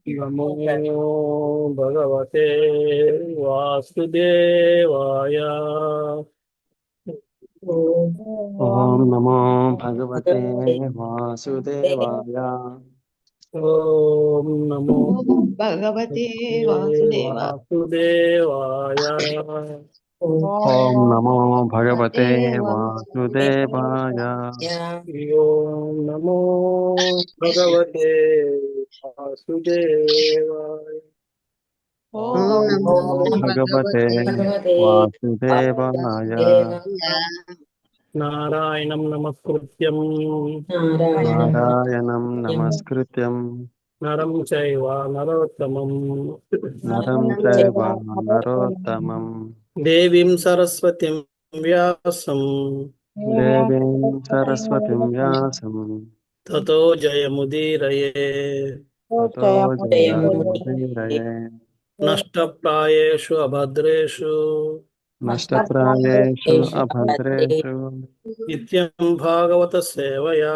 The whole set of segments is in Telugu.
नमो भगवते वासुदेवाय। ओम ॐ नमो भगवते वासुदेवाय। नमो भगवते भगवते वासुदेवाय। वासुदेवाय। ओम नमो भगवते वासुदेवाय। ॐ नमो भगवते वासुदेवाय। ओम ओम नमो नमो भगवते भगवते वासुदेवाय। वासुदेवाय। नारायणं नमस्कृत्यं नारायणं नमस्कृत्यं नरं चैव नरोत्तमं नरं चैव नरोत्तमं देवीं सरस्वतीं व्यासं देवीं सरस्वतीं व्यासं ततो जयमुदीरये। ततो जयमुदीरये। नष्टप्रायेषु अभद्रेषु नष्टप्रायेषु अभद्रेषु नित्यं भागवत सेवया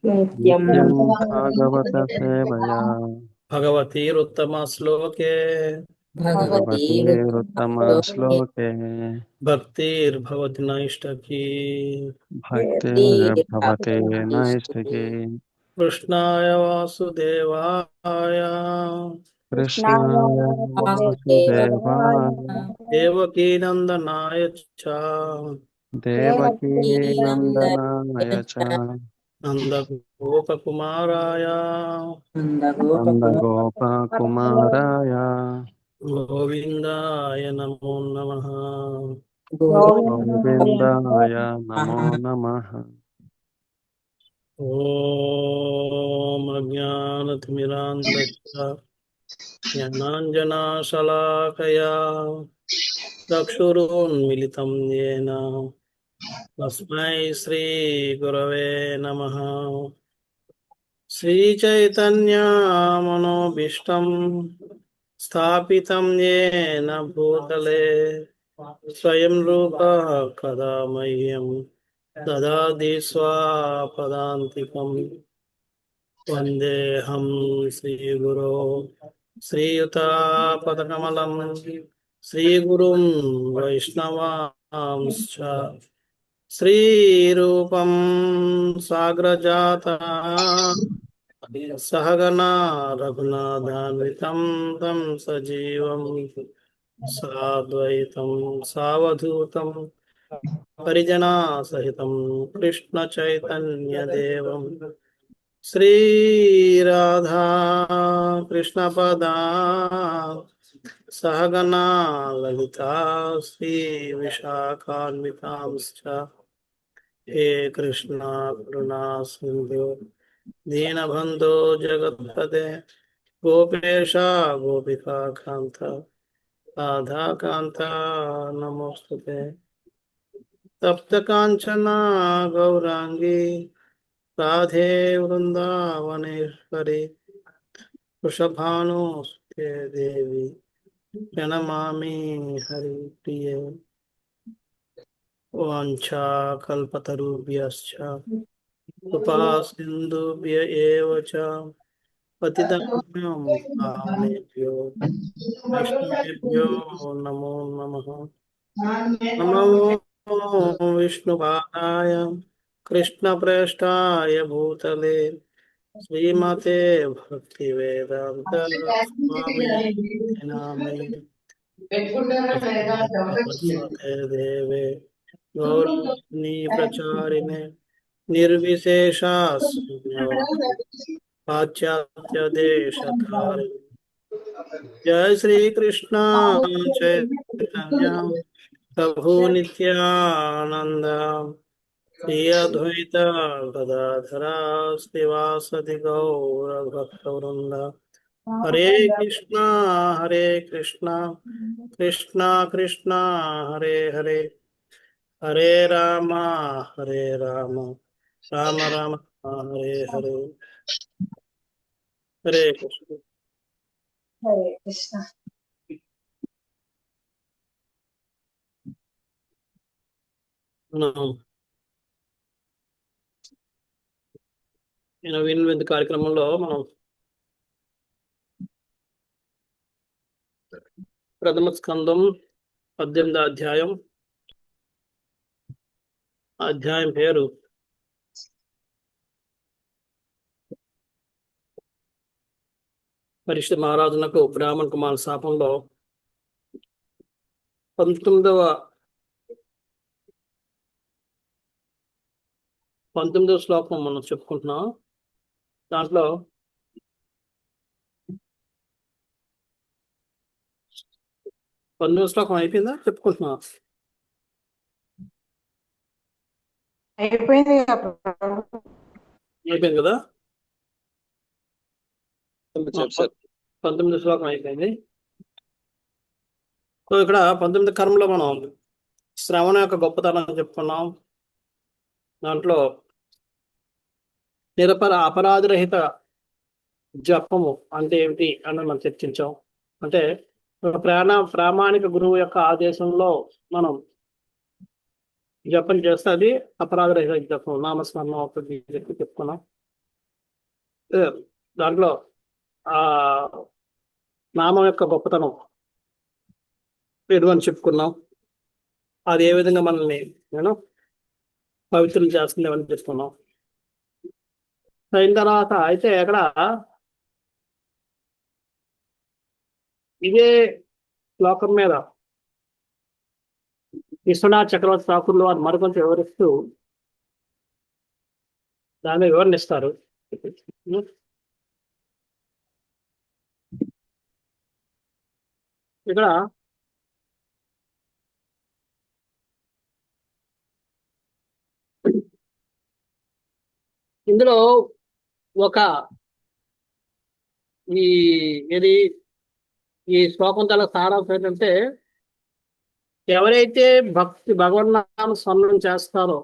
नित्यं भागवत सेवया। भगवतीरुत्तमश्लोके भगवतीरुत्तमश्लोके भक्तिर्भवति नैष्टकी। भक्तिर्भवते नैष्ठिकी। कृष्णाय वासुदेवाय कृष्णाय वासुदेवाय देवकीनन्दनाय च देवकीनन्दनाय च नन्दगोपकुमाराय नन्दगोपकुमाराय गोविन्दाय नमो नमः। गोविन्दाय नमो नमः। ॐ अज्ञानतिमिरान्धस्य ज्ञानाञ्जनाशलाकया चक्षुरुन्मिलितं येन तस्मै श्रीगुरवे नमः। श्रीचैतन्यमनोभीष्टं स्थापितं येन भूतले स्वयं रूपः कदा मह्यं ददाति स्वापदान्तिकम्। वन्देऽहं श्रीगुरो श्रीयुतापदकमलं श्रीगुरुं वैष्णवांश्च श्रीरूपं साग्रजाता सहगना रघुनाथान्वितं तं सजीवं साद्वैतं सावधूतं परिजनासहितं कृष्णचैतन्यदेवं श्रीराधा कृष्णपदा सहगना ललिता श्रीविशाखान्वितांश्च हे कृष्णा करुणा सिन्धु दीनबन्धो जगत्पते गोपेश गोपिका कान्त राधा कान्ता नमोस्तुते। तप्त कांचना गौरांगी राधे वृंदावनेश्वरी वृषभानुसुते देवी प्रणमामि हरिप्रिये। वाञ्छाकल्पतरुभ्यश्च कृपा सिन्धुभ्य एव च पतितं पावनेभ्यो वैष्णवेभ्यो नमो नमः। नमो विष्णुपादाय कृष्णप्रेष्ठाय भूतले श्रीमते भक्तिवेदान्त स्वामी नामिने सरस्वते देवे गौरवाणी प्रचारिणे निर्विशेषा शून्यवादी पाश्चात्य देशतारिणे। जय श्री कृष्ण चैतन्य प्रभु नित्यानंद श्री अद्वैत गदाधरा श्रीवासदि गौर भक्तवृंद। हरे कृष्णा कृष्णा कृष्णा हरे हरे हरे राम राम राम हरे हरे। हरे कृष्ण। हरे कृष्ण। మనం విన్ విందు కార్యక్రమంలో మనం ప్రథమ స్కందం 18వ అధ్యాయం. అధ్యాయం పేరు పరిషత్ మహారాజునకు బ్రాహ్మణ కుమార శాపంలో 19వ శ్లోకం మనం చెప్పుకుంటున్నాం. దాంట్లో 19వ శ్లోకం అయిపోయిందా? చెప్పుకుంటున్నా. అయిపోయింది అయిపోయింది కదా? 19వ శ్లోకం అయిపోయింది. సో ఇక్కడ 19 కర్మలో మనం శ్రవణ యొక్క గొప్పతనం చెప్పుకున్నాం. దాంట్లో అపరాధరహిత జపము అంటే ఏమిటి అని మనం చర్చించాం. అంటే ఒక ప్రామాణిక గురువు యొక్క ఆదేశంలో మనం జపం చేస్తే అది అపరాధరహిత జపం, నామస్మరణ అవుతుంది చెప్పి చెప్పుకున్నాం. దాంట్లో ఆ నామం యొక్క గొప్పతనం అని చెప్పుకున్నాం. అది ఏ విధంగా మనల్ని పవిత్రం చేస్తుంది అని చెప్పుకున్నాం. అయిన తర్వాత అయితే అక్కడ ఇదే శ్లోకం మీద విశ్వనాథ్ చక్రవర్తి ఠాకూర్లు వారు మరికొంచెం వివరిస్తూ దాని వివరణ ఇస్తారు. ఇక్కడ ఇందులో ఒక ఈ శ్లోకం తల సారాంశం ఏంటంటే, ఎవరైతే భగవన్నామ స్మరణం చేస్తారో,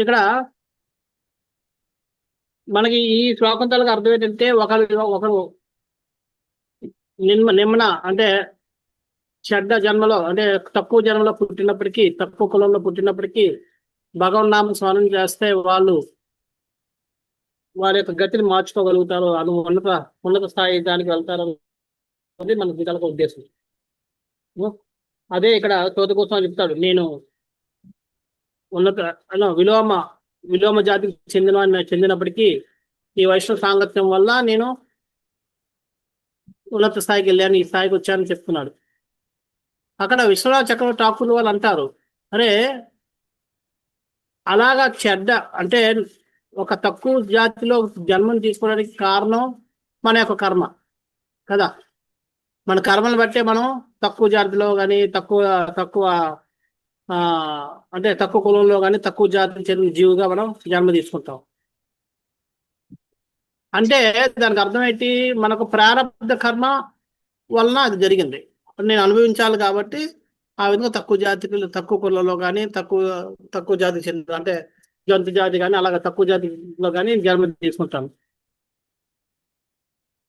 ఇక్కడ మనకి ఈ శ్లోకం తలకు అర్థం ఏంటంటే, ఒకరు నిమ్న అంటే చెడ్డ జన్మలో అంటే తక్కువ జన్మలో పుట్టినప్పటికీ, తక్కువ కులంలో పుట్టినప్పటికీ భగవన్నామ స్మరణం చేస్తే వాళ్ళు వారి యొక్క గతిని మార్చుకోగలుగుతారు, ఉన్నత స్థాయి దానికి వెళ్తారు అది మన విధాలకు ఉద్దేశం. అదే ఇక్కడ చోత కోసం చెప్తాడు, నేను విలోమ జాతికి చెందినప్పటికీ ఈ వైష్ణవ సాంగత్యం వల్ల నేను ఉన్నత స్థాయికి వెళ్ళాను, ఈ స్థాయికి వచ్చానని చెప్తున్నాడు. అక్కడ విశ్వనాథ చక్రవర్తి ఠాకూర్ వాళ్ళు అంటారు, అరే అలాగా చెడ్డ అంటే ఒక తక్కువ జాతిలో జన్మం తీసుకోవడానికి కారణం మన యొక్క కర్మ కదా. మన కర్మను బట్టే మనం తక్కువ జాతిలో కానీ తక్కువ అంటే తక్కువ కులంలో కానీ తక్కువ జాతికి చెందిన జీవుగా మనం జన్మ తీసుకుంటాం. అంటే దానికి అర్థం ఏంటి, మనకు ప్రారంభ కర్మ వలన అది జరిగింది, నేను అనుభవించాలి కాబట్టి ఆ విధంగా తక్కువ కులంలో కానీ తక్కువ జాతికి చెందిన అంటే జంతు జాతి కానీ అలాగ తక్కువ జాతిలో కానీ జన్మ తీసుకుంటాను.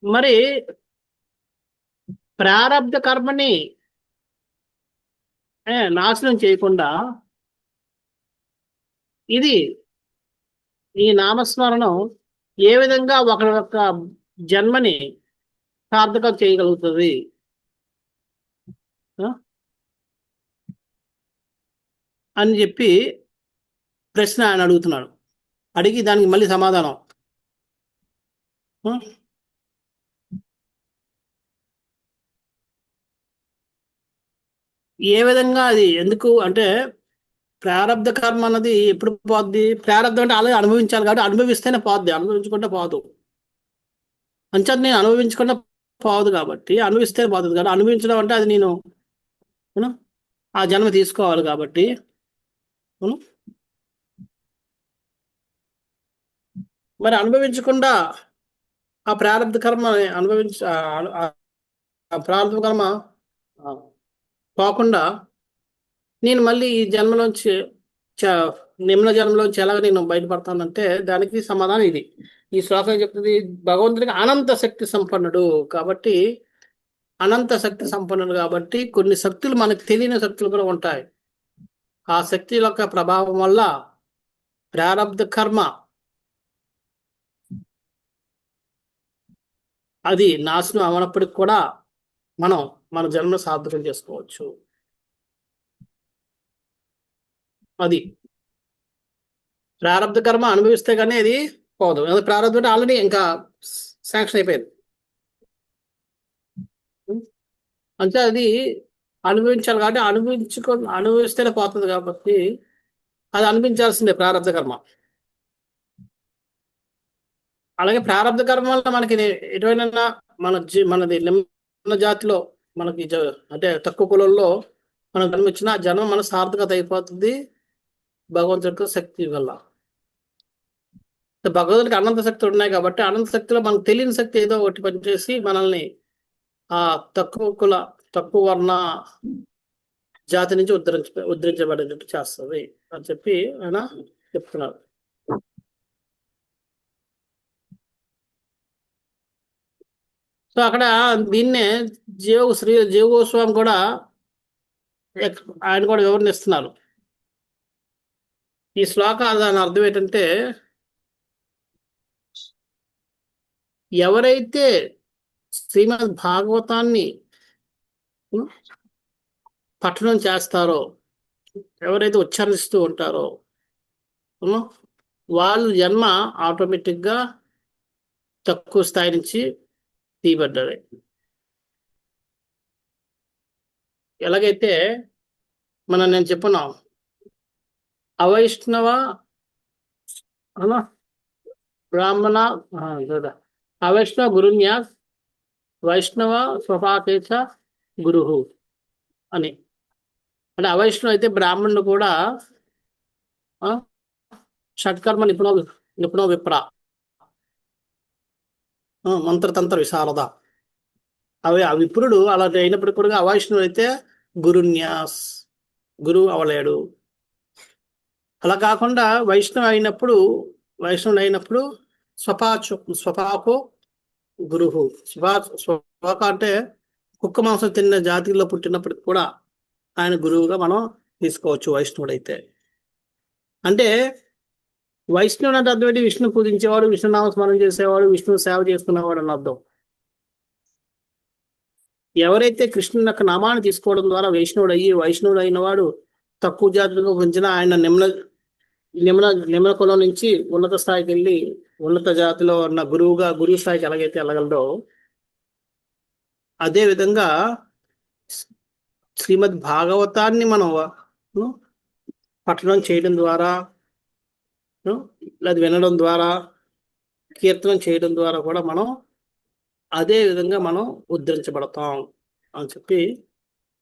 మరి ప్రారబ్ధ కర్మని నాశనం చేయకుండా ఈ నామస్మరణం ఏ విధంగా ఒకరి యొక్క జన్మని సార్థకం చేయగలుగుతుంది అని చెప్పి ప్రశ్న ఆయన అడుగుతున్నాడు. అడిగి దానికి మళ్ళీ సమాధానం ఏ విధంగా అది ఎందుకు అంటే ప్రారబ్ధ కర్మ అన్నది ఎప్పుడు పోద్ది? ప్రారబ్ధం అంటే అలాగే అనుభవించాలి కాబట్టి అనుభవిస్తేనే పోద్ది, అనుభవించుకుంటే పోదు. అంచేత నేను అనుభవించకుండా పోదు కాబట్టి అనుభవిస్తేనే పోతుంది కాబట్టి అనుభవించడం అంటే అది నేను ఆ జన్మ తీసుకోవాలి కాబట్టి మరి అనుభవించకుండా ఆ ప్రారబ్ధ కర్మ ప్రారబ్ధ కర్మ పోకుండా నేను మళ్ళీ ఈ జన్మలోంచి నిమ్న జన్మలోంచి ఎలాగ నేను బయటపడతానంటే దానికి సమాధానం ఇది. ఈ శ్లోకం చెప్తుంది, భగవంతుడికి అనంత శక్తి సంపన్నుడు కాబట్టి కొన్ని శక్తులు మనకు తెలియని శక్తులు కూడా ఉంటాయి. ఆ శక్తుల యొక్క ప్రభావం వల్ల ప్రారబ్ధ కర్మ అది నాశనం అవనప్పటికి కూడా మనం మన జన్మ సార్థకం చేసుకోవచ్చు. అది ప్రారంభ కర్మ అనుభవిస్తే కానీ అది పోదు. అది ప్రారంభం అంటే ఆల్రెడీ ఇంకా శాంక్షన్ అయిపోయింది. అంటే అది అనుభవించాలి కాబట్టి అనుభవిస్తేనే పోతుంది కాబట్టి అది అనిపించాల్సిందే ప్రారంభ కర్మ. అలాగే ప్రారంభ కర్మ వల్ల మనకి ఎటువైనా మనది నిమ్న జాతిలో మనకి అంటే తక్కువ కులంలో మనం జన్మించిన ఆ జన్మ మన సార్థకత అయిపోతుంది భగవంతుడికి శక్తి వల్ల. భగవంతుడికి అనంత శక్తులు ఉన్నాయి కాబట్టి అనంత శక్తిలో మనకు తెలియని శక్తి ఏదో ఒకటి పనిచేసి మనల్ని ఆ తక్కువ వర్ణ జాతి నుంచి ఉద్ధరించబడేటట్టు చేస్తుంది అని చెప్పి ఆయన చెప్తున్నారు. సో అక్కడ దీన్నే జీవ గోస్వామి కూడా ఆయన కూడా వివరణిస్తున్నారు. ఈ శ్లోక దాని అర్థం ఏంటంటే, ఎవరైతే శ్రీమద్ భాగవతాన్ని పఠనం చేస్తారో, ఎవరైతే ఉచ్చరిస్తూ ఉంటారో వాళ్ళు జన్మ ఆటోమేటిక్గా తక్కువ స్థాయి నుంచి తీయబడ్డారు. ఎలాగైతే నేను చెప్పున్నా అవైష్ణవ బ్రాహ్మణ అవైష్ణవ గురున్యాస్ వైష్ణవ స్వపాకేశ గురు అని. అంటే అవైష్ణవ అయితే బ్రాహ్మణుడు కూడా షట్కర్మ నిపుణో విప్ర మంత్రతంత్ర విశారద విప్రుడు అలా అయినప్పటికీ కూడా అవైష్ణవుడు అయితే గురున్యాస్ గురువు అవలేడు. అలా కాకుండా వైష్ణవుడు అయినప్పుడు స్వపాకో గురువు. స్వపాక అంటే కుక్క మాంసం తిన్న జాతిలో పుట్టినప్పటికి కూడా ఆయన గురువుగా మనం తీసుకోవచ్చు వైష్ణవుడైతే. అంటే వైష్ణవుడు అంటే అర్థం ఏంటి? విష్ణు పూజించేవాడు, విష్ణునామ స్మరణ చేసేవాడు, విష్ణువు సేవ చేసుకునేవాడు అని అర్థం. ఎవరైతే కృష్ణుని యొక్క నామాన్ని తీసుకోవడం ద్వారా వైష్ణవుడు అయిన వాడు తక్కువ జాతిలో పెంచిన ఆయన నిమ్న కులం నుంచి ఉన్నత స్థాయికి వెళ్ళి ఉన్నత జాతిలో ఉన్న గురువు స్థాయికి ఎలాగైతే వెళ్ళగలడో, అదే విధంగా శ్రీమద్ భాగవతాన్ని మనం పఠనం చేయడం ద్వారా, లేదా వినడం ద్వారా, కీర్తనం చేయడం ద్వారా కూడా మనం అదే విధంగా మనం ఉద్ధరించబడతాం అని చెప్పి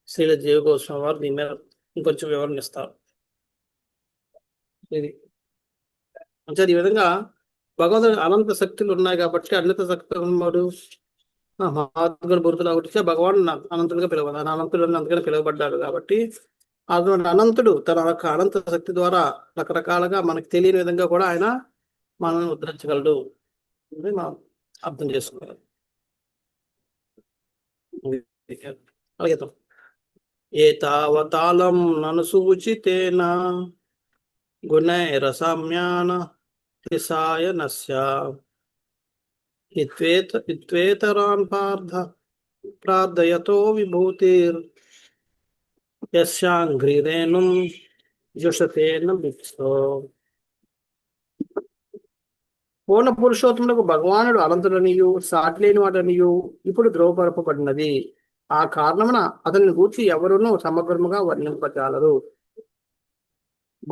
శ్రీల జీవ గోస్వామి వారు దీని మీద ఇంకొంచెం వివరణ ఇస్తారు. ఇది అంటే ఈ విధంగా భగవంతుడు అనంత శక్తులు ఉన్నాయి కాబట్టి అనంత శక్తుడు మహాత్ముడు బురుతులు ఒకటి భగవాన్ అనంతుడిగా అనంతుడు అందుకని పిలువబడ్డాడు. కాబట్టి అటువంటి అనంతుడు తన యొక్క అనంత శక్తి ద్వారా రకరకాలుగా మనకు తెలియని విధంగా కూడా ఆయన మనల్ని ఉద్ధరించగలడు అని మనం అర్థం చేసుకోవాలి. అలాగే ఏతావతాళం నను సూచితేన గుణైరసామ్యాన త్రిసాయనస్య ఇత్వేతరాన్ ప్రార్థయతో విభూతిర్ యస్యాంఘ్రిరేణుం జుషతేన బిత్సో. పూర్ణ పురుషోత్తములకు భగవానుడు అనంతుడనియు సాటి లేని వాడనియు ఇప్పుడు ధ్రువపరపబడినది. ఆ కారణమున అతన్ని గూర్చి ఎవరునూ సమగ్రముగా వర్ణింపజాలరు.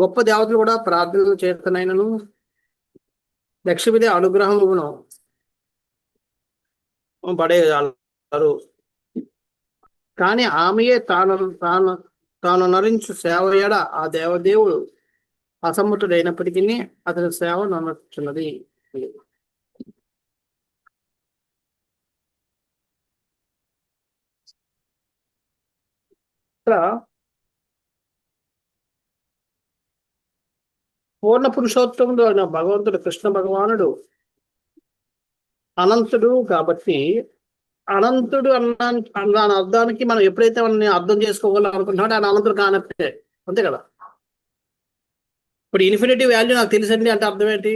గొప్ప దేవతలు కూడా ప్రార్థనలు చేస్తనైనను లక్ష్మీదే అనుగ్రహమును పడేయగలరు. కానీ ఆమెయే తాను నరించు సేవ ఎడ ఆ దేవదేవుడు అసమ్మతుడైనప్పటికీ అతని సేవ నన్నచున్నది. ఇక్కడ పూర్ణ పురుషోత్తముడు అయిన భగవంతుడు కృష్ణ భగవానుడు అనంతుడు కాబట్టి అనంతుడు అన్న అర్థానికి మనం ఎప్పుడైతే మనల్ని అర్థం చేసుకోగలం అనుకుంటున్నాడో ఆయన అనంతుడు కానట్టే, అంతే కదా. ఇప్పుడు ఇన్ఫినిటీ వాల్యూ నాకు తెలుసండి అంటే అర్థం ఏంటి?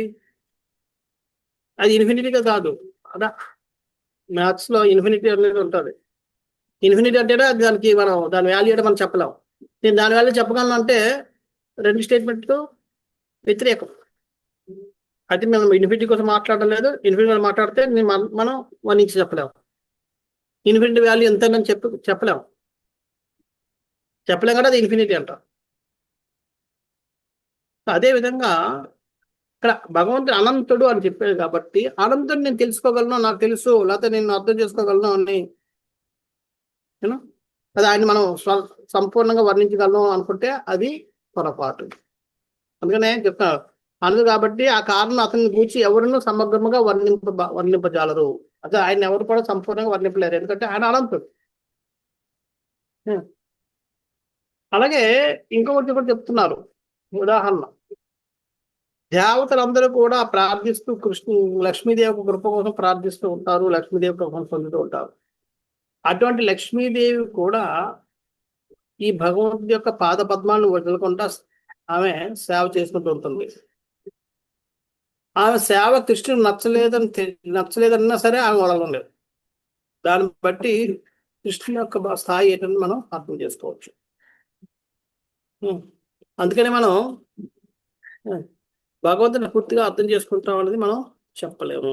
అది ఇన్ఫినిటీగా కాదు. అదా మ్యాథ్స్ లో ఇన్ఫినిటీ అనేది ఉంటుంది. ఇన్ఫినిటీ అంటే దానికి మనం దాని వాల్యూ అంటే మనం చెప్పలేం. నేను దాని వాల్యూ చెప్పగలను అంటే రెండు స్టేట్మెంట్ వ్యతిరేకం. అయితే మనం ఇన్ఫినిటీ కోసం మాట్లాడడం లేదు. ఇన్ఫినిటీ కోసం మాట్లాడితే మనం 1 ఇంచ్ చెప్పలేము. ఇన్ఫినిటీ వాల్యూ ఎంత అని చెప్పలేము కదా, అది ఇన్ఫినిటీ అంటాం. అదే విధంగా ఇక్కడ భగవంతుడు అనంతుడు అని చెప్పాడు కాబట్టి అనంతుడు నేను తెలుసుకోగలను, నాకు తెలుసు, లేకపోతే నేను అర్థం చేసుకోగలను అని అది ఆయన మనం సంపూర్ణంగా వర్ణించగలను అనుకుంటే అది పొరపాటు. అందుకనే చెప్తాను అందుకు కాబట్టి ఆ కారణం అతన్ని గూర్చి ఎవరినూ సమగ్రముగా వర్ణింపజాలరు. అదే ఆయన ఎవరు కూడా సంపూర్ణంగా వర్ణింపలేరు, ఎందుకంటే ఆయన అనంతుడు. అలాగే ఇంకొకటి కూడా చెప్తున్నారు ఉదాహరణ. దేవతలందరూ కూడా ప్రార్థిస్తూ లక్ష్మీదేవి కృప కోసం ప్రార్థిస్తూ ఉంటారు, లక్ష్మీదేవి కృపను పొందుతూ ఉంటారు. అటువంటి లక్ష్మీదేవి కూడా ఈ భగవంతుడి యొక్క పాద పద్మాలను వదలకుండా ఆమె సేవ చేసుకుంటూ ఉంటుంది. ఆమె సేవ కృష్ణుడు నచ్చలేదన్నా సరే ఆమె వదలలేదు. దాన్ని బట్టి కృష్ణుని యొక్క స్థాయి ఏంటని మనం అర్థం చేసుకోవచ్చు. అందుకని మనం భగవంతుని పూర్తిగా అర్థం చేసుకుంటాం అనేది మనం చెప్పలేము.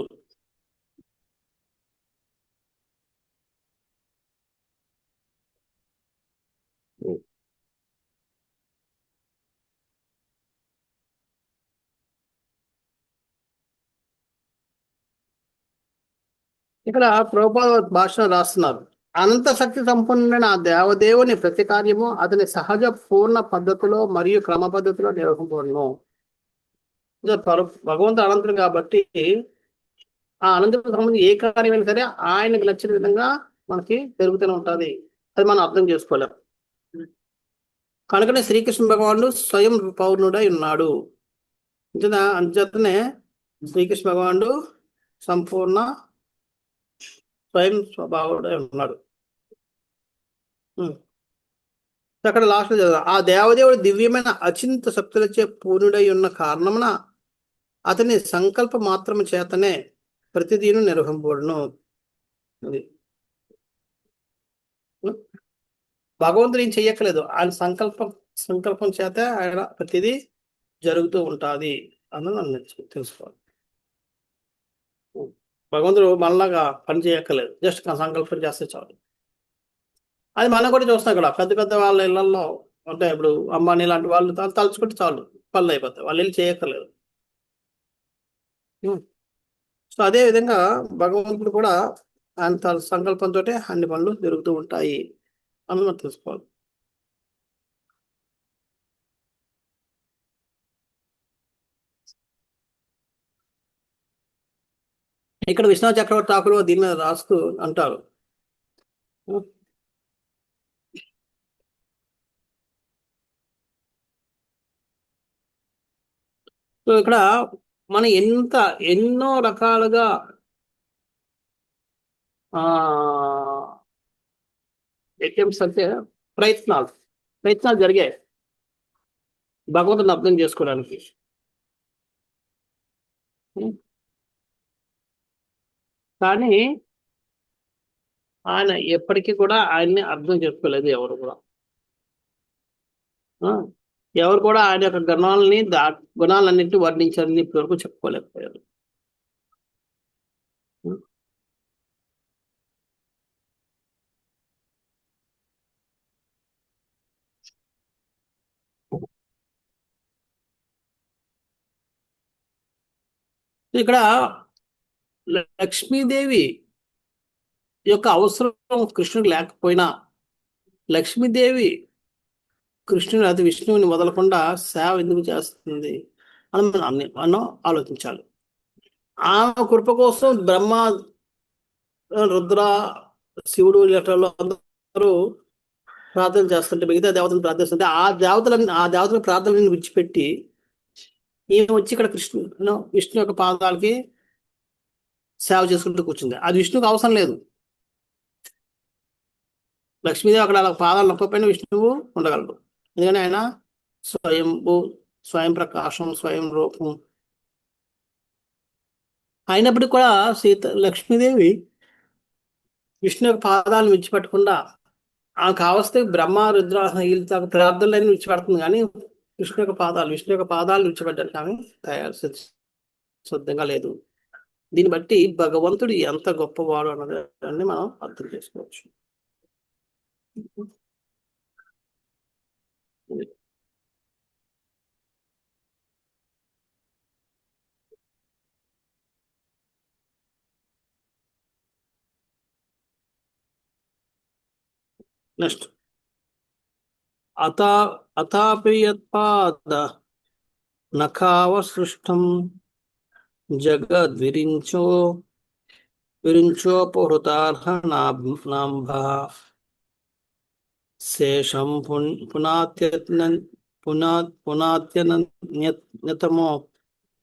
ఇక్కడ ప్రభుపాద భాష రాస్తున్నారు. అనంత శక్తి సంపన్నుడైన ఆ దేవదేవుని ప్రతి కార్యము అతని సహజ పూర్ణ పద్ధతిలో మరియు క్రమ పద్ధతిలో నిర్వహింపబడును. భగవంతుడు అనంతుడు కాబట్టి ఆ అనంతుడికి సంబంధించి ఏ కార్యమైనా సరే ఆయనకు నచ్చిన విధంగా మనకి జరుగుతూనే ఉంటుంది. అది మనం అర్థం చేసుకోలేం. కనుకనే శ్రీకృష్ణ భగవానుడు స్వయం పౌర్ణుడై ఉన్నాడు. అంచేతనే శ్రీకృష్ణ భగవానుడు సంపూర్ణ స్వయం స్వభావుడై ఉన్నాడు. అక్కడ లాస్ట్ చదువు. ఆ దేవదేవుడు దివ్యమైన అచింత శక్తులచే పూర్ణుడై ఉన్న కారణమున అతని సంకల్ప మాత్రము చేతనే ప్రతిదీను నిర్వహింపబడును. అది భగవంతుడు ఏం చెయ్యక్కలేదు, ఆయన సంకల్పం చేత ఆయన ప్రతిదీ జరుగుతూ ఉంటుంది అన్నది నన్ను తెలుసుకోవాలి. భగవంతుడు మనలాగా పని చేయక్కర్లేదు, జస్ట్ సంకల్పం చేస్తే చాలు. అది మనం కూడా చూస్తాం ఇక్కడ పెద్ద పెద్ద వాళ్ళ ఇళ్లలో అంటే ఇప్పుడు అంబానీ లాంటి వాళ్ళు తలుచుకుంటే చాలు పనులు అయిపోతాయి, వాళ్ళు వెళ్ళి చేయక్కర్లేదు. సో అదే విధంగా భగవంతుడు కూడా ఆయన తన సంకల్పంతో అన్ని పనులు జరుగుతూ ఉంటాయి అని మనం తెలుసుకోవాలి. ఇక్కడ విశ్వనాథ చక్రవర్తి ఠాకూర్ దీని మీద రాస్తూ అంటారు, సో ఇక్కడ మనం ఎన్నో రకాలుగా అటెంప్ట్స్ అంటే ప్రయత్నాలు జరిగాయి భగవంతుని అర్థం చేసుకోవడానికి. కానీ ఆయన ఎప్పటికీ కూడా ఆయన్ని అర్థం చేసుకోలేదు ఎవరు కూడా ఆయన యొక్క గుణాలన్నింటినీ వర్ణించాలని ఇప్పటి వరకు చెప్పుకోలేకపోయారు. ఇక్కడ లక్ష్మీదేవి యొక్క అవసరం కృష్ణుడు లేకపోయినా లక్ష్మీదేవి కృష్ణుని అది విష్ణువుని వదలకుండా సేవ ఎందుకు చేస్తుంది అని మనం ఆలోచించాలి. ఆమె కృప కోసం బ్రహ్మ, రుద్ర, శివుడు ఇలాంటి అందరూ ప్రార్థన చేస్తుంటే, మిగతా దేవతలను ప్రార్థిస్తుంటే ఆ దేవతల ప్రార్థనలను విడిచిపెట్టి ఈమె వచ్చి ఇక్కడ విష్ణు యొక్క పాదాలకి సేవ చేసుకుంటూ కూర్చుంది. అది విష్ణువుకి అవసరం లేదు. లక్ష్మీదేవి అక్కడ పాదాలు నొప్పపోయిన విష్ణువు ఉండగలడు, ఎందుకని ఆయన స్వయం ప్రకాశం, స్వయం రూపం అయినప్పటికీ కూడా లక్ష్మీదేవి విష్ణు యొక్క పాదాలను విడిచిపెట్టకుండా ఆమె కావస్తే బ్రహ్మ రుద్ర వీళ్ళ ప్రార్థనలన్నీ విడిచిపెడుతుంది, కానీ విష్ణు యొక్క పాదాలు విడిచిపెట్టడానికి ఆమె సిద్ధంగా లేదు. దీన్ని బట్టి భగవంతుడు ఎంత గొప్పవాడు అన్నదాన్ని మనం అర్థం చేసుకోవచ్చు. నెక్స్ట్ అతాపి యత్పాద నఖావసృష్టం విరించోపహృతార్హనాంభ శేషం పునాత్యనతమో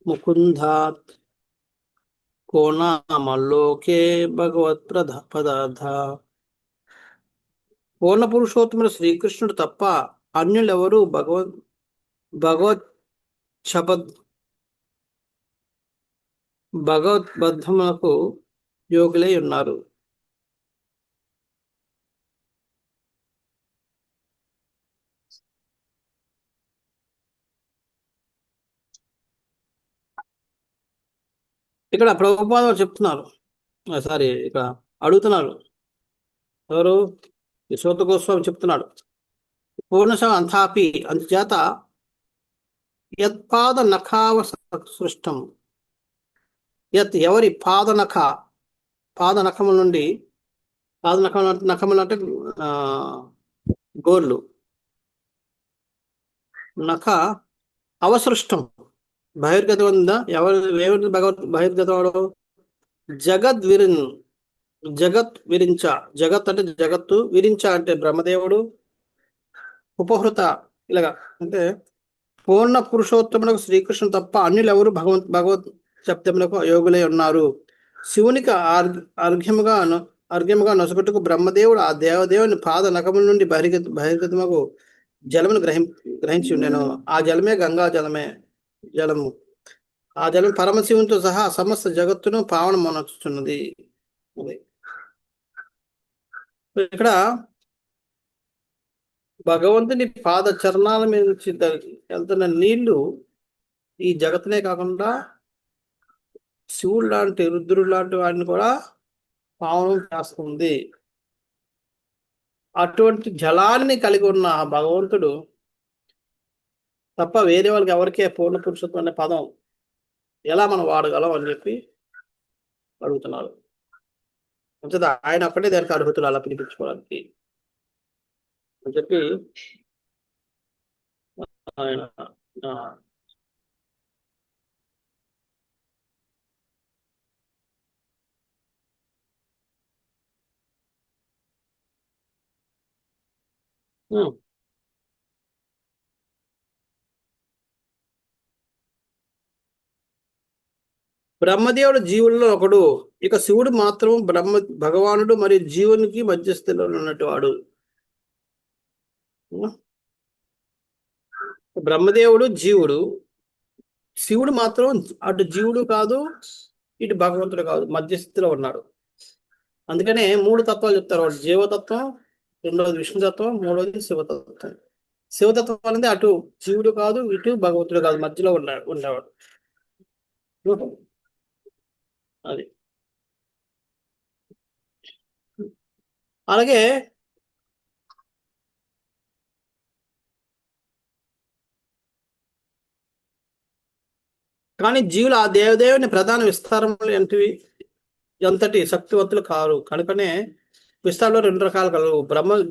ముకుందాత్ కోణామల్లోకే భగవత్ పదార్థ. పూర్ణ పురుషోత్తముడు శ్రీకృష్ణుడు తప్ప అన్యులెవరూ భగవద్బద్ధములకు యోగులై ఉన్నారు. ఇక్కడ ప్రభుపాద చెప్తున్నారు, సారీ ఇక్కడ అడుగుతున్నారు, ఎవరు? యశోద గోస్వామి చెప్తున్నాడు, పూర్ణశ అంథాపి అందుచేత యత్పాద నఖావ సృష్టం, ఎవరి పాదనఖముల నుండి, నఖములు అంటే గోర్లు, నఖ అవసృష్టం బహిర్గతం ఉందా? ఎవరి బహిర్గతవాడు? జగత్ విరించ, జగత్ అంటే జగత్తు, విరించ అంటే బ్రహ్మదేవుడు, ఉపహృత ఇలాగా అంటే పూర్ణ పురుషోత్తమునకు శ్రీకృష్ణుడు తప్ప అన్యులెవరు భగవత్ శబ్దములకు యోగులై ఉన్నారు. శివునికి అర్ఘ్యముగా నొసగట్టుకు బ్రహ్మదేవుడు ఆ దేవదేవుని పాద నఖముల నుండి బహిర్గతముకు జలమును గ్రహించి ఉండెను. ఆ జలమే గంగా జలము. ఆ జలం పరమశివునితో సహా సమస్త జగత్తును పావనమనొచ్చుతున్నది. ఇక్కడ భగవంతుని పాద చరణాల మీద నుంచి వెళ్తున్న నీళ్లు ఈ జగత్తునే కాకుండా శివుడు లాంటి, రుద్రుడు లాంటి వాడిని కూడా పావనం చేస్తుంది. అటువంటి జలాన్ని కలిగి ఉన్న భగవంతుడు తప్ప వేరే వాళ్ళకి ఎవరికే పూర్ణ పురుషత్వం అనే పదం ఎలా మనం వాడగలం అని చెప్పి అడుగుతున్నారు. అంతే, ఆయన అక్కడే దానికి అర్హుతులు అలా పిలిపించుకోవడానికి అని చెప్పి ఆయన బ్రహ్మదేవుడు జీవుల్లో ఒకడు, ఇక శివుడు మాత్రం భగవానుడు మరియు జీవునికి మధ్యస్థితిలో ఉన్నట్టు వాడు. బ్రహ్మదేవుడు జీవుడు, శివుడు మాత్రం అటు జీవుడు కాదు, ఇటు భగవంతుడు కాదు, మధ్యస్థితిలో ఉన్నాడు. అందుకనే 3 తత్వాలు చెప్తారు. ఒకటి జీవతత్వం, రెండవది విష్ణుతత్వం, మూడవది శివతత్వం. శివతత్వం అనేది అటు జీవుడు కాదు, ఇటు భగవంతుడు కాదు, మధ్యలో ఉండేవాడు. అది అలాగే కానీ జీవులు ఆ దేవదేవుని ప్రధాన విస్తారములు ఎంతటి శక్తివంతులు కారు. కనుకనే విస్తారంలో 2 రకాలు కలవు.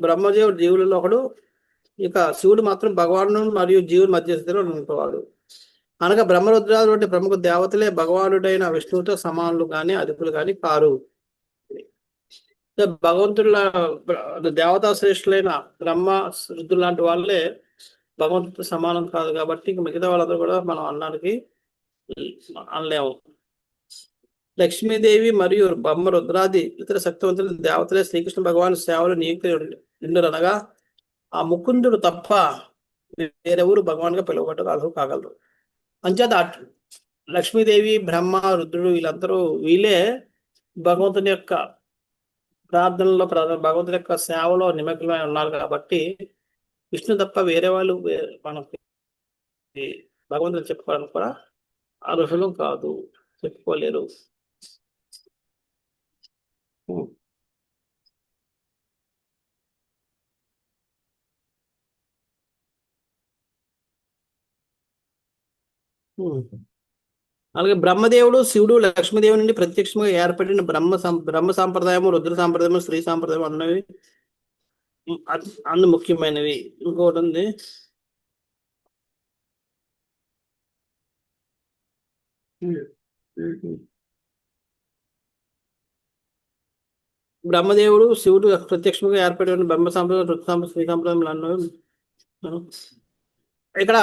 బ్రహ్మదేవుడు జీవులలో ఒకడు, ఇక శివుడు మాత్రం భగవాను మరియు జీవుని మధ్యస్థితిలో ఉన్నవాడు. అనగా బ్రహ్మరుద్రాలు వంటి ప్రముఖ దేవతలే భగవానుడైన విష్ణువుతో సమానులు కానీ అధికులు కానీ కారు. భగవంతుల దేవతా శ్రేష్ఠులైన బ్రహ్మ రుద్రులు లాంటి వాళ్ళే భగవంతుడితో సమానం కాదు. కాబట్టి మిగతా వాళ్ళందరూ కూడా మనం అనలేము. లక్ష్మీదేవి మరియు బ్రహ్మ రుద్రాది ఇతర శక్తివంతుల దేవతలే శ్రీకృష్ణ భగవాన్ సేవలు నియుక్తులనగా ఆ ముకుందుడు తప్ప వేరెవరు భగవాన్గా పిలువబట్టు కాగలరు. అంచేత లక్ష్మీదేవి, బ్రహ్మ, రుద్రుడు వీళ్ళే భగవంతుని యొక్క ప్రార్థనలో భగవంతుడి యొక్క సేవలో నిమగ్నమై ఉన్నారు కాబట్టి విష్ణు తప్ప వేరే వాళ్ళు మనకి భగవంతుని చెప్పుకోవడానికి కూడా అర్హులు కాదు, చెప్పుకోలేరు. ఉం. ఉం. అలాగే బ్రహ్మదేవుడు, శివుడు, లక్ష్మీదేవి నుండి ప్రత్యక్షంగా ఏర్పడిన బ్రహ్మ సాంప్రదాయము, రుద్ర సాంప్రదాయము, స్త్రీ సాంప్రదాయం అన్నవి అందు ముఖ్యమైనవి. ఇంకోటి ఉంది, బ్రహ్మదేవుడు, శివుడు ప్రత్యక్షంగా ఏర్పడిన బ్రహ్మ సాంప్రదాయం, రుద్ర సాంప్రదాయం, స్త్రీ సాంప్రదాయం అన్నవి. ఇక్కడ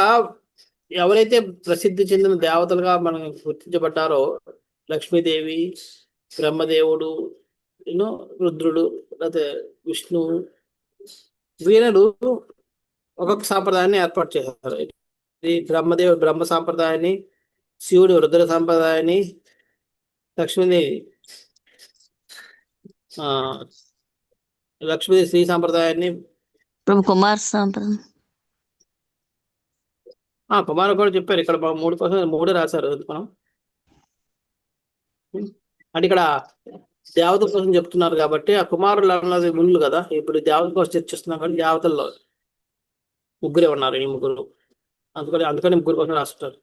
ఎవరైతే ప్రసిద్ధి చెందిన దేవతలుగా మనం గుర్తించబడ్డారో లక్ష్మీదేవి, బ్రహ్మదేవుడు, రుద్రుడు, లేకపోతే విష్ణువు, వీరులు ఒక్కొక్క సాంప్రదాయాన్ని ఏర్పాటు చేశారు. బ్రహ్మదేవుడు బ్రహ్మ సాంప్రదాయాన్ని, శివుడు రుద్ర సాంప్రదాయాన్ని, లక్ష్మీదేవి శ్రీ సాంప్రదాయాన్ని, కుమార్ సాంప్రదాయం కుమారు కూడా చెప్పారు. ఇక్కడ 3 కోసం 3 రాశారు మనం. అంటే ఇక్కడ దేవత కోసం చెప్తున్నారు కాబట్టి ఆ కుమారులు అన్నది ముళ్ళు కదా. ఇప్పుడు దేవత కోసం చర్చిస్తున్నాం కానీ దేవతల్లో 3 ఉన్నారు. ఈ 3 అందుకని 3 కోసం రాస్తారు.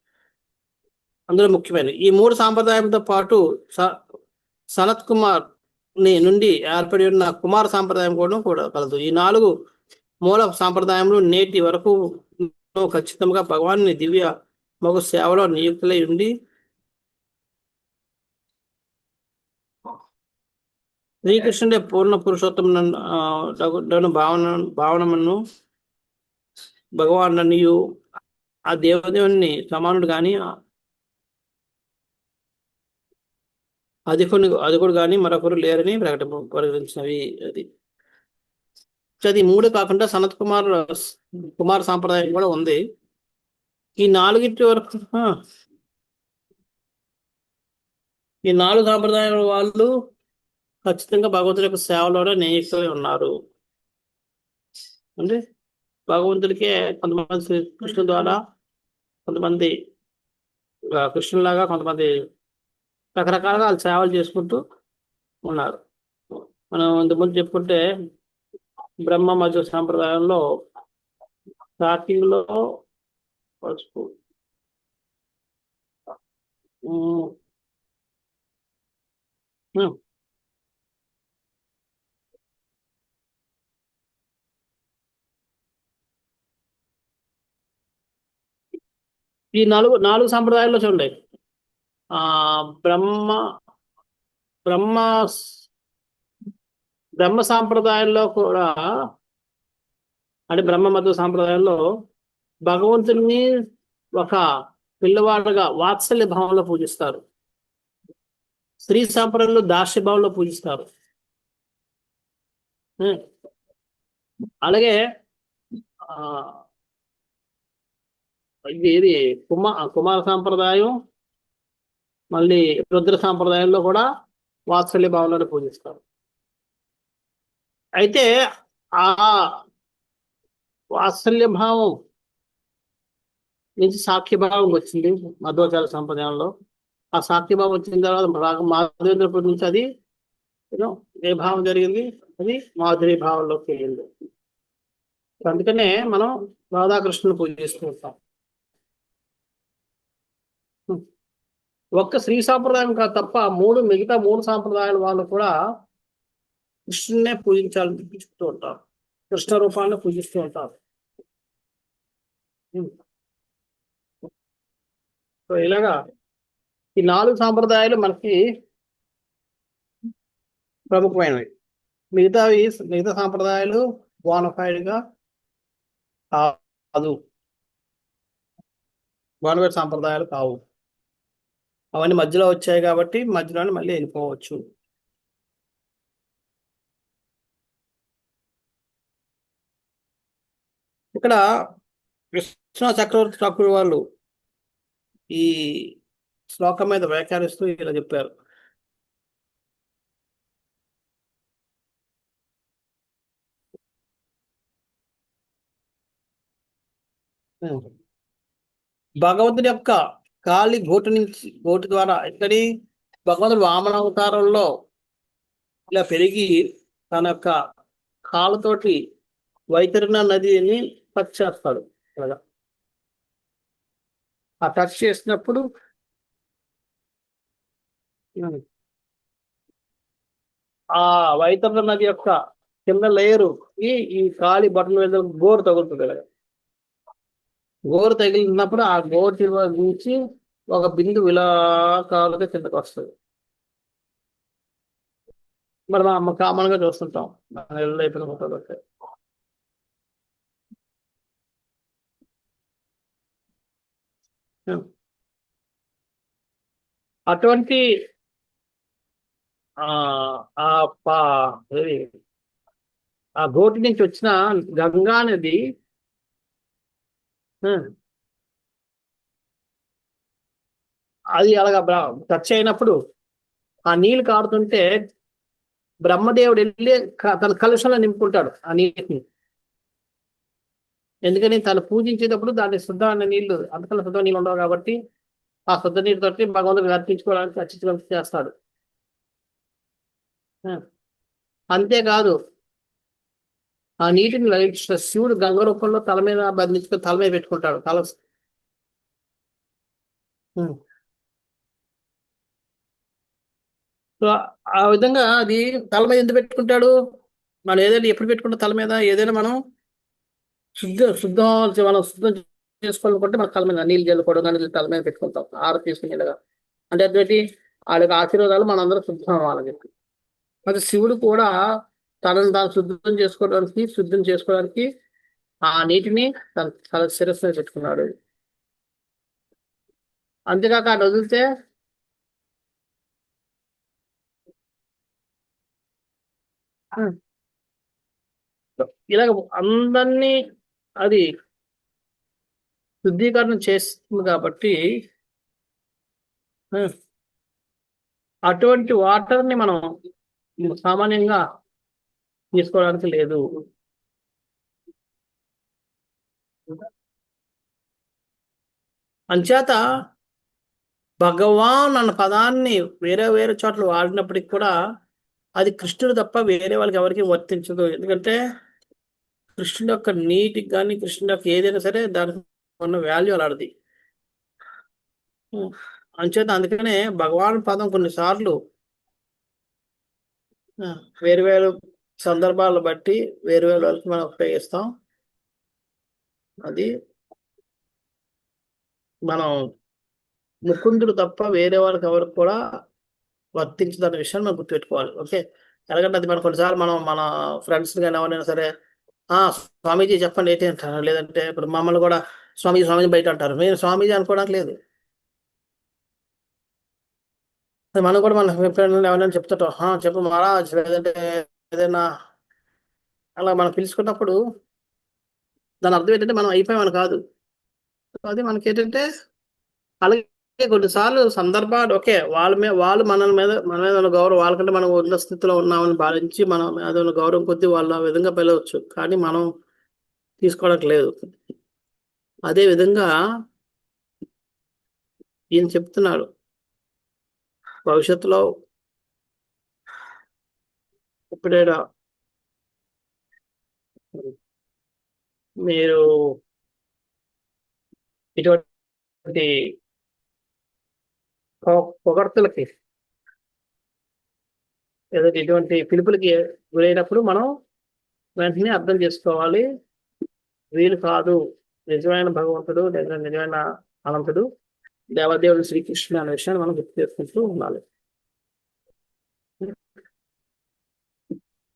అందులో ముఖ్యమైన ఈ 3 సాంప్రదాయంతో పాటు సనత్ కుమార్ నుండి ఏర్పడి ఉన్న కుమార సాంప్రదాయం కూడా కలదు. ఈ 4 మూల సాంప్రదాయంలో నేటి వరకు ఖచ్చితంగా భగవాన్ని దివ్య మగ సేవలో నియుక్తులై ఉండి శ్రీకృష్ణుడే పూర్ణ పురుషోత్తమ భావనను భగవానునియు ఆ దేవదేవుని సమానుడు కానీ అధికుడు కానీ మరొకరు లేరని ప్రకటించినవి. అది 3 కాకుండా సనత్ కుమార్ సాంప్రదాయం కూడా ఉంది. ఈ 4 వరకు ఈ 4 సాంప్రదాయాల వాళ్ళు ఖచ్చితంగా భగవంతుడి యొక్క సేవలోనే నియుక్తులై ఉన్నారు. అంటే భగవంతుడికే కొంతమంది శ్రీకృష్ణు ద్వారా, కొంతమంది కృష్ణులాగా, కొంతమంది రకరకాలుగా వాళ్ళు సేవలు చేసుకుంటూ ఉన్నారు. మనం ఇంతకుముందు చెప్పుకుంటే బ్రహ్మ మధ్య సాంప్రదాయంలో స్టార్టింగ్లో ఈ 4 సాంప్రదాయాల్లో చూడండి. బ్రహ్మ సాంప్రదాయంలో కూడా, అంటే బ్రహ్మ మధ్య సాంప్రదాయంలో భగవంతుని ఒక పిల్లవాడుగా వాత్సల్య భావంలో పూజిస్తారు. స్త్రీ సాంప్రదాయంలో దాస్య భావంలో పూజిస్తారు. అలాగే ఇది కుమార సాంప్రదాయం, మళ్ళీ రుద్ర సాంప్రదాయంలో కూడా వాత్సల్య భావంలోనే పూజిస్తారు. అయితే ఆ వాత్సల్య భావం నుంచి సాఖ్యభావం వచ్చింది మధ్వాచార్య సంప్రదాయంలో. ఆ సాఖ్యభావం వచ్చిన తర్వాత మాధవేంద్రపురి నుంచి అది ఏ భావం జరిగింది, అది మాధురి భావంలోకి వెళ్ళింది. అందుకనే మనం రాధాకృష్ణుని పూజిస్తూ ఉంటాం. ఒక్క శ్రీ సాంప్రదాయం తప్ప మిగతా 3 సాంప్రదాయాల వాళ్ళు కూడా కృష్ణునే పూజించాలని చెప్తూ ఉంటారు. కృష్ణ రూపాన్ని పూజిస్తూ ఉంటారు. సో ఇలాగా ఈ 4 సాంప్రదాయాలు మనకి ప్రముఖమైనవి. మిగతా సాంప్రదాయాలు బోనఫైడ్గా కాదు, బోనఫైడ్ సాంప్రదాయాలు కావు. అవన్నీ మధ్యలో వచ్చాయి కాబట్టి మధ్యలోనే మళ్ళీ వెళ్ళిపోవచ్చు. ఇక్కడ కృష్ణ చక్రవర్తి ఠాకూర్ వాళ్ళు ఈ శ్లోకం మీద వ్యాఖ్యానిస్తూ ఇలా చెప్పారు. భగవంతుడి యొక్క కాలి గోటు ద్వారా ఇక్కడి భగవంతుడు వామన అవతారంలో ఇలా పెరిగి తన యొక్క కాళ్ళతోటి వైతరణ నదిని టచ్ చేస్తాడు. అలాగా ఆ టచ్ చేసినప్పుడు ఆ వైతరణ నది యొక్క కింద లేయరు ఈ కాలి బటన్ మీద గోరు తగులుతుంది. అలాగా గోరు తగిలినప్పుడు ఆ గోరు నుంచి ఒక బిందు ఇలా కాలుగా కిందకు వస్తుంది. మరి మనం కామన్ గా చూస్తుంటాం అయిపోయిన ఫోటోలు. అటువంటి ఆ పా ఆ గోటి నుంచి వచ్చిన గంగా నది అది అలాగా టచ్ అయినప్పుడు ఆ నీళ్ళు కారుతుంటే బ్రహ్మదేవుడు వెళ్ళి తన కలుషంలో నింపుకుంటాడు ఆ నీటిని. ఎందుకని తను పూజించేటప్పుడు దాన్ని శుద్ధమైన నీళ్లు, అంతకన్నా శుద్ధ నీళ్ళు ఉండవు కాబట్టి ఆ శుద్ధ నీటితోటి భగవంతుడిని అర్పించుకోవడానికి అర్చించడం చేస్తాడు. అంతేకాదు ఆ నీటిని శివుడు గంగ రూపంలో తల మీద బంధించుకొని తల మీద పెట్టుకుంటాడు. సో ఆ విధంగా అది తల మీద ఎందుకు పెట్టుకుంటాడు? మనం ఏదైనా ఎప్పుడు పెట్టుకుంటాం తల మీద ఏదైనా మనం మనం శుద్ధం చేసుకోవాలనుకుంటే మన తల మీద నీళ్ళు జల్లుకోవడం కానీ తల మీద పెట్టుకుంటాం ఆరు తీసుకునేలాగా. అంటే అదేంటి వాళ్ళకి ఆశీర్వాదాలు మనందరం శుద్ధం అవ్వాలని చెప్పి. మరి శివుడు కూడా తనను తాను శుద్ధం చేసుకోవడానికి ఆ నీటిని తన శిరస్సు మీద పెట్టుకున్నాడు. అంతేకాక అటు వదిలితే ఇలాగ అందరినీ అది శుద్ధీకరణ చేస్తుంది కాబట్టి అటువంటి వాటర్ని మనం సామాన్యంగా తీసుకోవడానికి లేదు. అంచేత భగవాన్ అన్న పదాన్ని వేరే వేరే చోట్ల వాడినప్పటికి కూడా అది కృష్ణుడు తప్ప వేరే వాళ్ళకి ఎవరికి వర్తించదు. ఎందుకంటే కృష్ణుడి యొక్క నీటికి కానీ కృష్ణుడి యొక్క ఏదైనా సరే దానికి ఉన్న వాల్యూ అలాంటిది. అంచేత అందుకనే భగవాన్ పదం కొన్నిసార్లు వేరు వేరు సందర్భాలను బట్టి వేరు వేరు వాళ్ళకి మనం ఉపయోగిస్తాం. అది మనం ముకుందుడు తప్ప వేరే వాళ్ళకి ఎవరికి కూడా వర్తించదన్న విషయాన్ని మనం గుర్తుపెట్టుకోవాలి. ఓకే, ఎందుకంటే అది మనం కొన్నిసార్లు మన ఫ్రెండ్స్ కానీ ఎవరైనా సరే స్వామీజీ చెప్పండి ఏంటి అంటారు. లేదంటే ఇప్పుడు మమ్మల్ని కూడా స్వామీజీ బయట అంటారు. నేను స్వామీజీ అనుకోవడానికి లేదు. మనం కూడా మన ఎవరైనా చెప్తుంటాం చెప్పు మహారాజ్, లేదంటే ఏదైనా అలా మనం పిలుచుకున్నప్పుడు దాని అర్థం ఏంటంటే మనం అయిపోయామని కాదు. అది మనకి ఏంటంటే అలాగే కొన్నిసార్లు సందర్భాలు ఓకే వాళ్ళు మన మీద ఉన్న గౌరవం, వాళ్ళకంటే మనం ఉన్న స్థితిలో ఉన్నామని భావించి మనం మీద ఉన్న గౌరవం కొద్దీ వాళ్ళ విధంగా పిలవచ్చు, కానీ మనం తీసుకోవడానికి లేదు. అదే విధంగా ఈయన చెప్తున్నాడు భవిష్యత్తులో ఇప్పుడే మీరు ఇటువంటి పొగడ్తలకి ఏదైతే ఇటువంటి పిలుపులకి గురైనప్పుడు మనం వెంటనే అర్థం చేసుకోవాలి, వీలు కాదు నిజమైన భగవంతుడు లేదా నిజమైన అనంతుడు దేవదేవుడు శ్రీకృష్ణుడు అనే విషయాన్ని మనం గుర్తు చేసుకుంటూ ఉండాలి.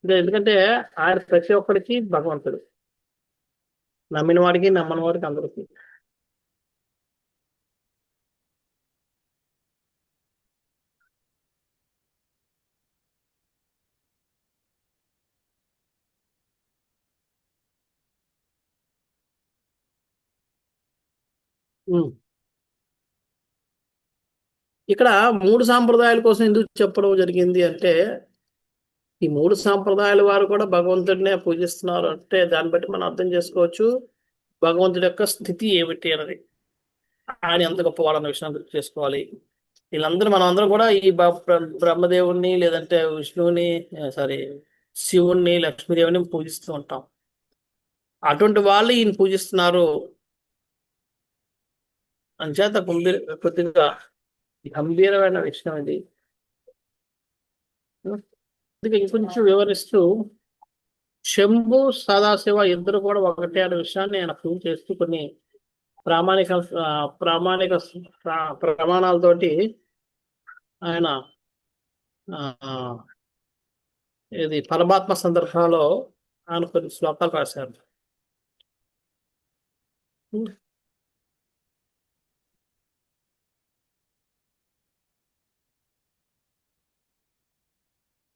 ఎందుకంటే ఆయన ప్రతి ఒక్కరికి భగవంతుడు, నమ్మిన వాడికి నమ్మని వాడికి అందరికీ. ఇక్కడ 3 సాంప్రదాయాల కోసం ఎందుకు చెప్పడం జరిగింది అంటే, ఈ 3 సాంప్రదాయాల వారు కూడా భగవంతుడినే పూజిస్తున్నారు అంటే దాన్ని బట్టి మనం అర్థం చేసుకోవచ్చు భగవంతుడి యొక్క స్థితి ఏమిటి అన్నది, ఆయన ఎంత గొప్పవాడన్న విషయాన్ని గుర్తు చేసుకోవాలి. వీళ్ళందరూ మనం అందరం కూడా ఈ బ్రహ్మదేవుణ్ణి లేదంటే విష్ణువుని, సారీ శివుణ్ణి, లక్ష్మీదేవిని పూజిస్తూ ఉంటాం. అటువంటి వాళ్ళు ఈయన పూజిస్తున్నారు అంచేత కొద్దిగా గంభీరమైన విషయం ఇది. ఇంకొంచెం వివరిస్తూ శంభు సదాశివ ఇద్దరు కూడా ఒకటే అనే విషయాన్ని ఆయన ప్రూవ్ చేస్తూ కొన్ని ప్రామాణిక ప్రమాణాలతోటి ఆయన ఇది పరమాత్మ సందర్భంలో ఆయన కొన్ని శ్లోకాలు రాశారు.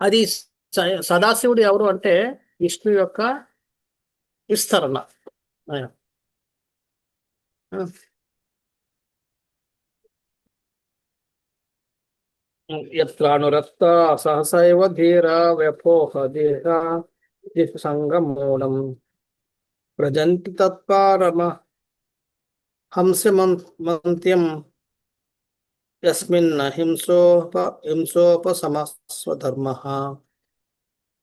అది సదాశివుడు ఎవరు అంటే విష్ణు యొక్క విస్తరణ. ఆయన యత్రానురక్త సహసైవ ధీర వ్యపోహ దేహ సంగమూలం ప్రజంతి తత్పరమ హంసమంత్యం యస్మిన్ హింసోపశమస్వధర్మ.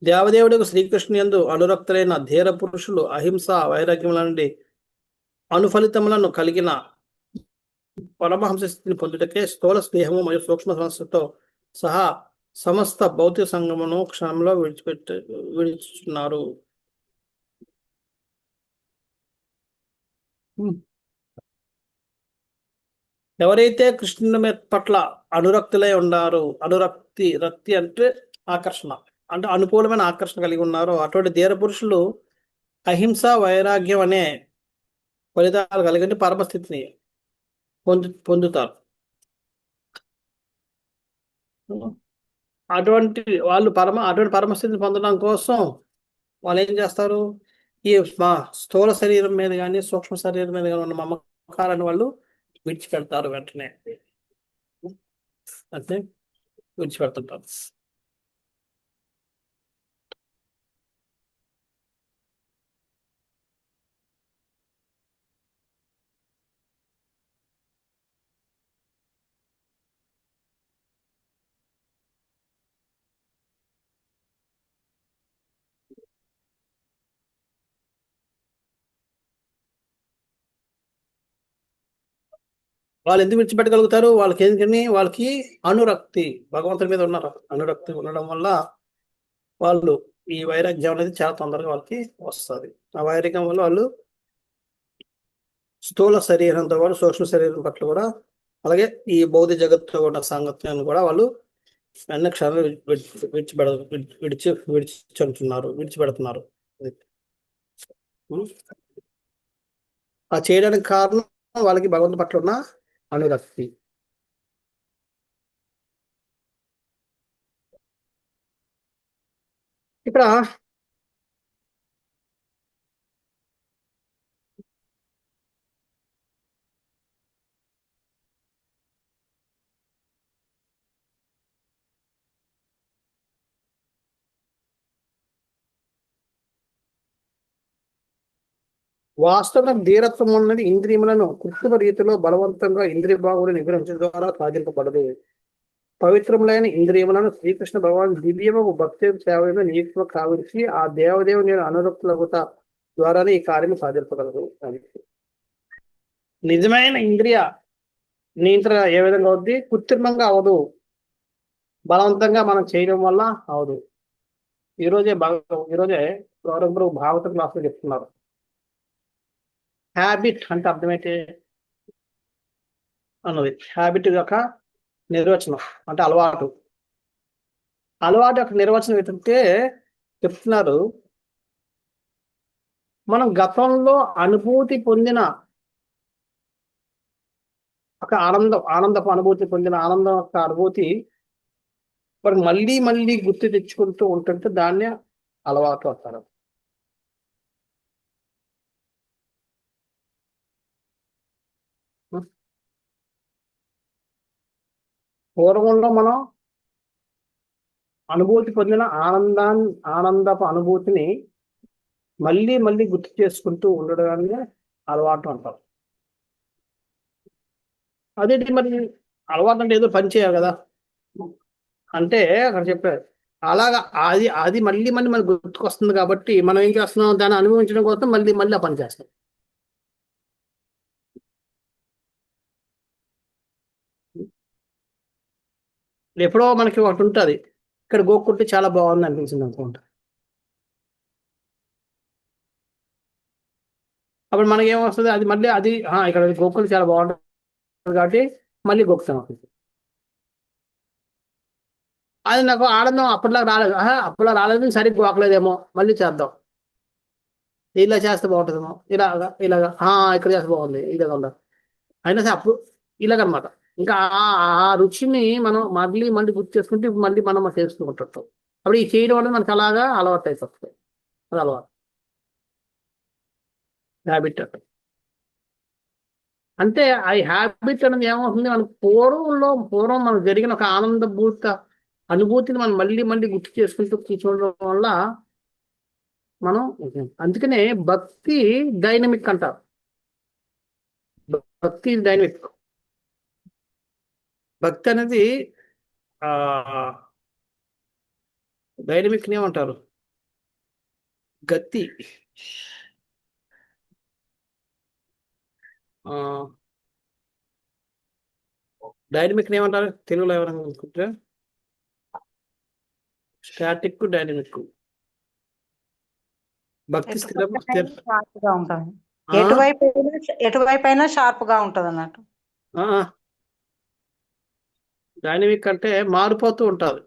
దేవదేవుడికి శ్రీకృష్ణుయందు అనురక్తులైన ధీర పురుషులు అహింస వైరాగ్యముల నుండి అనుఫలితములను కలిగిన పరమహంస స్థితిని పొందుటకే స్థూల స్నేహము మరియు సూక్ష్మ సమస్యతో సహా సమస్త భౌతిక సంగమును క్షణంలో విడిచుచున్నారు. ఎవరైతే కృష్ణుని పట్ల అనురక్తులై ఉన్నారు, రక్తి అంటే ఆకర్షణ, అంటే అనుకూలమైన ఆకర్షణ కలిగి ఉన్నారో అటువంటి ధీర పురుషులు అహింస వైరాగ్యం అనే ఫలితాలు కలిగి పరమస్థితిని పొందుతారు. అటువంటి పరమస్థితిని పొందడం కోసం వాళ్ళు ఏం చేస్తారు, ఈ స్థూల శరీరం మీద కానీ సూక్ష్మ శరీరం మీద కానీ ఉన్న మమకారాన్ని వాళ్ళు విడిచిపెడతారు. వెంటనే అంటే విడిచిపెడుతుంటారు. వాళ్ళు ఎందుకు విడిచిపెట్టగలుగుతారు? వాళ్ళకి అనురక్తి, భగవంతుడి మీద ఉన్న అనురక్తి ఉండడం వల్ల వాళ్ళు ఈ వైరాగ్యం అనేది చాలా తొందరగా వాళ్ళకి వస్తుంది. ఆ వైరాగ్యం వల్ల వాళ్ళు స్థూల శరీరంతో పాటు సూక్ష్మ శరీరం పట్ల కూడా, అలాగే ఈ భౌతిక జగత్తులో ఉన్న సాంగత్యాన్ని కూడా వాళ్ళు వెన్న క్షణాలు విడిచిపెడుతున్నారు. ఆ చేయడానికి కారణం వాళ్ళకి భగవంతుడి పట్ల ఉన్న అనురక్తి. ఇక్కడ వాస్తవ ధీరత్వం ఉన్నది ఇంద్రియములను కృత్రిమ రీతిలో బలవంతంగా ఇంద్రియ భాగులు నిగ్రహించడం ద్వారా సాధింపబడదు. పవిత్రములైన ఇంద్రియములను శ్రీకృష్ణ భగవాన్ దివ్యము భక్తి సేవలను నియుక్తిగా కావించి ఆ దేవదేవుని అనురక్తులగుత ద్వారానే ఈ కార్యము సాధింపగలదు. నిజమైన ఇంద్రియ నియంత్రణ ఏ విధంగా అవుద్ది? కృత్రిమంగా అవదు, బలవంతంగా మనం చేయడం వల్ల అవదు. ఈరోజే భాగవత క్లాసులు చెప్తున్నారు. హ్యాబిట్ అంటే అర్థమైతే అన్నది, హ్యాబిట్ యొక్క నిర్వచనం అంటే అలవాటు యొక్క నిర్వచనం ఏంటంటే చెప్తున్నారు, మనం గతంలో అనుభూతి పొందిన ఒక ఆనందపు అనుభూతి పొందిన ఆనందం యొక్క అనుభూతి మనకు మళ్ళీ మళ్ళీ గుర్తు తెచ్చుకుంటూ ఉంటుంటే దాన్ని అలవాటు అంటారు. పూర్వంలో మనం అనుభూతి పొందిన ఆనందపు అనుభూతిని మళ్ళీ మళ్ళీ గుర్తు చేసుకుంటూ ఉండడాన్ని అలవాటు అంటారు. అదేంటి మరి అలవాటు అంటే ఏదో పని చేయాలి కదా, అంటే అక్కడ చెప్పారు అలాగా. అది అది మళ్ళీ మళ్ళీ మనకు గుర్తుకొస్తుంది కాబట్టి మనం ఏం చేస్తున్నాం, దాన్ని అనుభవించడం కోసం మళ్ళీ మళ్ళీ ఆ పని చేస్తాం. ఎప్పుడో మనకి ఒకటి ఉంటుంది, ఇక్కడ గోక్కుంటే చాలా బాగుంది అనిపించింది అనుకుంటా. అప్పుడు మనకి ఏమొస్తుంది, అది మళ్ళీ అది ఇక్కడ గోక్కుంటే చాలా బాగుంటుంది కాబట్టి మళ్ళీ గోకుతాం. అది నాకు ఆనందం అప్పట్లో రాలేదు, అప్పట్లో రాలేదు, సరిగ్గా గోకలేదేమో, మళ్ళీ చేద్దాం, ఇలా చేస్తే బాగుంటుందేమో, ఇలాగా ఇక్కడ చేస్తే బాగుంది, ఇలాగ ఉండదు అయినా సరే అప్పుడు ఇలాగనమాట. ఇంకా ఆ రుచిని మనం మళ్ళీ మళ్ళీ గుర్తు చేసుకుంటే మళ్ళీ మనం చేస్తూ ఉంటుంటాం. అప్పుడు ఈ చేయడం వల్ల మనకు అలాగా అలవాటు అయిపోతుంది. అది అలవాటు, హ్యాబిట్ అంటే. అంటే ఆ హ్యాబిట్ అనేది ఏమవుతుంది, మన పూర్వం మనకు జరిగిన ఒక ఆనందభూత అనుభూతిని మనం మళ్ళీ మళ్ళీ గుర్తు చేసుకుంటూ కూర్చోవడం వల్ల మనం, అందుకనే భక్తి డైనమిక్ అంటారు. భక్తి డైనమిక్. భక్తి అనేది డైనమిక్ ఏమంటారు, గతి, డైనమిక్ ఏమంటారు తెలుగులో ఎవరైనా అనుకుంటే, స్టాటిక్ డైనమిక్. భక్తి స్థిరం షార్ప్ గా ఉంటుంది, ఎటువైపు అయినా షార్ప్ గా ఉంటది అన్నట్టు. డైనమిక్ అంటే మారిపోతూ ఉంటుంది.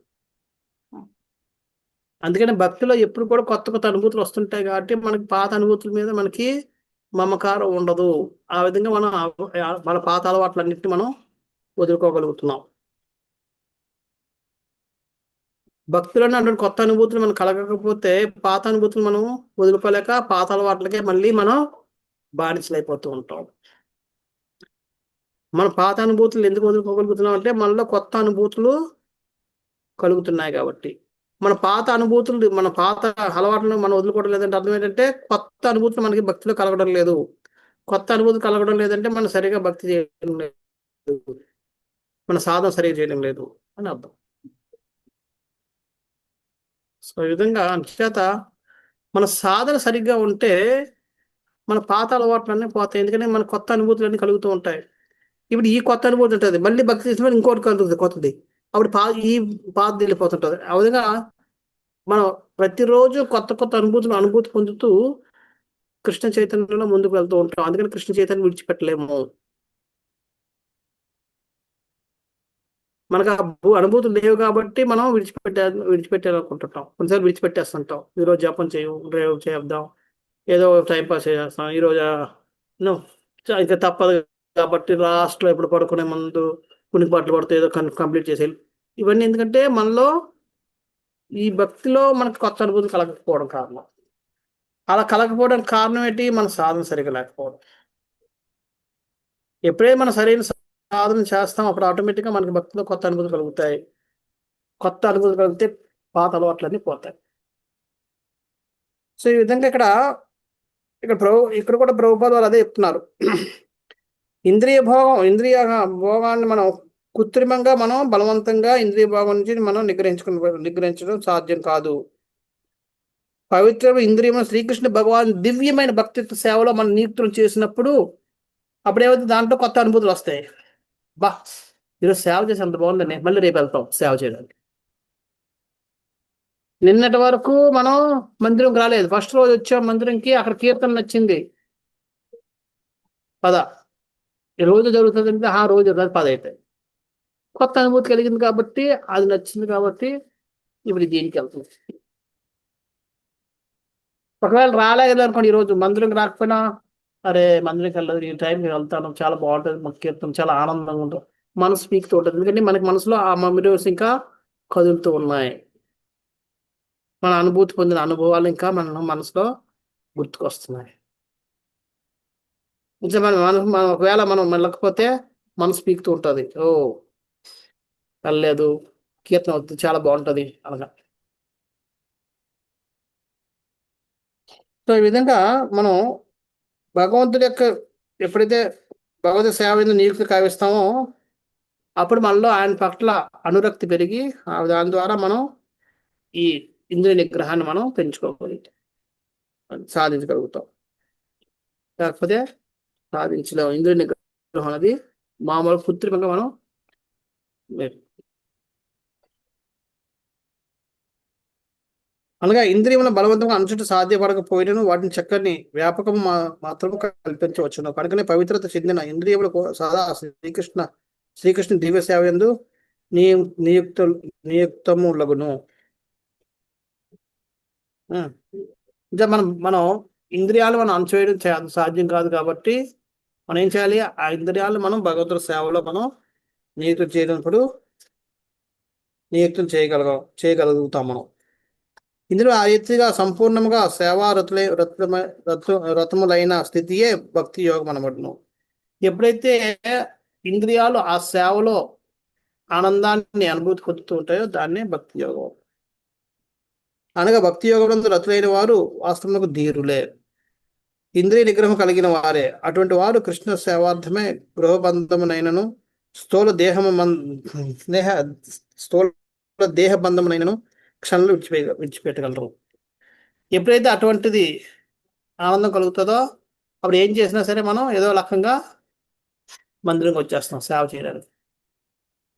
అందుకని భక్తిలో ఎప్పుడు కూడా కొత్త కొత్త అనుభూతులు వస్తుంటాయి కాబట్టి మనకి పాత అనుభూతుల మీద మనకి మమకారం ఉండదు. ఆ విధంగా మనం మన పాత అలవాట్లన్నింటినీ మనం వదులుకోగలుగుతున్నాం. భక్తులను అంటే కొత్త అనుభూతులు మనం కలగకపోతే పాత అనుభూతులు మనం వదులుకోలేక పాత అలవాట్లకే మళ్ళీ మనం బానిసలైపోతూ ఉంటాం. మన పాత అనుభూతులు ఎందుకు వదులుకోగలుగుతున్నాం అంటే మనలో కొత్త అనుభూతులు కలుగుతున్నాయి కాబట్టి. మన పాత అనుభూతులు, మన పాత అలవాట్లను మనం వదులుకోవడం లేదంటే అర్థం ఏంటంటే కొత్త అనుభూతులు మనకి భక్తిలో కలగడం లేదు. కొత్త అనుభూతులు కలగడం లేదంటే మనం సరిగా భక్తి చేయడం లేదు, మన సాధన సరిగా చేయడం లేదు అని అర్థం. సో ఈ విధంగా అంచేత మన సాధన సరిగ్గా ఉంటే మన పాత అలవాట్లన్నీ పోతాయి. ఎందుకంటే మన కొత్త అనుభూతులన్నీ కలుగుతూ ఉంటాయి. ఇప్పుడు ఈ కొత్త అనుభూతి ఉంటుంది, మళ్ళీ భక్తి చేసిన ఇంకోటి కలుగుతుంది కొత్తది, అప్పుడు ఈ పాత వెళ్ళిపోతుంటుంది. ఆ విధంగా మనం ప్రతిరోజు కొత్త కొత్త అనుభూతి పొందుతూ కృష్ణ చైతన్యంలో ముందుకు వెళ్తూ ఉంటాం. అందుకని కృష్ణ చైతన్యం విడిచిపెట్టలేము. మనకు అనుభూతులు లేవు కాబట్టి మనం విడిచిపెట్టాలనుకుంటుంటాం. కొన్నిసార్లు విడిచిపెట్టేస్తుంటాం. ఈరోజు జపం రేపు చేద్దాం, ఏదో టైంపాస్ చేస్తాం, ఈరోజు ఇంకా తప్పదు కాబట్టి లాస్ట్లో ఎప్పుడు పడుకునే ముందు కొన్ని పాటలు పడితే ఏదో కంప్లీట్ చేసేయాలి. ఇవన్నీ ఎందుకంటే మనలో ఈ భక్తిలో మనకు కొత్త అనుభూతులు కలగకపోవడం కారణం. అలా కలగకపోవడానికి కారణం ఏంటి, మన సాధన సరిగా లేకపోవడం. ఎప్పుడైతే మనం సరైన సాధన చేస్తాం అప్పుడు ఆటోమేటిక్గా మనకి భక్తిలో కొత్త అనుభూతులు కలుగుతాయి. కొత్త అనుభూతులు కలిగితే పాత అలవాట్లన్నీ పోతాయి. సో ఈ విధంగా ఇక్కడ కూడా ప్రభుపాద వారు అదే చెప్తున్నారు. ఇంద్రియ భోగాన్ని మనం కృత్రిమంగా మనం బలవంతంగా ఇంద్రియ భోగం నుంచి మనం నిగ్రహించడం సాధ్యం కాదు. పవిత్ర ఇంద్రియమైన శ్రీకృష్ణ భగవాన్ దివ్యమైన భక్తిత్వ సేవలో మనం నియుక్తం చేసినప్పుడు అప్పుడు ఏమైతే దాంట్లో కొత్త అనుభూతులు వస్తాయి. ఈరోజు సేవ చేసి అంత బాగుందని మళ్ళీ రేపు వెళ్తాం సేవ చేయడానికి. నిన్నటి వరకు మనం మందిరంకి రాలేదు, ఫస్ట్ రోజు వచ్చాం మందిరంకి, అక్కడ కీర్తన నచ్చింది, పద. ఈ రోజు జరుగుతుందంటే రోజు పద అవుతాయి. కొత్త అనుభూతి కలిగింది కాబట్టి, అది నచ్చింది కాబట్టి ఇప్పుడు దీనికి వెళ్తుంది. ఒకవేళ రాలేదు అనుకోండి, ఈరోజు మందిరంకి రాకపోయినా అరే మందిరంకి వెళ్ళదు, ఈ టైంకి వెళ్తాను, చాలా బాగుంటుంది, మాకు కీర్తన చాలా ఆనందంగా ఉంటుంది, మనసు పీకుతూ ఉంటుంది. ఎందుకంటే మనకి మనసులో ఆ మెమరీస్ ఇంకా కదులుతూ ఉన్నాయి. మన అనుభూతి పొందిన అనుభవాలు ఇంకా మన మనసులో గుర్తుకొస్తున్నాయి. మనం ఒకవేళ మనం వెళ్ళకపోతే మనసు పీకుతూ ఉంటుంది, వెళ్ళలేదు, కీర్తన అవుతుంది, చాలా బాగుంటుంది అలాగా. సో ఈ విధంగా మనం భగవంతుడి యొక్క ఎప్పుడైతే భగవత సేవ మీద నియుక్తి కావిస్తామో అప్పుడు మనలో ఆయన పట్ల అనురక్తి పెరిగి దాని ద్వారా మనం ఈ ఇంద్రియ నిగ్రహాన్ని మనం పెంచుకోగలుగుతాం, సాధించగలుగుతాం. కాకపోతే సాధించలేము. ఇంద్రియ నిగ్రహం అనేది మామూలు కృత్రిమంగా మనం అనగా ఇంద్రియముల బలవంతంగా అనుచుట సాధ్యపడకపోయినను వాటిని చక్కని వ్యాపకం మాత్రము కల్పించవచ్చును. కనుకనే పవిత్రత చెందిన ఇంద్రియములకు సదా శ్రీకృష్ణ దివ్య సేవ యందు నియుక్తములగును. ఇంకా మనం ఇంద్రియాలు మనం అణచివేయడం సాధ్యం కాదు కాబట్టి మనం ఏం చేయాలి? ఆ ఇంద్రియాలు మనం భగవంతుడి సేవలో మనం నియుక్తం చేయగలుగుతాం మనం. ఇందులో ఆ ఎత్తుగా సంపూర్ణంగా సేవా రతములైన స్థితియే భక్తి యోగం అనబడును. ఎప్పుడైతే ఇంద్రియాలు ఆ సేవలో ఆనందాన్ని అనుభూతి పొందుతూ ఉంటాయో దాన్నే భక్తి యోగం. అనగా భక్తి యోగంలో రతులైన వారు వాస్తవంలో ధీరులే, ఇంద్రియ నిగ్రహం కలిగిన వారే. అటువంటి వారు కృష్ణ సేవార్థమే గృహబంధమునైనను స్థూల దేహబంధమునైనను క్షణంలో విడిచిపెట్టగలరు. ఎప్పుడైతే అటువంటిది ఆనందం కలుగుతుందో అప్పుడు ఏం చేసినా సరే మనం ఏదో రకంగా మందిరంకి వచ్చేస్తాం సేవ చేయడానికి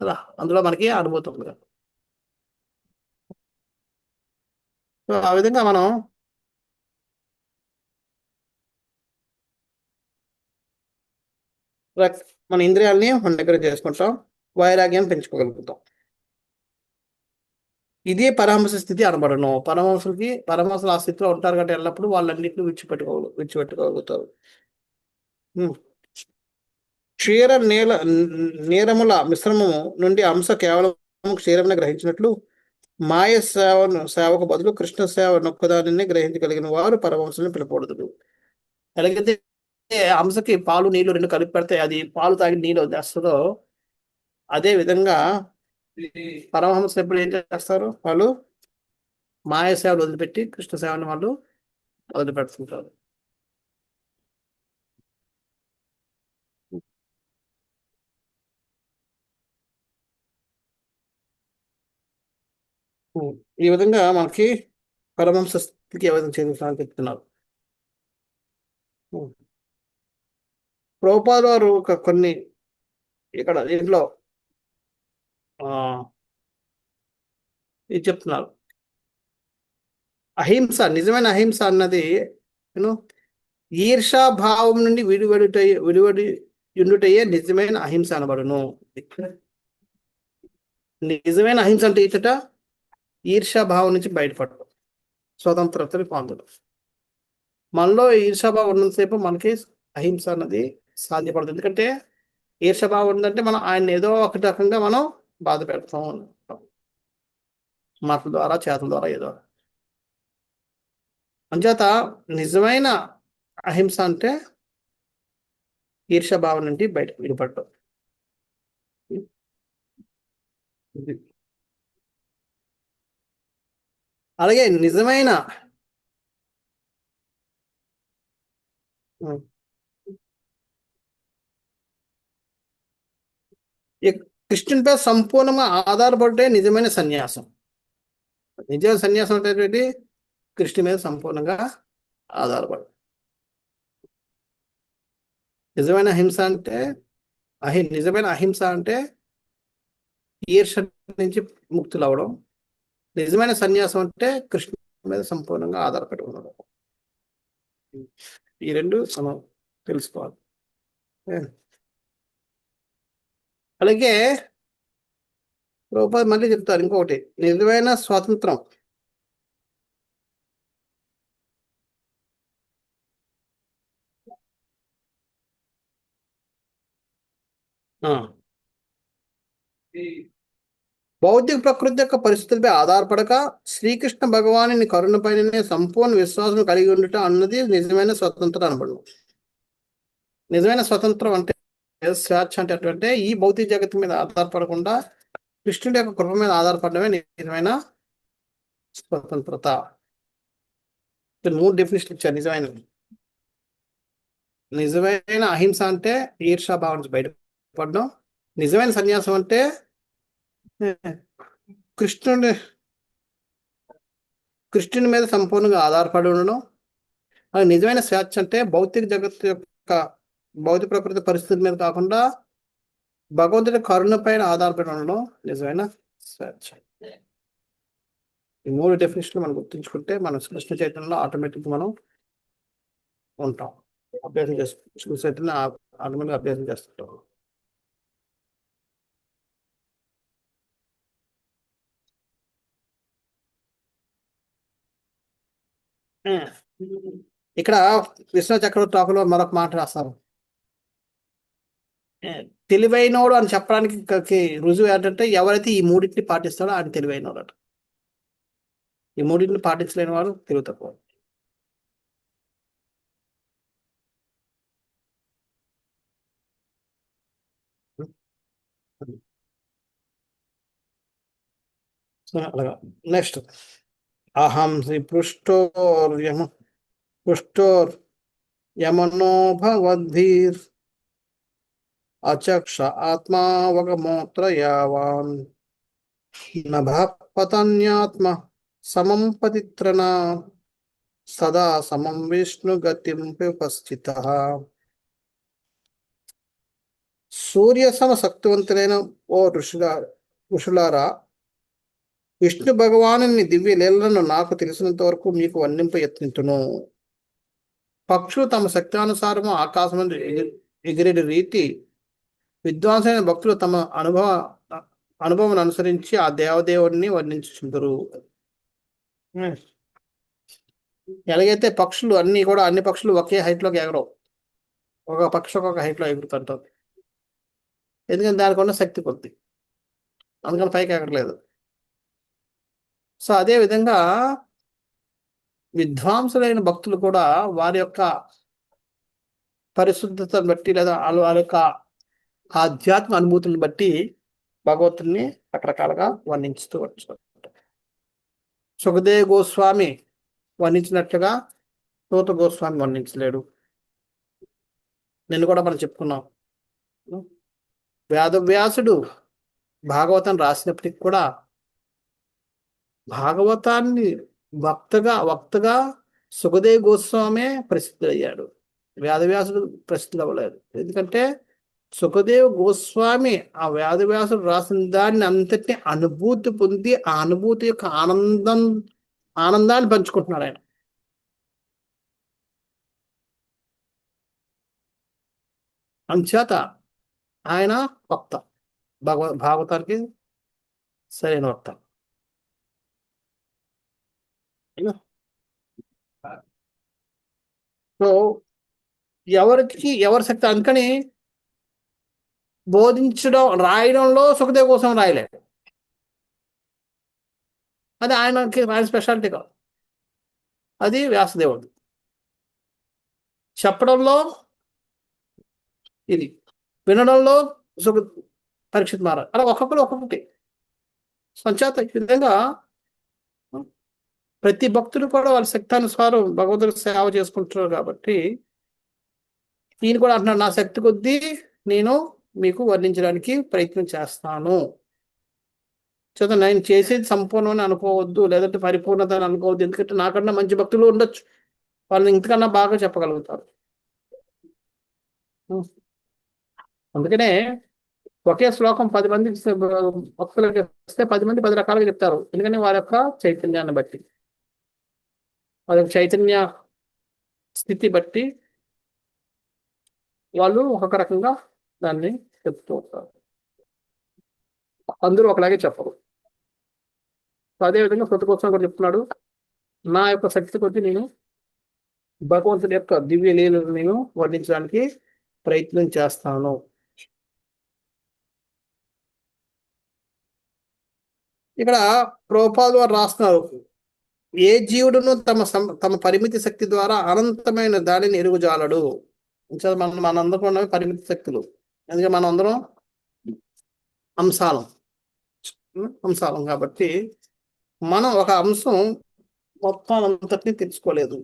కదా, అందులో మనకి అనుభూతి ఉంది కదా. సో ఆ విధంగా మనం మన ఇంద్రియాలని మన దగ్గర చేసుకుంటాం, వైరాగ్యాన్ని పెంచుకోగలుగుతాం. ఇదే పరమహంస స్థితి అనబడను. పరమహంసలు ఆ స్థితిలో ఉంటారు కాబట్టి ఎల్లప్పుడూ వాళ్ళన్నింటినీ విడిచిపెట్టుకోగలుగుతారు. క్షీర నేరముల మిశ్రమము నుండి అంశ కేవలం క్షీరమును గ్రహించినట్లు మాయ సేవకు బదులు కృష్ణ సేవ నొక్కదానిని గ్రహించగలిగిన వారు పరమహంసలను పిలపకూడదు. ఎలాగైతే అంశకి పాలు నీళ్లు రెండు కలిపి పెడితే అది పాలు తాగి నీళ్ళు వదిలేస్తుందో అదే విధంగా పరమహంసలు ఎప్పుడు ఏం చేస్తారు? వాళ్ళు మాయ సేవలు వదిలిపెట్టి కృష్ణ సేవని వాళ్ళు వదిలిపెడుతుంటారు. ఈ విధంగా మనకి పరమహంస స్థితికి ఏ విధంగా చేరుస్తామని చెప్తున్నారు. ప్రభుపాదుల వారు కొన్ని ఇక్కడ దీంట్లో ఇది చెప్తున్నారు. అహింస, నిజమైన అహింస అన్నది ఈర్షాభావం నుండి విడివడి ఉండుటయే నిజమైన అహింస అనబడును. నిజమైన అహింస అంటే ఇచ్చట ఈర్షాభావం నుంచి బయటపడడం, స్వతంత్రతని పొందడం. మనలో ఈర్షాభావం ఉన్నంతసేపు మనకి అహింస అన్నది సాధ్యపడదు. ఎందుకంటే ఈర్షాభావం ఉందంటే మనం ఆయన ఏదో ఒక రకంగా మనం బాధ పెడతాం మాటల ద్వారా, చేతుల ద్వారా, ఏదో. అంచేత నిజమైన అహింస అంటే ఈర్షాభావం నుండి బయటకు విడిపడటం. అలాగే నిజమైన కృష్ణునిపై సంపూర్ణంగా ఆధారపడే నిజమైన సన్యాసం. నిజమైన సన్యాసం అంటే కృష్ణుని మీద సంపూర్ణంగా ఆధారపడు. నిజమైన హింస అంటే నిజమైన అహింస అంటే ఈర్ష నుంచి ముక్తులు అవడం. నిజమైన సన్యాసం అంటే కృష్ణ మీద సంపూర్ణంగా ఆధారపడి ఉండడం. ఈ రెండు మనం తెలుసుకోవాలి. అలాగే ప్రభుపాద మళ్ళీ చెప్తారు ఇంకొకటి, నిజమైన స్వాతంత్రం భౌతిక ప్రకృతి యొక్క పరిస్థితులపై ఆధారపడక శ్రీకృష్ణ భగవాని కరుణపైనే సంపూర్ణ విశ్వాసం కలిగి ఉండటం అన్నది నిజమైన స్వతంత్రం అనబడు. నిజమైన స్వతంత్రం అంటే స్వేచ్ఛ అంటే ఈ భౌతిక జగత్తు మీద ఆధారపడకుండా కృష్ణుడి యొక్క కృప మీద ఆధారపడమే నిజమైన స్వతంత్రత. 3 డెఫినేషన్ ఇచ్చారు నిజమైన. నిజమైన అహింస అంటే ఈర్ష్యాభావం నుంచి బయటపడడం. నిజమైన సన్యాసం అంటే కృష్ణుడి కృష్ణుని మీద సంపూర్ణంగా ఆధారపడి ఉండడం. అది నిజమైన స్వేచ్ఛ అంటే భౌతిక జగత్తు యొక్క భౌతిక ప్రకృతి పరిస్థితి మీద కాకుండా భగవంతుడి కరుణ పైన ఆధారపడి ఉండడం నిజమైన స్వేచ్ఛ. ఈ 3 డెఫినేషన్లు మనం గుర్తుంచుకుంటే మనం కృష్ణ చైతన్యంలో ఆటోమేటిక్ మనం ఉంటాం. అభ్యాసం కృష్ణ చైతన్యం ఆటోమేటిక్ అభ్యాసం చేస్తుంటాం. ఇక్కడ కృష్ణ చక్రవర్తి టాకులో మరొక మాట రాస్తారు. తెలివైనోడు అని చెప్పడానికి రుజువు ఏంటంటే ఎవరైతే ఈ మూడింటిని పాటిస్తాడో ఆయన తెలివైనవాడు అట. ఈ మూడింటిని పాటించలేని వాడు తెలివి తక్కువ. అలాగా. నెక్స్ట్ అహం శ్రీ పృష్టోర్ యమనో భవద్భిర్ అచక్ష ఆత్మావగమోత్ర యావాన్ నభపతన్యాత్మ సమం పతిత్రణ సదా సమం విష్ణు గతిం ఉపస్థిత. సూర్య సమ శక్తివంతులైన ఓ ఋషులారా, విష్ణు భగవాను దివ్య లీలను నాకు తెలిసినంత వరకు మీకు వర్ణింప యత్నించును. పక్షులు తమ శక్తానుసారము ఆకాశం ఎగిరేటి రీతి విద్వాంసైన భక్తులు తమ అనుభవం అనుసరించి ఆ దేవదేవుడిని వర్ణించుచుందరు. ఎలాగైతే పక్షులు అన్ని పక్షులు ఒకే హైట్లోకి ఎగరవు. ఒక పక్షి ఒక్కొక్క హైట్లో ఎగురుతుంటుంది. ఎందుకంటే దానికి ఉన్న శక్తి కొద్ది, అందుకని పైకి ఎగరలేదు. సో అదే విధంగా విద్వాంసులైన భక్తులు కూడా వారి యొక్క పరిశుద్ధతను బట్టి లేదా వారి యొక్క ఆధ్యాత్మ అనుభూతులను బట్టి భగవంతుని రకరకాలుగా వర్ణించుతూ వచ్చారు. సుఖదేవ్ గోస్వామి వర్ణించినట్లుగా సూత గోస్వామి వర్ణించలేడు. నిన్ను కూడా మనం చెప్పుకున్నాం. వేదవ్యాసుడు భాగవతం రాసినప్పటికి కూడా భాగవతాన్ని వక్తగా సుఖదేవ్ గోస్వామే ప్రసిద్ధుడయ్యాడు. వేదవ్యాసుడు ప్రసిద్ధి అవ్వలేదు. ఎందుకంటే సుఖదేవ్ గోస్వామి ఆ వేదవ్యాసుడు రాసిన దాన్ని అంతటిని అనుభూతి పొంది ఆ అనుభూతి యొక్క ఆనందాన్ని పంచుకుంటున్నాడు ఆయన. అంచేత ఆయన వక్త, భాగవతానికి సరైన వక్త. సో ఎవరి శక్తి, అందుకని బోధించడం రాయడంలో సుఖదేవ్ కోసం రాయలేదు. అది ఆయన స్పెషాలిటీ కాదు, అది వ్యాసదేవుడు. చెప్పడంలో ఇది, వినడంలో పరీక్షిత్ మహారాజ్, అలా ఒక్కొక్కటి సంచేత. ఈ విధంగా ప్రతి భక్తుడు కూడా వాళ్ళ శక్తానుసారం భగవంతుడికి సేవ చేసుకుంటున్నారు. కాబట్టి ఈయన కూడా అంటున్నాడు, నా శక్తి కొద్దీ నేను మీకు వర్ణించడానికి ప్రయత్నం చేస్తాను. చేత నేను చేసేది సంపూర్ణమని అనుకోవద్దు, లేదంటే పరిపూర్ణత అని అనుకోవద్దు. ఎందుకంటే నాకన్నా మంచి భక్తులు ఉండొచ్చు, వాళ్ళని ఇంతకన్నా బాగా చెప్పగలుగుతారు. అందుకనే ఒకే శ్లోకం 10 మంది భక్తులకి వస్తే 10 మంది 10 రకాలుగా చెప్తారు. ఎందుకని వారి యొక్క చైతన్యాన్ని బట్టి, వారి యొక్క చైతన్య స్థితి బట్టి వాళ్ళు ఒక్కొక్క రకంగా దాన్ని చెప్తూ ఉంటారు. అందరూ ఒకలాగే చెప్పరు. అదేవిధంగా కృతకోత్సవం కూడా చెప్తున్నాడు, నా యొక్క శక్తి కొద్ది నేను భగవంతుడి యొక్క దివ్య లీలను నేను వర్ణించడానికి ప్రయత్నం చేస్తాను. ఇక్కడ ప్రభుపాదులు వారు రాస్తున్నారు, ఏ జీవుడును తమ పరిమితి శక్తి ద్వారా అనంతమైన దానిని ఎరుగుజాలడు. మనందరం ఉన్నవి పరిమితి శక్తులు. ఎందుకంటే మనం అందరం అంశాలం కాబట్టి మనం ఒక అంశం మొత్తం అంతటినీ తెలుసుకోలేదు.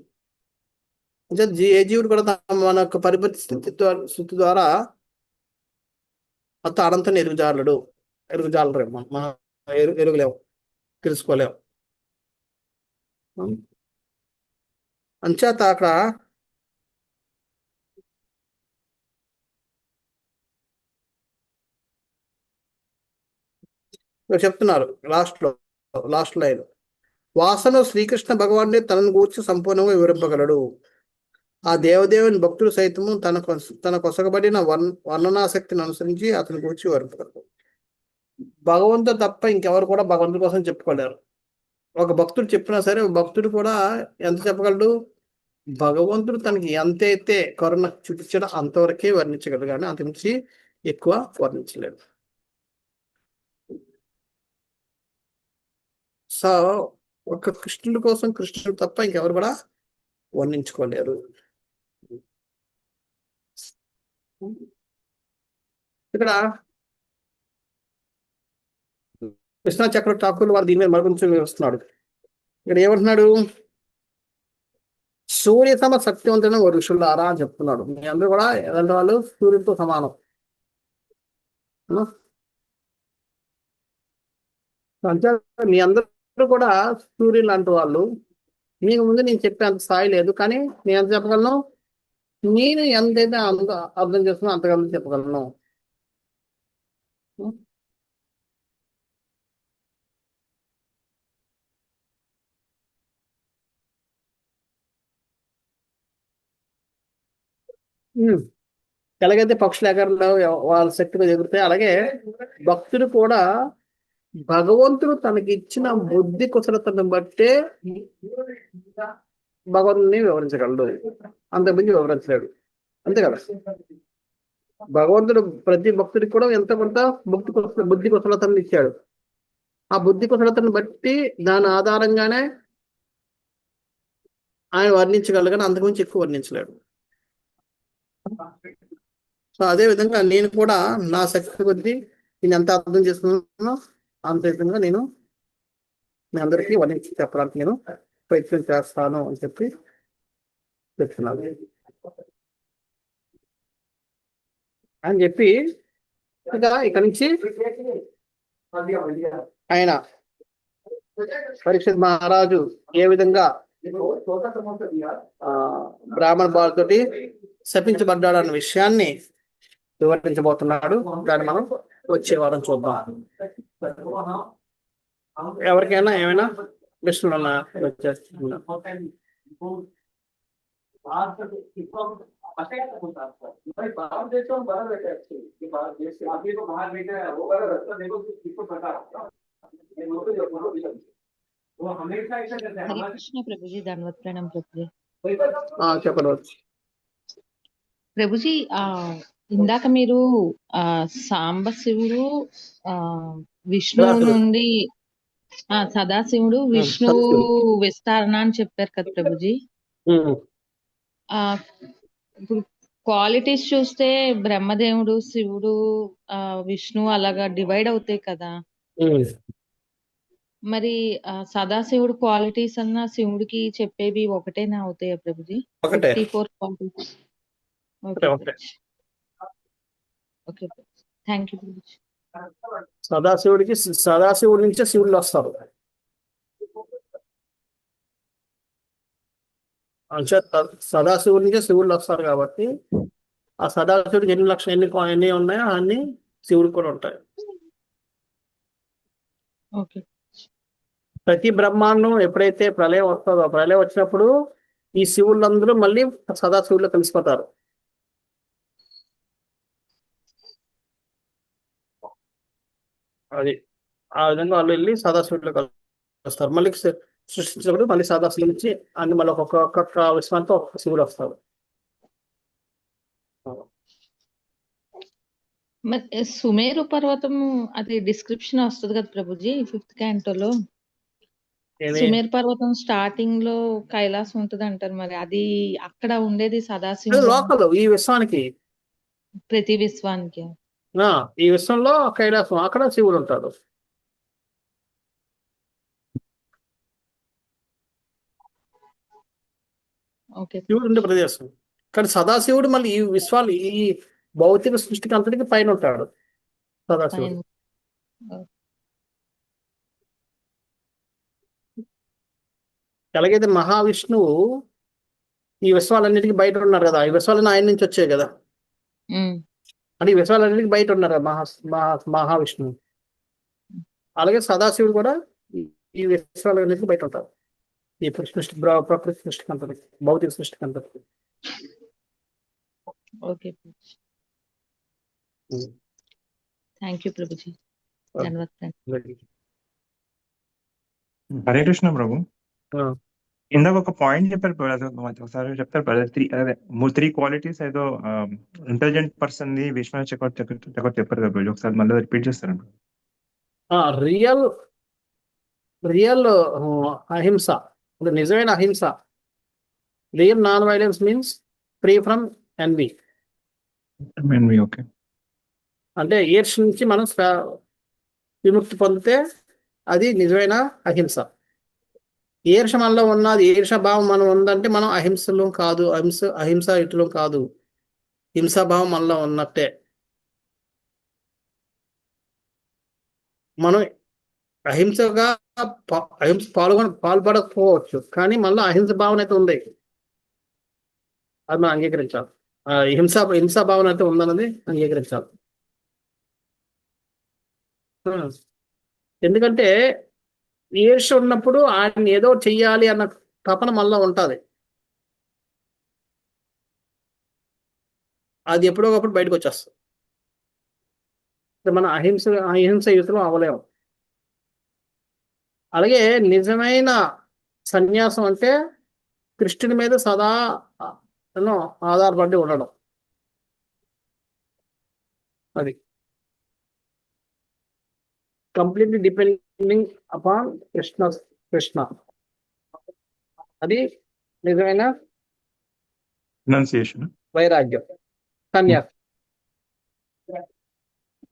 అంటే ఏ జీవుడు కూడా మన యొక్క పరిపతి స్థితి ద్వారా మొత్తం అనంతం ఎరుగుజాలరేమో మనం ఎరుగులేము, తెలుసుకోలేము. అంచేత అక్కడ చెప్తున్నారు లాస్ట్ లైన్, వాసన శ్రీకృష్ణ భగవానుడే తనను గూర్చి సంపూర్ణంగా వివరింపగలడు. ఆ దేవదేవుని భక్తులు సైతము తన కొసగబడిన వర్ణనాశక్తిని అనుసరించి అతని గురించి వివరింపగలరు. భగవంతుడు తప్ప ఇంకెవరు కూడా భగవంతుడి కోసం చెప్పుకోలేరు. ఒక భక్తుడు చెప్పినా సరే భక్తుడు కూడా ఎంత చెప్పగలడు? భగవంతుడు తనకి ఎంతైతే కరుణ చూపించాడో అంతవరకే వర్ణించగలడు, కానీ అంతకుమించి ఎక్కువ వర్ణించలేడు. సో ఒక కృష్ణుడి కోసం కృష్ణుడు తప్ప ఇంకెవరు కూడా వర్ణించుకోలేరు. ఇక్కడ కృష్ణా చక్ర ఠాకూర్ వారు దీని మీద మరికొంచెం వివరిస్తున్నాడు. ఇక్కడ ఏమంటున్నాడు? సూర్య సమ శక్తివంతులైన ఓ ఋషులారా అని చెప్తున్నాడు. మీ అందరూ కూడా ఎలాంటి వాళ్ళు? సూర్యుడితో సమానం. అంటే మీ అందరూ కూడా సూర్యుడు లాంటి వాళ్ళు. మీకు ముందు నేను చెప్పే అంత స్థాయి లేదు, కానీ నేను ఎంత చెప్పగలను? నేను ఎంతైతే అంత అర్థం చేస్తున్నా అంతకన్నా చెప్పగలను. ఎలాగైతే పక్షులు ఎగరలో వాళ్ళ శక్తిగా ఎగురుతాయి, అలాగే భక్తుడు కూడా భగవంతుడు తనకి ఇచ్చిన బుద్ధి కుశలతను బట్టే భగవంతుని వివరించగలడు, అంతకుమించి వివరించలేడు. అంతే కదా? భగవంతుడు ప్రతి భక్తుడికి కూడా ఎంత కొంత బుద్ధి కుశలతను ఇచ్చాడు. ఆ బుద్ధి కుశలతను బట్టి దాని ఆధారంగానే ఆయన వర్ణించగలడు, కానీ అంతకుమించి ఎక్కువ వర్ణించలేడు. సో అదే విధంగా నేను కూడా నా శక్తి కొద్దీ నేను ఎంత అర్థం చేసుకున్నానో అంత విధంగా నేను మీ అందరికీ వర్ణించి చెప్పడానికి నేను ప్రయత్నం చేస్తాను అని చెప్పి చెప్తున్నాను అని చెప్పి ఇక నుంచి ఆయన పరీక్షిత్ మహారాజు ఏ విధంగా బ్రాహ్మణ బాలుతోటి శపించబడ్డాడు అన్న విషయాన్ని వివరించబోతున్నాడు. దాన్ని మనం వచ్చే వారం చూద్దాం. ఎవరికైనా ఏమైనా ప్రశ్నలు ఉన్నా వచ్చేస్తున్నా. హరే కృష్ణ ప్రభుజీ, ధన్వత్ ప్రణాం ప్రభుజీ. చెప్పవచ్చు ప్రభుజీ. ఇందాక మీరు సాంబశివుడు విష్ణువు నుండి సదాశివుడు విష్ణువు విస్తరణ అని చెప్పారు కదా ప్రభుజీ. ఇప్పుడు క్వాలిటీస్ చూస్తే బ్రహ్మదేవుడు, శివుడు, విష్ణువు అలాగా డివైడ్ అవుతాయి కదా. మరి సదాశివుడు క్వాలిటీస్ అన్న శివుడికి చెప్పేవి ఒకటేనా అవుతాయా Prabhuji? 54 qualities. Okay, thank you Prabhuji. సదాశివుడి నుంచే శివుళ్ళు వస్తారు. సదాశివుడి నుంచే శివుళ్ళు వస్తారు కాబట్టి ఆ సదాశివుడికి ఎన్ని లక్షలు ఎన్ని ఉన్నాయో అన్ని శివుడికి కూడా ఉంటాయి. ప్రతి బ్రహ్మాండం ఎప్పుడైతే ప్రళయం వస్తుందో, ప్రళయం వచ్చినప్పుడు ఈ శివుళ్ళందరూ మళ్ళీ సదాశివుల్లో కలిసిపోతారు. అది ఆ విధంగా వాళ్ళు వెళ్ళి సదాశివుల్లో కలుస్తారు. మళ్ళీ సృష్టించినప్పుడు మళ్ళీ సదాశివుల నుంచి అన్ని మళ్ళీ ఒక్కొక్క విశ్వాంతో ఒక్కొక్క శివుడు వస్తారు. సుమేరు పర్వతము అది డిస్క్రిప్షన్ వస్తుంది కదా ప్రభుజీ 5th క్యాంటోలో. సుమేరు పర్వతం స్టార్టింగ్ లో కైలాసం ఉంటది అంటారు. మరి అది అక్కడ ఉండేది సదాశివుడు లోకల్ ఈ విశ్వానికి, ప్రతి విశ్వానికి. ఈ విశ్వంలో కైలాసం, అక్కడ శివుడు ఉంటాడు. ఓకే శివుడు ఉండే ప్రదేశం. కానీ సదాశివుడు మళ్ళీ ఈ విశ్వాలు ఈ భౌతిక సృష్టికి అంతటికి పైన ఉంటాడు సదాశివుడు. పైన. ఎలాగైతే మహావిష్ణువు ఈ విశ్వాలన్నిటికీ బయట ఉన్నారు కదా, ఈ విశ్వాలన్నీ ఆయన నుంచి వచ్చాయి కదా, ఉమ్, అంటే ఈ విశ్వాలన్నిటికీ బయట ఉన్నారు కదా మహావిష్ణువు. అలాగే సదాశివుడు కూడా ఈ విశ్వాలన్నిటికీ బయట ఉంటారు. ఈ సృష్టి ప్రకృతి సృష్టికి అంతటికి, భౌతిక సృష్టికి అంతటికి. Okay Prabhuji. Thank you Prabhuji. ధన్యవాదాలు. హరే కృష్ణ ప్రభు. ఆ. ఇందాక ఒక పాయింట్ చెప్పారు ప్రభు, అది ఒకసారి చెప్తారు ప్రభు. అదే 3 క్వాలిటీస్ ఏదో ఇంటెలిజెంట్ పర్సన్ ది విశ్వనాథ్ చక్రవర్తి చెప్పారు కదా ప్రభు, ఒకసారి మళ్ళీ రిపీట్ చేస్తారండి. రియల్ రియల్ అహింస, అంటే నిజమైన అహింస, real non violence means free from envy. Okay. అంటే ఈర్ష నుంచి మనం విముక్తి పొందితే అది నిజమైన అహింస. ఈర్ష మనలో ఉన్నది, ఈర్ష భావం మనం ఉందంటే మనం అహింసలో కాదు, అహింసాయుతులం కాదు, హింసాభావం మనలో ఉన్నట్టే. మనం అహింసగా పాల్పడకపోవచ్చు, కానీ మనలో అహింస భావన అయితే ఉంది, అది మనం అంగీకరించాలి. హింసా భావన అయితే ఉందన్నది అంగీకరించాలి. ఎందుకంటే ఈర్ష ఉన్నప్పుడు ఆయన ఏదో చెయ్యాలి అన్న తపన మనలో ఉంటుంది, అది ఎప్పుడో ఒకప్పుడు బయటకు వచ్చేస్తుంది. మన అహింసయుతులు అవ్వలేము. అలాగే నిజమైన సన్యాసం అంటే కృష్ణుడి మీద సదా ఆధారపడి ఉండడం. అది కంప్లీట్లీ డిపెండింగ్ అపాన్ కృష్ణ. అది నిజమైన వైరాగ్యం, సన్యాసం.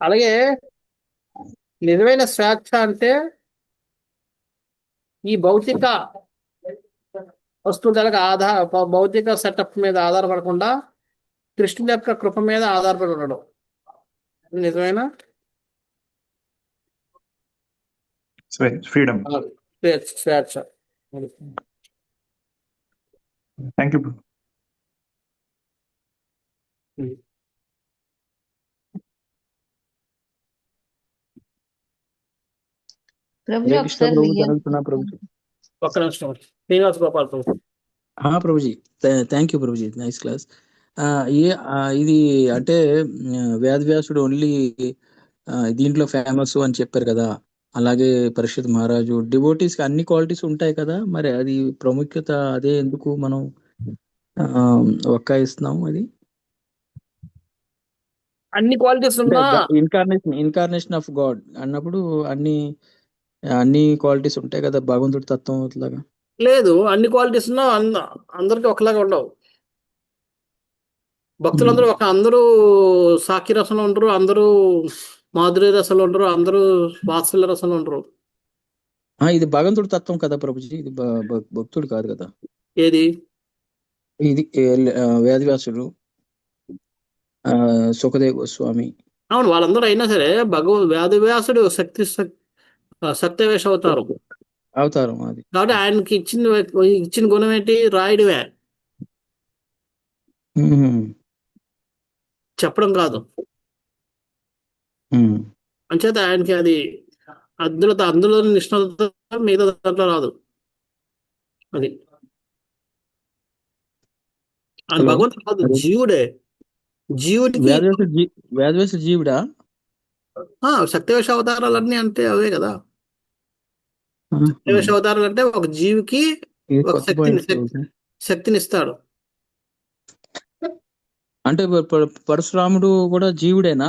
అలాగే నిజమైన స్వేచ్ఛ అంటే ఈ భౌతిక వస్తువులకు భౌతిక సెటప్ మీద ఆధారపడకుండా కృష్ణుడి యొక్క కృప మీద ఆధారపడి ఉండడం నిజమైన ఫ్రీడమ్. స్వేచ్ఛ. Thank you. ప్రభుజీ హరే కృష్ణ ఒకసారి ప్రభు, రియల్ చదువుతున్నా ప్రభుజీ. ఒక్క నిమిషం. శ్రీనివాస్ గోపాల్ ప్రభు. Prabhuji thank you Prabhuji, nice class. ఇది అంటే వేదవ్యాసుడు ఓన్లీ దీంట్లో ఫేమస్ అని చెప్పారు కదా, అలాగే పరీక్షిత్ మహారాజు డివోటీస్ కి అన్ని క్వాలిటీస్ ఉంటాయి కదా, మరి అది ప్రాముఖ్యత అదే ఎందుకు మనం ఒక్కాయిస్తున్నాం? అది అన్ని క్వాలిటీస్ ఉన్నా ఇన్కార్నేషన్ ఆఫ్ గాడ్ అన్నప్పుడు అన్ని క్వాలిటీస్ ఉంటాయి కదా భగవంతుడి తత్వం లాగా. లేదు, అన్ని క్వాలిటీస్ ఉన్నా అందరికి ఒకలాగా ఉండవు. భక్తులందరూ అందరూ సాక్షి రసంలో ఉండరు, అందరూ మాధుర్య రసంలో ఉండరు, అందరూ వాత్సల్య రసంలో ఉండరు. ఇది భగవంతుడి తత్వం కదా ప్రభుజీ, ఇది భక్తుడు కాదు కదా. ఏది? ఇది వేదవ్యాసుడు, సుఖదేవ్ గోస్వామి. అవును, వాళ్ళందరూ అయినా సరే వేదవ్యాసుడు సత్యవేష అవతారం అది కాబట్టి ఆయనకి ఇచ్చిన గుణం ఏంటి? రాయుడివే, చెప్పడం కాదు. అంచేత ఆయనకి అది అందులో నిష్ణాత, మిగతా దాంట్లో రాదు. అది ఆయన భగవంతుడు కాదు, జీవుడే. జీవుడికి వేదవ్యాసుడు జీవుడా? సత్యవేష అవతారాలన్నీ అంటే అవే కదా. సత్యవేష అవతారాలు అంటే ఒక జీవికి ఒక శక్తిని ఇస్తాడు. అంటే పరశురాముడు కూడా జీవుడేనా,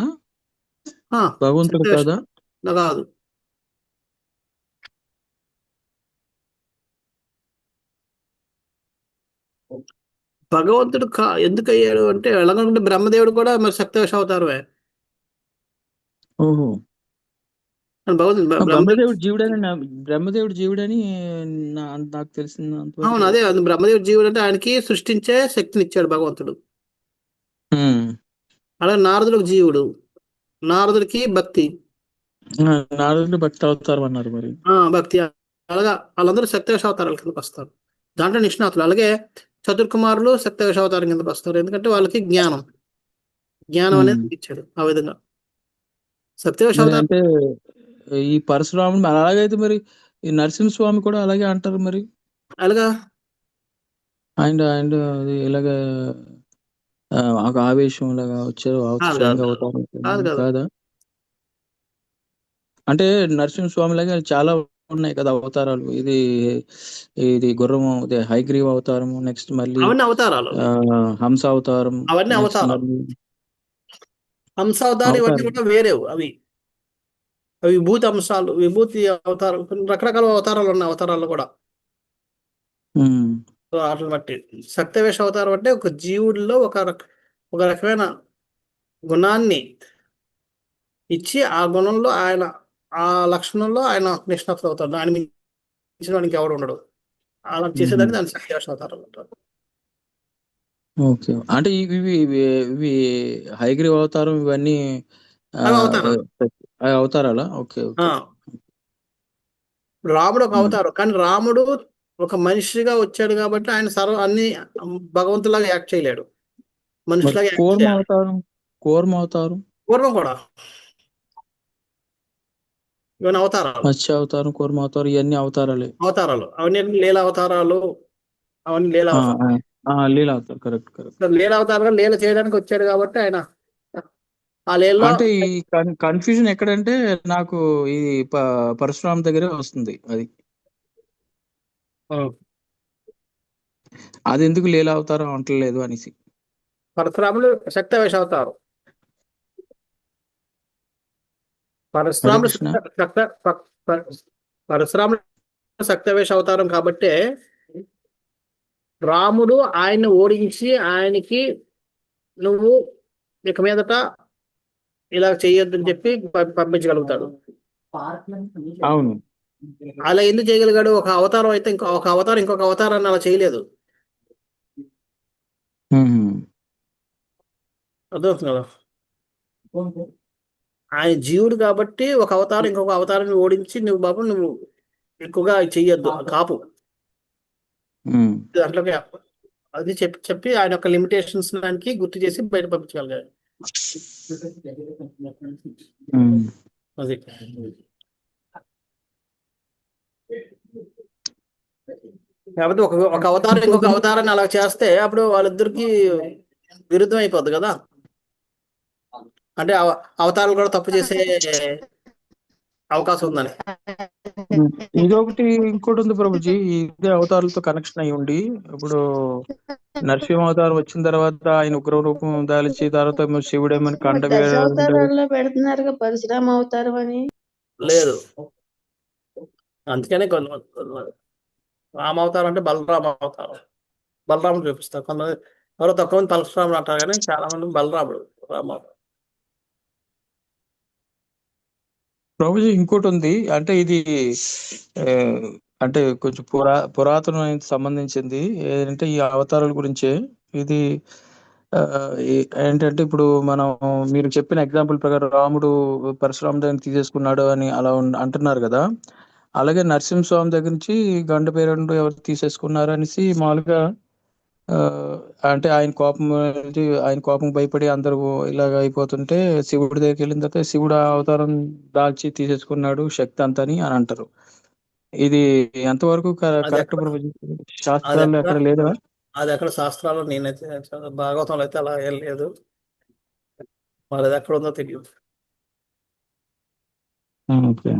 భగవంతుడు కాదా? కాదు. భగవంతుడు ఎందుకు అయ్యాడు అంటే వెళ్ళగంటే బ్రహ్మదేవుడు కూడా మరి సత్యవేష అవతారమే. ఓహో. భగవంతుడు బ్రహ్మదేవుడు బ్రహ్మదేవుడు జీవుడని బ్రహ్మదేవుడు జీవుడని నాకు తెలిసింది అవును, అంతవరకు. అదే అది బ్రహ్మదేవుడు జీవుడు అంటే ఆయనకి సృష్టించే శక్తిని ఇచ్చాడు భగవంతుడు. ఉమ్. అలాగే నారదుడికి జీవుడు, నారదుడికి భక్తి, నారాయణ భక్తి అవతారం అన్నారు మరి. భక్తి. అలాగా వాళ్ళందరూ సప్తదశ అవతారాల కిందకి వస్తారు. దాంట్లో నిష్ణాతులు. అలాగే చతుర్కుమారులు సప్తదశ అవతారం కిందకి వస్తారు. ఎందుకంటే వాళ్ళకి జ్ఞానం అనేది ఇచ్చాడు. ఆ విధంగా సప్తదశ మరి అవతారం. అంటే ఈ పరశురాముడు మరి అలాగైతే మరి ఈ నరసింహస్వామి కూడా అలాగే అంటారు మరి. అలాగా ఆయన ఆయన అది ఇలాగ ఒక ఆవేశం లాగా వచ్చారు స్వయంగా అవతారం కాదు. కాదా? అంటే నరసింహస్వామి లాగా చాలా ఉన్నాయి కదా అవతారాలు. ఇది గుర్రము, హైగ్రీవ అవతారము, నెక్స్ట్ మళ్ళీ అవన్నీ అవతారాలు, హంస అవతారం, అవన్నీ నెక్స్ట్ అవతారాలు. మళ్ళీ హంస అవతారం ఇవన్నీ అవతారం. కూడా వేరేవు. అవి విభూతి అంశాలు, విభూతి అవతారం, కొన్ని రకరకాల అవతారాలు ఉన్నాయి. అవతారాలు కూడా ఉమ్. సో వాటిని బట్టి సప్తవేష అవతారం అంటే ఒక జీవుడిలో ఒక రకమైన గుణాన్ని ఇచ్చి ఆ గుణంలో ఆయన, ఆ లక్షణంలో ఆయన నిష్ణాతులు అవుతాడు. ఆయన మించిన వాడికి ఎవడు ఉండడు. అలా చేసేదాన్ని దాన్ని సప్తవేష అవతారాలు అంటారు. ఓకే. అంటే ఇవి ఇవి ఇవి హైగ్రీవ అవతారం ఇవన్నీ అవి అవతారాలు. అవి అవతారాలా? Okay okay. రాముడు ఒక అవతారం, కానీ రాముడు ఒక మనిషిగా వచ్చాడు కాబట్టి ఆయన అన్ని భగవంతులాగా యాక్ట్ చేయలేడు, మనిషిలాగా యాక్ట్ కూర్మ చేయాలి. అవతారం, కూర్మ అవతారం, పూర్వం కూడా ఇవన్నీ అవతారాలు. మత్స్య అవతారం, కూర్మ అవతారం ఇవన్నీ అవతారాలే. అవన్నీ లీల అవతారాలు. అవన్నీ లీల అవతారాలు. లీల అవతారం. Correct correct. లీల అవతారంగా లీల చేయడానికి వచ్చాడు కాబట్టి ఆయన ఆ లీలలో అంటే ఈ కన్ఫ్యూజన్ ఎక్కడంటే నాకు ఈ పరశురామ దగ్గరే వస్తుంది. అది ఎందుకు లీల అవతారం అంటలేదు అనేసి. పరశురాముడు సప్తవేష అవతారం. పరశురాముడు సప్తవేష అవతారం కాబట్టే రాముడు ఆయన్ని ఓడించి ఆయనకి నువ్వు ఇక మీదట ఇలా చెయ్యొద్దని చెప్పి పంపించగలుగుతాడు. అవును. అలా ఎందుకు చేయగలిగాడు? ఒక అవతారం అయితే ఇంకొక అవతారాన్ని అలా చేయలేదు. అర్థమవుతుంది కదా? ఆయన జీవుడు కాబట్టి ఒక అవతారం ఇంకొక అవతారాన్ని ఓడించి నువ్వు ఎక్కువగా చెయ్యొద్దు, కాపు దాంట్లోకి అది చెప్పి ఆయన యొక్క లిమిటేషన్స్ దానికి గుర్తు చేసి బయట పంపించగలిగాడు. అది కాబట్టి ఒక అవతారం ఇంకొక అవతారాన్ని అలా చేస్తే అప్పుడు వాళ్ళిద్దరికి విరుద్ధం అయిపోద్ది కదా. అంటే అవతారాలు కూడా తప్పు చేసే అవకాశం ఉందని. ఇంకొకటి ఉంది ప్రభుజీ, ఇదే అవతారాలతో కనెక్షన్ అయ్యి ఉండి, ఇప్పుడు నరసింహ అవతారం వచ్చిన తర్వాత ఆయన ఉగ్ర రూపం దాల్చి తర్వాత శివుడేమని అవతారాల్లో పెడుతున్నారు పరశురామ అవతారం అని. లేదు, అందుకనే రామ అవతారం అంటే బలరామ అవతారం, బలరాముడు చూపిస్తారు. కొంతమంది ఎవరో తక్కువ మంది పరశురాముడు అంటారు, కానీ చాలా మంది బలరాముడు రామ. ప్రభుజీ ఇంకోటి ఉంది, అంటే ఇది అంటే కొంచెం పురాతనమైన సంబంధించింది ఏంటంటే ఈ అవతారాల గురించే. ఇది ఏంటంటే ఇప్పుడు మీరు చెప్పిన ఎగ్జాంపుల్ ప్రకారం రాముడు పరశురామ దగ్గర తీసేసుకున్నాడు అని అలా అంటున్నారు కదా. అలాగే నరసింహస్వామి దగ్గర నుంచి గండ పేరండు ఎవరు తీసేసుకున్నారు అనేసి మామూలుగా అంటే ఆయన కోపం భయపడి అందరూ ఇలాగ అయిపోతుంటే శివుడి దగ్గరికి వెళ్ళిన తర్వాత శివుడు అవతారం దాల్చి తీసేసుకున్నాడు శక్తి అంతా అని అంటారు. ఇది ఎంతవరకు కరెక్ట్ ప్రభుజీ? శాస్త్రాల్లో ఎక్కడ లేదా? అది ఎక్కడ శాస్త్రాల్లో నేనైతే భాగవతంలో అయితే అలా ఏం లేదు, వాళ్ళది ఎక్కడ ఉందో తెలియదు. ఓకే.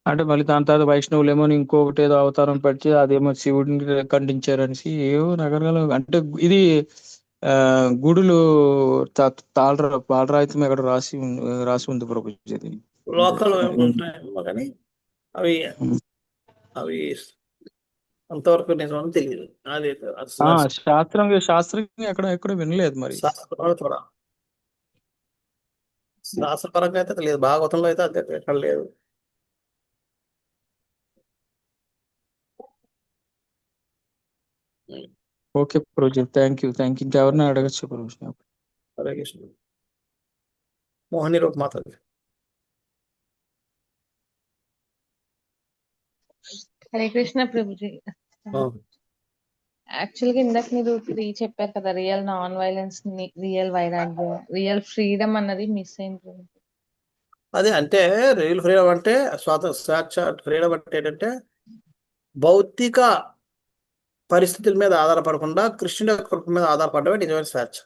అంటే మళ్ళీ దాని తర్వాత వైష్ణవులు ఏమో ఇంకొకటి ఏదో అవతారం పెట్టి అదేమో శివుడిని ఖండించారు అనేసి ఏవో రకరకాల. అంటే ఇది గుడులు పాలరాయితం ఎక్కడ రాసి ఉంది ప్రభుజీ. లోకల్ ఉంటాయేమో కానీ అవి అంతవరకు నిజమని తెలియదు. అది శాస్త్రంగా ఎక్కడ వినలేదు మరి. శాస్త్రాలు కూడా శాస్త్రపరంగా అయితే లేదు, భాగవతంలో అయితే అది ఎక్కడ లేదు. Okay Prabhuji, thank you. ఇంకెవరిని అడగచ్చు ప్రభుజీ? హరే కృష్ణ. మోహిని రూప్ మాతాజీ. హరే కృష్ణ ప్రభుజీ. యాక్చువల్ గా ఇందాక మీరు 3 చెప్పారు కదా, రియల్ నాన్ వైలెన్స్, రియల్ వైరాగ్యం, రియల్ ఫ్రీడమ్ అన్నది మిస్ అయింది ప్రభుజీ. అదే అంటే రియల్ ఫ్రీడమ్ అంటే స్వేచ్ఛ. ఫ్రీడమ్ అంటే ఏంటంటే భౌతిక పరిస్థితుల మీద ఆధారపడకుండా కృష్ణుడి యొక్క కృప మీద ఆధారపడమే నిజమైన స్వేచ్ఛ.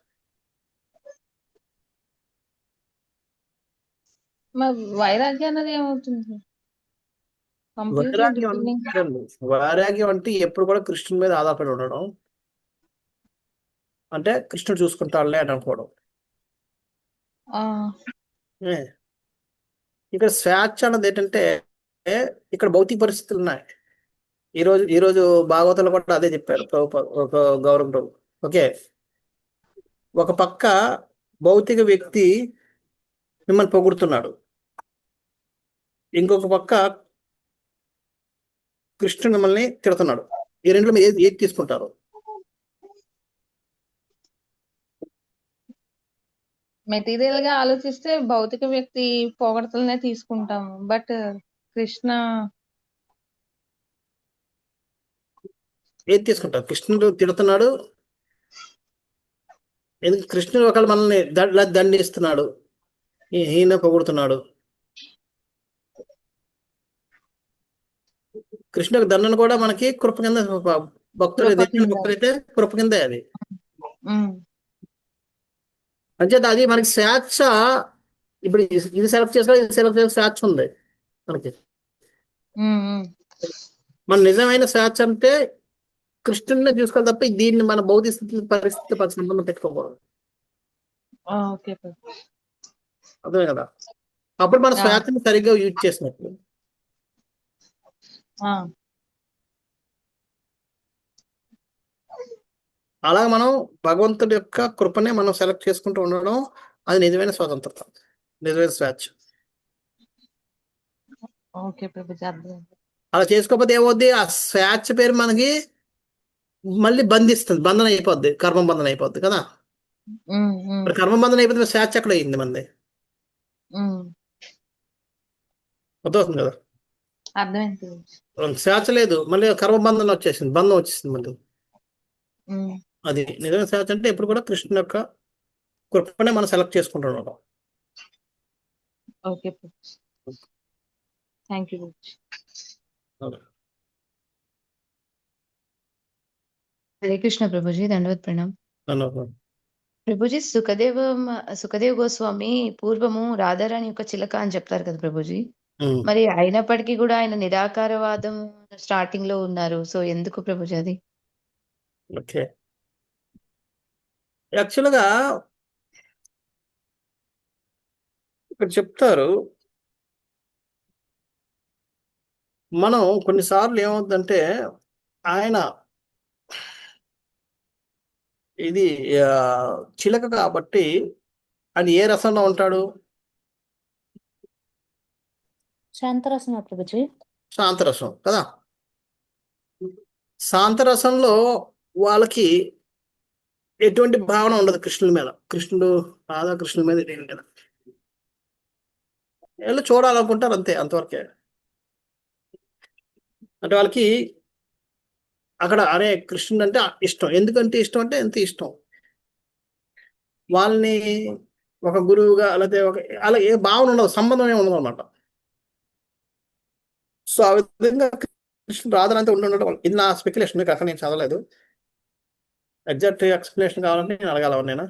మరి వైరాగ్యం అన్నది ఏమవుతుంది? కంప్లీట్లీ వైరాగ్యం డిపెండింగ్. వైరాగ్యం అంటే ఎప్పుడు కూడా కృష్ణుడి మీద ఆధారపడి ఉండడం, అంటే కృష్ణుడు చూసుకుంటాడులే అని అనుకోవడం. ఏ, ఇక్కడ స్వేచ్ఛ అన్నది ఏంటంటే ఇక్కడ భౌతిక పరిస్థితులు ఉన్నాయి. ఈరోజు భాగవతంలో కూడా అదే చెప్పారు ఒక గౌరవ ప్రభు. ఓకే, ఒక పక్క భౌతిక వ్యక్తి మిమ్మల్ని పొగుడుతున్నాడు, ఇంకొక పక్క కృష్ణుడు మిమ్మల్ని తిడుతున్నాడు. ఈ రెండులో మీరు ఏది తీసుకుంటారు? మెటీరియల్ గా ఆలోచిస్తే భౌతిక వ్యక్తి పొగడతలనే తీసుకుంటాము. బట్ కృష్ణ ఏది తీసుకుంటారు? కృష్ణుడు తిడుతున్నాడు, ఎందుకు కృష్ణుడు ఒకళ్ళు మనల్ని దండిస్తున్నాడు, ఈయన పొగుడుతున్నాడు. కృష్ణుడు దండను కూడా మనకి కృప కింద, భక్తులైతే కృప కిందే అది. అంచేత అది మనకి స్వేచ్ఛ. ఇప్పుడు ఇది సెలెక్ట్ చేసుకోవాలి, ఇది సెలెక్ట్ చేసే స్వేచ్ఛ ఉంది మనకి. మన నిజమైన స్వేచ్ఛ అంటే కృష్ణుడిని చూసుకోవాలి తప్ప దీన్ని మన భౌతిక పరిస్థితి సంబంధం పెట్టుకోకూడదు. అర్థమే కదా? అప్పుడు మన స్వేచ్ఛని సరిగ్గా యూజ్ చేసినట్టు. అలా మనం భగవంతుడి యొక్క కృపనే మనం సెలెక్ట్ చేసుకుంటూ ఉండడం, అది నిజమైన స్వతంత్రత, నిజమైన స్వేచ్ఛ. అలా చేసుకోకపోతే ఏమవుద్ది? ఆ స్వేచ్ఛ పేరు మనకి మళ్ళీ బంధిస్తుంది, బంధన అయిపోద్ది, కర్మబంధన అయిపోద్ది కదా. కర్మబంధన అయిపోతే స్వేచ్ఛ ఎక్కడ అయింది మనది? అర్థమవుతుంది కదా? స్వేచ్ఛ లేదు, మళ్ళీ కర్మబంధన వచ్చేసింది, బంధం వచ్చేసింది మళ్ళీ. అది నిజమైన స్వేచ్ఛ అంటే ఎప్పుడు కూడా కృష్ణుని యొక్క కృపనే మనం సెలెక్ట్ చేసుకుంటున్నాం. Okay, thank you. Hare Krishna Prabhuji, దండవత్ Pranam. Prabhuji, Sukhdev Goswami పూర్వము రాధారాణి యొక్క చిలక అని చెప్తారు కదా ప్రభుజీ. మరి అయినప్పటికీ కూడా ఆయన నిరాకారవాదం స్టార్టింగ్ లో ఉన్నారు. సో ఎందుకు ప్రభుజీ అది? ఓకే, యాక్చువల్గా ఇక్కడ చెప్తారు, మనం కొన్నిసార్లు ఏమవుతుందంటే ఆయన ఇది చిలక కాబట్టి ఆయన ఏ రసంలో ఉంటాడు? శాంతరసం ప్రభుజీ. శాంతరసం కదా. శాంతరసంలో వాళ్ళకి ఎటువంటి భావన ఉండదు కృష్ణుడి మీద, రాధాకృష్ణుల మీద ఏం కదా. వీళ్ళు చూడాలనుకుంటారు అంతే, అంతవరకే. అంటే వాళ్ళకి అక్కడ అరే కృష్ణుడు అంటే ఇష్టం. ఎందుకంటే ఇష్టం అంటే ఎంత ఇష్టం, వాళ్ళని ఒక గురువుగా లేకపోతే అలా ఏ భావన ఉండదు, సంబంధం ఏమి ఉండదు అనమాట. సో ఆ విధంగా కృష్ణుడు రాధనంతా ఉండడం. ఇది నా స్పెక్యులేషన్, మీకు అక్కడ నేను చదవలేదు. ఎగ్జాక్ట్ ఎక్స్ప్లెనేషన్ కావాలంటే నేను అడగాల నేను.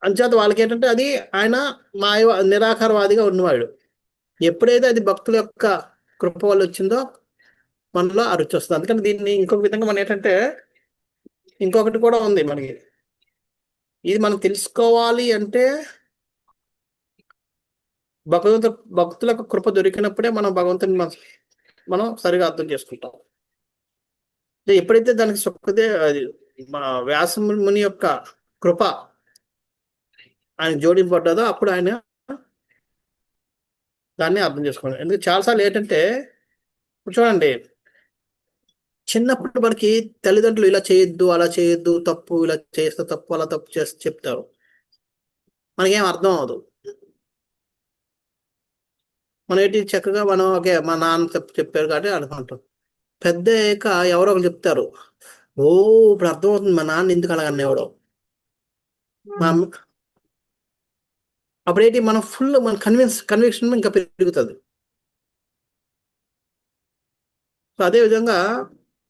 అంచేత వాళ్ళకి ఏంటంటే అది ఆయన నిరాకారవాదిగా ఉన్నవాడు. ఎప్పుడైతే అది భక్తుల యొక్క కృప వల్ల వచ్చిందో మనలో ఆ రుచి వస్తుంది. అందుకని దీన్ని ఇంకొక విధంగా మనం ఏంటంటే ఇంకొకటి కూడా ఉంది మనకి. ఇది మనం తెలుసుకోవాలి అంటే భక్తుల యొక్క కృప దొరికినప్పుడే మనం భగవంతుని మనం సరిగా అర్థం చేసుకుంటాం. ఎప్పుడైతే దానికి వ్యాస ముని యొక్క కృప ఆయన జోడింపబడ్డదో అప్పుడు ఆయన దాన్ని అర్థం చేసుకోండి. ఎందుకు చాలాసార్లు ఏంటంటే ఇప్పుడు చూడండి, చిన్నప్పుడు మనకి తల్లిదండ్రులు ఇలా చేయొద్దు, అలా చేయొద్దు, తప్పు, ఇలా చేస్తే తప్పు, అలా తప్పు చేస్తే చెప్తారు, మనకేం అర్థం అవ్వదు. మనం ఏంటి చక్కగా మనం ఓకే మా నాన్న చెప్పారు కాబట్టి అనుకుంటాం. పెద్ద అయ్యాక ఎవరో ఒకరు చెప్తారు, ఓ ఇప్పుడు అర్థమవుతుంది మా నాన్న ఎందుకు అలా అనేవాడు. మా అమ్మ అప్పుడేంటి మనం ఫుల్ మన కన్విక్షన్ ఇంకా పెరుగుతుంది. సో అదేవిధంగా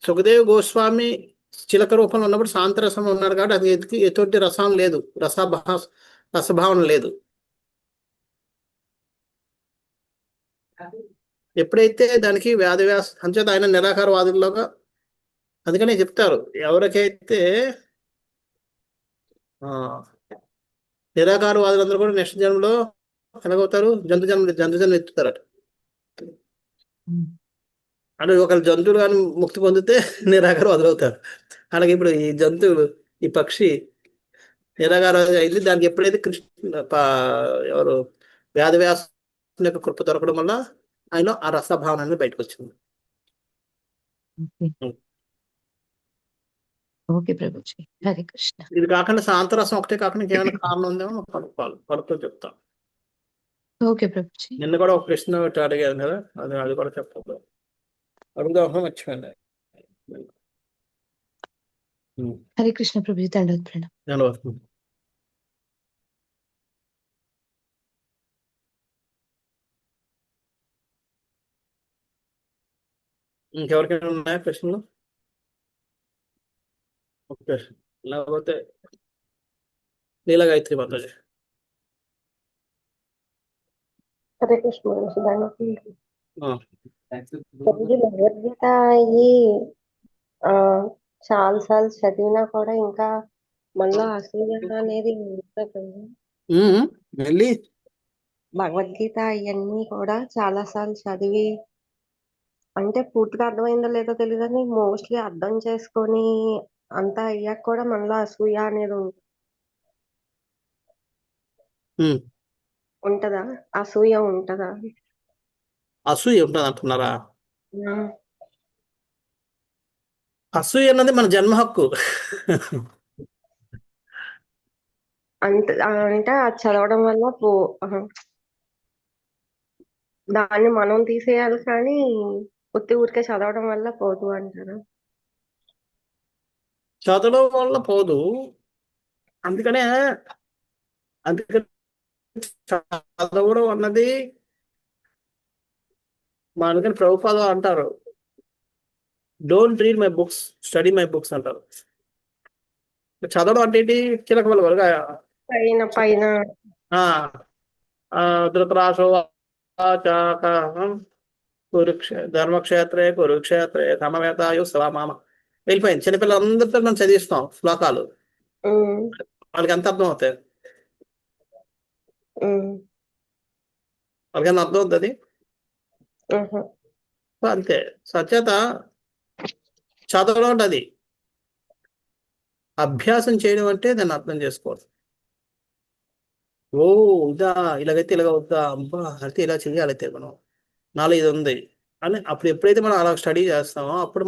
సుఖదేవ్ గోస్వామి చిలక రూపంలో ఉన్నప్పుడు శాంతరసంలో ఉన్నారు కాబట్టి అది ఎటువంటి రసం లేదు, రసభావన లేదు. ఎప్పుడైతే దానికి వ్యాస అంచేత ఆయన నిరాకారవాదుల్లోగా, అందుకనే చెప్తారు ఎవరికైతే నిరాకారవాదులందరూ కూడా నెక్స్ట్ జన్మలో ఎలాగవుతారు, జంతు జన్మ ఎత్తుతారట. అంటే ఒకరు జంతువులు కానీ ముక్తి పొందితే నిరాకారవాదులు అవుతారు. అలాగే ఇప్పుడు ఈ జంతువులు, ఈ పక్షి నిరాకారవాది అయింది. దానికి ఎప్పుడైతే ఎవరు వ్యాస యొక్క కృప దొరకడం వల్ల ఆయన ఆ రసభావన అనేది బయటకు వచ్చింది. ఓకే ప్రభుజీ, హరే కృష్ణ. ఇది కాకుండా శాంతరసం ఒకటే కాకుండా ఇంకేమైనా కారణం ఉందేమో కనుక్కొని చెప్తాం. ఓకే ప్రభుజీ. నిన్న కూడా ఒక ప్రశ్న అడిగాను కదా, అది కూడా చెప్పదు, అడుగుదాం మర్చిపోయింది. హరే కృష్ణ ప్రభుజీ, దండవత్ ప్రణామం. ధన్యవాదాలు. ఇంకెవరికైనా ఉన్నాయా ప్రశ్నలు? ఓకే, లేకపోతే నీలగాయత్రి మాతాజీ. హరే కృష్ణ. భగవద్గీత అయ్యి చాలా సార్లు చదివినా కూడా ఇంకా మళ్ళా అసూయ అనేది వెళ్ళి భగవద్గీత అవన్నీ కూడా చాలా సార్లు చదివి అంటే పూర్తిగా అర్థమైందో లేదో తెలియదు కానీ మోస్ట్లీ అర్థం చేసుకొని అంతా అయ్యాక కూడా మళ్ళా అసూయ అనేది ఉంటదా? అసూయ ఉంటదా? అసూయ ఉంటుంది అంటున్నారా? అసూయ అన్నది మన జన్మ హక్కు. అంటే అది చదవడం వల్ల దాన్ని మనం తీసేయాలి కానీ ఉత్తి ఊరికే చదవడం వల్ల పోదు అంటారు. చదవడం వల్ల పోదు, అందుకనే చదవడం అన్నది మా అందుకని ప్రభుపాద అంటారు, don't read my books, study my books అంటారు. చదవడం అంటే ఏంటి? చిలక వల్ల పైన పైన ధృతరాష్ట్ర ధర్మక్షేత్రే కురుక్షేత్రే సమవేతాయు సవామామ వెళ్ళిపోయింది. చిన్నపిల్లలందరితో మనం చదివిస్తాం శ్లోకాలు, వాళ్ళకి ఎంత అర్థం అవుతాయి? వాళ్ళకి ఎంత అర్థం అవుతుంది? అంతే. సచేత చదవడం అంటే అది అభ్యాసం చేయడం అంటే దాన్ని అర్థం చేసుకోవాలి. ఓ ఇదా, ఇలాగైతే ఇలాగ వద్దా, అబ్బా అయితే ఇలా చెయ్యాలైతే మనం నాలో ఇది ఉంది అని అప్పుడు ఎప్పుడైతే మనం అలా స్టడీ చేస్తామో అప్పుడు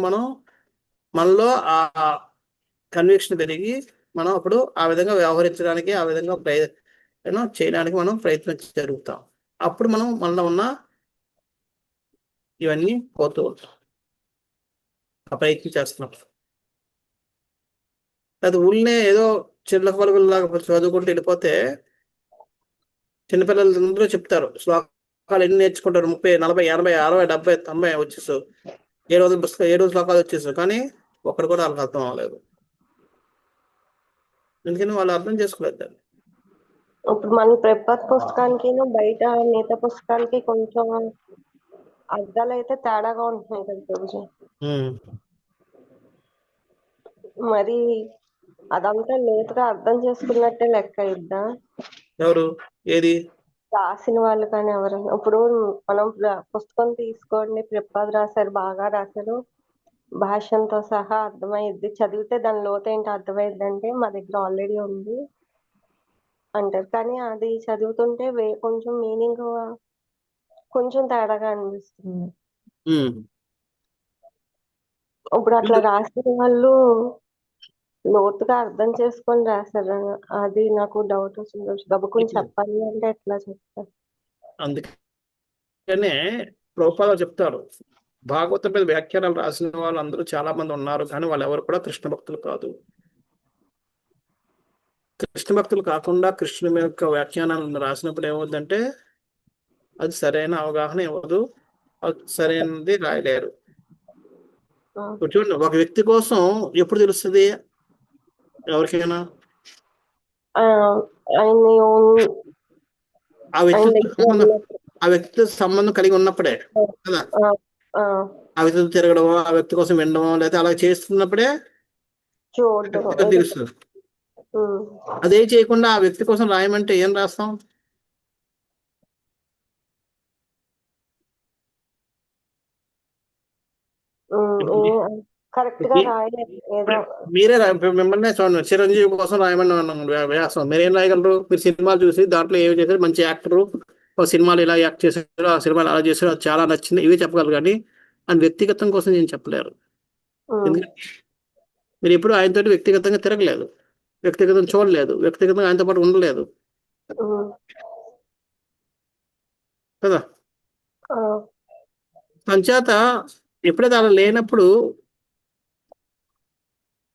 మనలో ఆ కన్విక్షన్ పెరిగి మనం అప్పుడు ఆ విధంగా వ్యవహరించడానికి, ఆ విధంగా చేయడానికి మనం ప్రయత్నం జరుగుతాం. అప్పుడు మనం మనలో ఉన్న ఇవన్నీ పోతూ ఉంటాం ఆ ప్రయత్నం చేస్తున్నాం. అది ఊళ్ళనే ఏదో చిన్న పలుకుల్లాగా చదువుకుంటూ వెళ్ళిపోతే చిన్నపిల్లలందరూ చెప్తారు శ్లోకాలు ఎన్ని నేర్చుకుంటారు, 30, 40, 80, 60, 70, 90 వచ్చేసావు, 7 శ్లోకాలు వచ్చేసావు, కానీ ఒకటి కూడా వాళ్ళకి అర్థం అవ్వలేదు. ఎందుకని వాళ్ళు అర్థం చేసుకోలేదు దాన్ని. ఇప్పుడు మన ప్రభుపాద పుస్తకానికి బయట మిగతా పుస్తకాలకి కొంచెం అర్థాలు అయితే తేడాగా ఉంటున్నాయి కదా ప్రభుజీ. మరి అదంతా లేటుగా అర్థం చేసుకున్నట్టే లెక్క ఇద్దా? ఎవరు ఏది రాసిన వాళ్ళు కానీ ఎవరైనా ఇప్పుడు మనం పుస్తకం తీసుకోండి, ప్రభుపాద రాశారు, బాగా రాశారు, భాష్యంతో సహా అర్థమైద్ది, చదివితే దాని లోతేంటో అర్థమైద్ది అంటే మా దగ్గర ఆల్రెడీ ఉంది అంటారు. కానీ అది చదువుతుంటే కొంచెం మీనింగ్ కొంచెం తేడాగా అనిపిస్తుంది. ఇప్పుడు అట్లా రాసిన వాళ్ళు లోతుగా అర్థం చేసుకొని రాశారు. అది నాకు డౌట్ వస్తుంది. గబుకుని చెప్పాలి అంటే ఎట్లా చెప్తారు? అందుకనే ప్రభుపాద చెప్తారు, భాగవతం మీద వ్యాఖ్యానాలు రాసిన వాళ్ళు అందరూ చాలా మంది ఉన్నారు, కానీ వాళ్ళు ఎవరు కూడా కృష్ణ భక్తులు కాదు. కృష్ణ భక్తులు కాకుండా కృష్ణుని యొక్క వ్యాఖ్యానాలను రాసినప్పుడు ఏమవుతుందంటే అది సరైన అవగాహన ఇవ్వదు, అది సరైనది రాయలేరు. చూడండి, ఒక వ్యక్తి కోసం ఎప్పుడు తెలుస్తుంది ఎవరికైనా? ఆ వ్యక్తితో సంబంధం కలిగి ఉన్నప్పుడే కదా, ఆ వ్యక్తితో తిరగడమో, ఆ వ్యక్తి కోసం వినడమో, లేదా అలా చేస్తున్నప్పుడే తెలుస్తుంది. అదే చేయకుండా ఆ వ్యక్తి కోసం రాయమంటే ఏం రాస్తాం? మీరే మిమ్మల్ని చూడండి, చిరంజీవి కోసం రాయమని వ్యాసం, మీరేం రాయగలరు? మీరు సినిమాలు చూసి దాంట్లో ఏమి చేశారు, మంచి యాక్టరు, సినిమాలు ఇలా యాక్ట్ చేశారు, ఆ సినిమాలు అలా చేశారు, అది చాలా నచ్చింది, ఇవే చెప్పగలరు. కానీ ఆయన వ్యక్తిగతం కోసం ఏం చెప్పలేరు. ఎందుకంటే మీరు ఎప్పుడు ఆయనతో వ్యక్తిగతంగా తిరగలేదు, వ్యక్తిగతంగా చూడలేదు, వ్యక్తిగతంగా ఆయనతో పాటు ఉండలేదు కదా. అంచేత ఎప్పుడైతే అలా లేనప్పుడు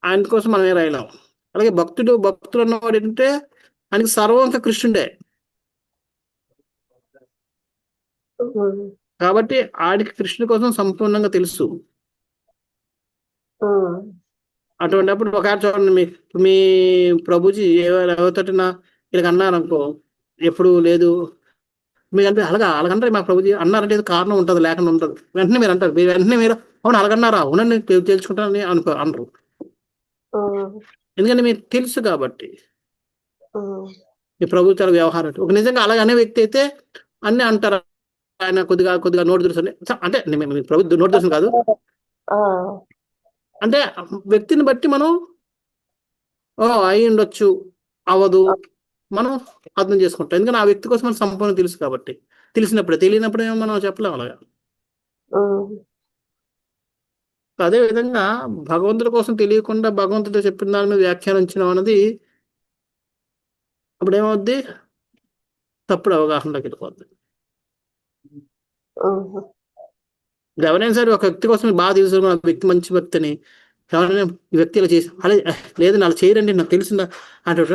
ఆయన కోసం మనం ఏం రాయలేం. అలాగే భక్తులు అన్నవాడు ఏంటంటే ఆయనకి సర్వం ఇంకా కృష్ణుడే కాబట్టి ఆడికి కృష్ణుడి కోసం సంపూర్ణంగా తెలుసు. అటువంటిప్పుడు ఒకసారి చూడండి, మీ ప్రభుజీ ఎవరితోటినా ఇలా అన్నారు అనుకో, ఎప్పుడు లేదు మీరు అంటే అలాగంటారు మా ప్రభుజీ అన్నారంటే ఏదో కారణం ఉంటుంది, లేకుండా ఉంటుంది. వెంటనే మీరు అంటారు, వెంటనే మీరు అవును అలాగన్నారా, అవునని తెలుసుకుంటారని అనరు. ఎందుకంటే మీకు తెలుసు కాబట్టి. మీ ప్రభుత్వాల వ్యవహారం ఒక నిజంగా అలాగనే వ్యక్తి అయితే అన్నీ అంటారు, ఆయన కొద్దిగా నోటు తెలుసు అంటే ప్రభుత్వం నోటు తెలుసు కాదు, అంటే వ్యక్తిని బట్టి మనం అయి ఉండొచ్చు, అవ్వదు, మనం అర్థం చేసుకుంటాం. ఎందుకంటే ఆ వ్యక్తి కోసం మనం సంపూర్ణ తెలుసు కాబట్టి. తెలియనప్పుడు ఏమో మనం చెప్పలేము అలాగా. అదే విధంగా భగవంతుడి కోసం తెలియకుండా భగవంతుడు చెప్పిన దాని మీద వ్యాఖ్యానించడం అనేది అప్పుడు ఏమవుద్ది, తప్పుడు అవగాహనలోకి వెళ్ళిపోద్ది. ఎవరైనా సరే ఒక వ్యక్తి కోసం బాగా తెలుసు, వ్యక్తి మంచి వ్యక్తిని, ఎవరైనా ఈ వ్యక్తి ఇలా చేసి అలా లేదు అలా చేయరండి నాకు తెలిసిందా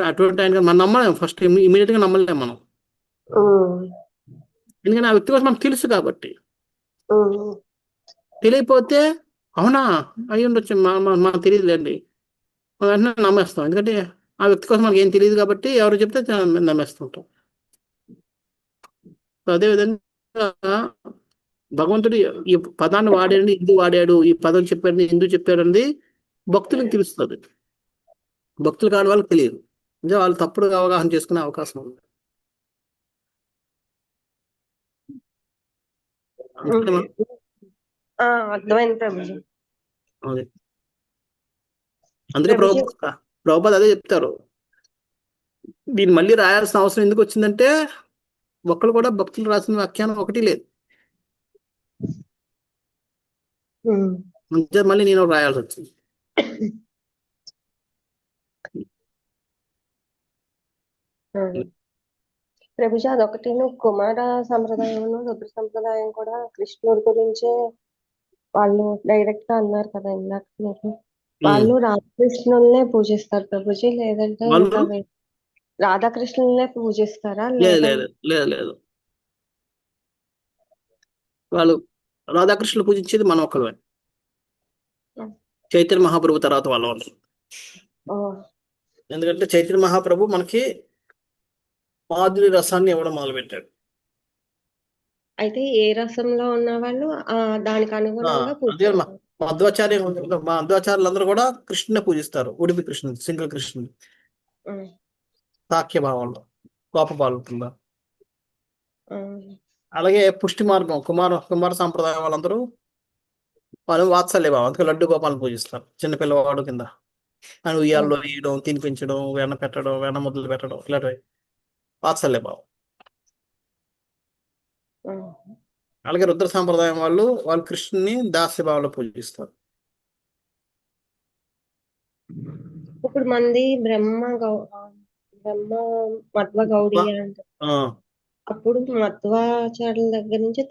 అటువంటి ఆయన మనం నమ్మలేము, ఫస్ట్ ఇమీడియట్ గా నమ్మలేము మనం. ఎందుకంటే ఆ వ్యక్తి కోసం మనకు తెలుసు కాబట్టి. తెలియకపోతే అవునా అయ్యి ఉండొచ్చు మనకు తెలియదులేండి, మనం వెంటనే నమ్మేస్తాం. ఎందుకంటే ఆ వ్యక్తి కోసం మనకి ఏం తెలియదు కాబట్టి ఎవరు చెప్తే నమ్మేస్తుంటాం. అదేవిధంగా భగవంతుడు ఈ పదాన్ని వాడాడు, ఎందుకు వాడాడు, ఈ పదం చెప్పాడు ఎందుకు చెప్పాడు అనేది భక్తులకు తెలుస్తుంది. భక్తులు కాని వాళ్ళకి తెలియదు, అంటే వాళ్ళు తప్పుడు అవగాహన చేసుకునే అవకాశం ఉంది. అందుకే ప్రభుపాద అదే చెప్తారు, దీన్ని మళ్ళీ రాయాల్సిన అవసరం ఎందుకు వచ్చిందంటే ఒక్కరు కూడా భక్తులు రాసిన వ్యాఖ్యానం ఒకటి లేదు, మళ్ళీ నేను రాయాల్సి వచ్చింది. ప్రభుజీ అదొకటి, కుమార సంప్రదాయం రుద్ర సంప్రదాయం కూడా కృష్ణుడి గురించే వాళ్ళు డైరెక్ట్ గా అన్నారు కదా ఇందాక మీరు, వాళ్ళు రాధాకృష్ణుల్నే పూజిస్తారు ప్రభుజీ, లేదంటే ఇంకా రాధాకృష్ణుల్నే పూజిస్తారా? లేదు, వాళ్ళు రాధాకృష్ణులు పూజించేది మనం ఒక్కరు, చైతన్య మహాప్రభు తర్వాత వాళ్ళు. ఎందుకంటే చైతన్య మహాప్రభు మనకి మాధురి రసాన్ని ఇవ్వడం మొదలుపెట్టాడు. అయితే ఏ రసంలో ఉన్న వాళ్ళు దానికి అనుగుణంగా మధ్వాచార్యులందరూ కూడా కృష్ణుని పూజిస్తారు, ఉడిపి కృష్ణుడు, సింగిల్ కృష్ణుడు, సాఖ్య భావంలో, గోపబాలుతుందా. అలాగే పుష్టి మార్గం కుమార సాంప్రదాయం వాళ్ళందరూ వాళ్ళు వాత్సల్య భావం, అందుకే లడ్డు గోపాలను పూజిస్తారు చిన్న పిల్లవాడు కింద. అని ఉయ్యాల్లో వేయడం, తినిపించడం, వెన్న పెట్టడం, వెన్న ముద్దలు పెట్టడం, ఇలాంటివి వాత్సల్య భావం. అలాగే రుద్ర సాంప్రదాయం వాళ్ళు కృష్ణుని దాస్య భావంలో పూజిస్తారు. ఇప్పుడు మంది బ్రహ్మ మధ్వ గౌడీ అంట. అప్పుడు మధ్వాచార్యుల దగ్గర నుంచి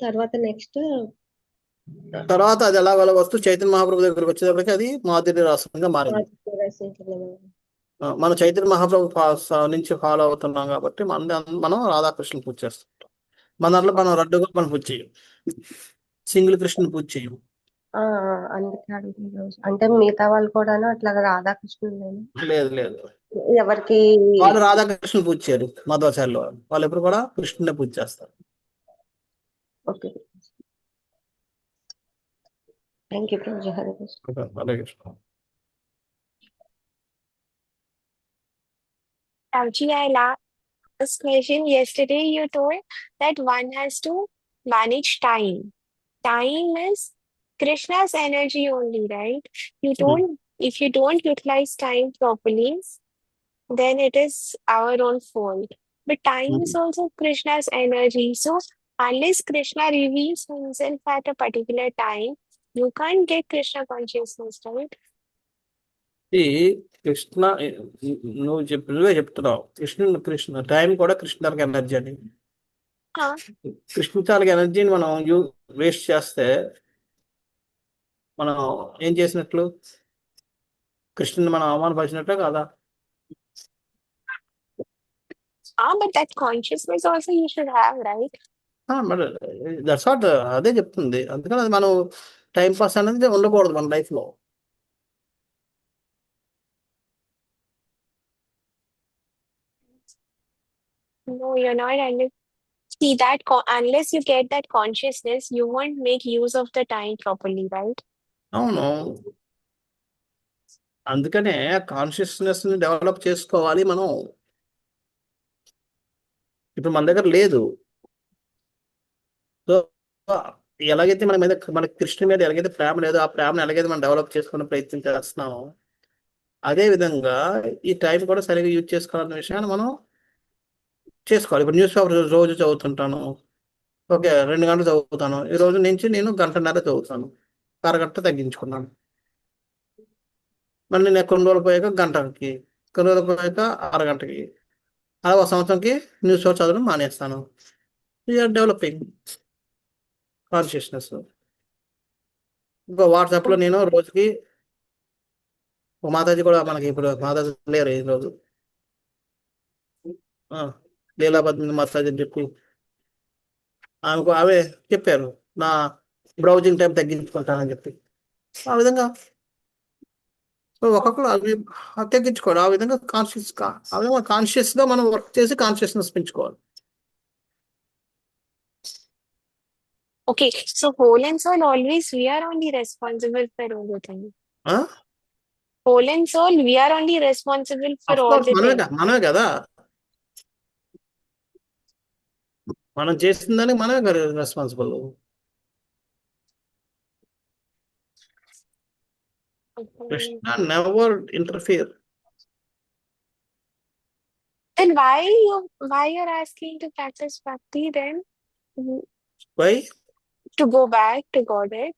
తర్వాత అది ఎలాగోలా వస్తూ చైతన్య మహాప్రభు దగ్గరికి వచ్చేటప్పటికి అది మాధుర్య రాసంగా మారింది. మనం చైతన్య మహాప్రభు నుంచి ఫాలో అవుతున్నాం కాబట్టి మనం రాధాకృష్ణ పూజ చేస్తుంటాం. మన దాంట్లో మనం లడ్డు గోపాలను పూజ చేయం, సింగిల్ కృష్ణుని పూజ చేయం. అందుకే అంటే మిగతా వాళ్ళు కూడా అట్లా రాధాకృష్ణుడు లేదు ఎవరికి వాళ్ళు రాధాకృష్ణ పూజ చేయరు. మధ్వాచార్యులు వాళ్ళు ఎప్పుడు కూడా కృష్ణునే పూజ చేస్తారు. Okay, thank you Prabhuji. Hare Krishna. Hare Krishna. Prabhuji, I last question. Yesterday you told that one has to manage time. Time is Krishna's energy only, right? You told if you don't utilize time properly, then it is our own fault. But time is also Krishna's energy. So unless Krishna reveals himself at a particular time, you can't get Krishna consciousness, right? ఈ కృష్ణ నువ్వే చెప్తున్నావు కృష్ణ టైం కూడా కృష్ణకి ఎనర్జీ అని. కృష్ణాలకి ఎనర్జీని మనం వేస్ట్ చేస్తే మనం ఏం చేసినట్లు? కృష్ణుని మనం అవమానపరిచినట్లే కదా. But that consciousness also you should have, right? That's what అదే చెప్తుంది. అందుకని అది మనం టైం పాస్ అనేది ఉండకూడదు మన లైఫ్ లో. No, you're not. And see that unless you get that consciousness, you won't make use of the time properly, right? అవును, అందుకనే కాన్షియస్నెస్ ని డెవలప్ చేసుకోవాలి మనం. ఇప్పుడు మన దగ్గర లేదు. సో ఎలాగైతే మన మీద మనకి కృష్ణుని మీద ఎలాగైతే ప్రేమ లేదో, ఆ ప్రేమను ఎలాగైతే మనం డెవలప్ చేసుకునే ప్రయత్నం చేస్తున్నామో, అదే విధంగా ఈ టైం కూడా సరిగ్గా యూజ్ చేసుకోవాలన్న విషయాన్ని మనం చేసుకోవాలి. ఇప్పుడు న్యూస్ పేపర్ రోజు చదువుతుంటాను, ఓకే 2 గంటలు చదువుతాను. ఈ రోజు నుంచి నేను 1.5 గంటలు చదువుతాను, అరగంట తగ్గించుకున్నాను. మళ్ళీ నేను కొన్ని రోజులు పోయాక గంటకి, కొన్ని రోజులు పోయాక అరగంటకి, అలా 1 సంవత్సరంకి న్యూస్ పేపర్ చదవడం మానేస్తాను. You're developing consciousness. ఇంకా వాట్సాప్లో నేను రోజుకి మాతాజీ కూడా, మనకి ఇప్పుడు మాతాజీ లేరు ఈరోజు, లీలాపద్మిని మాతాజీ అని చెప్పి ఆమె చెప్పారు నా బ్రౌజింగ్ టైం తగ్గించుకుంటానని చెప్పి. ఆ విధంగా ఒక్కొక్కరు అవి తగ్గించుకోవాలి. ఆ విధంగా కాన్షియస్గా మనం వర్క్ చేసి కాన్షియస్నెస్ పెంచుకోవాలి. Okay, so whole and soul always we are only responsible for all the things. Whole and soul we are only responsible for all the things. మనమే కదా, మనం చేసిన దానికి మనమే కదా responsible. Krishna never interfere. Then why you're asking to practice bhakti then? Why? To go back to Godhead.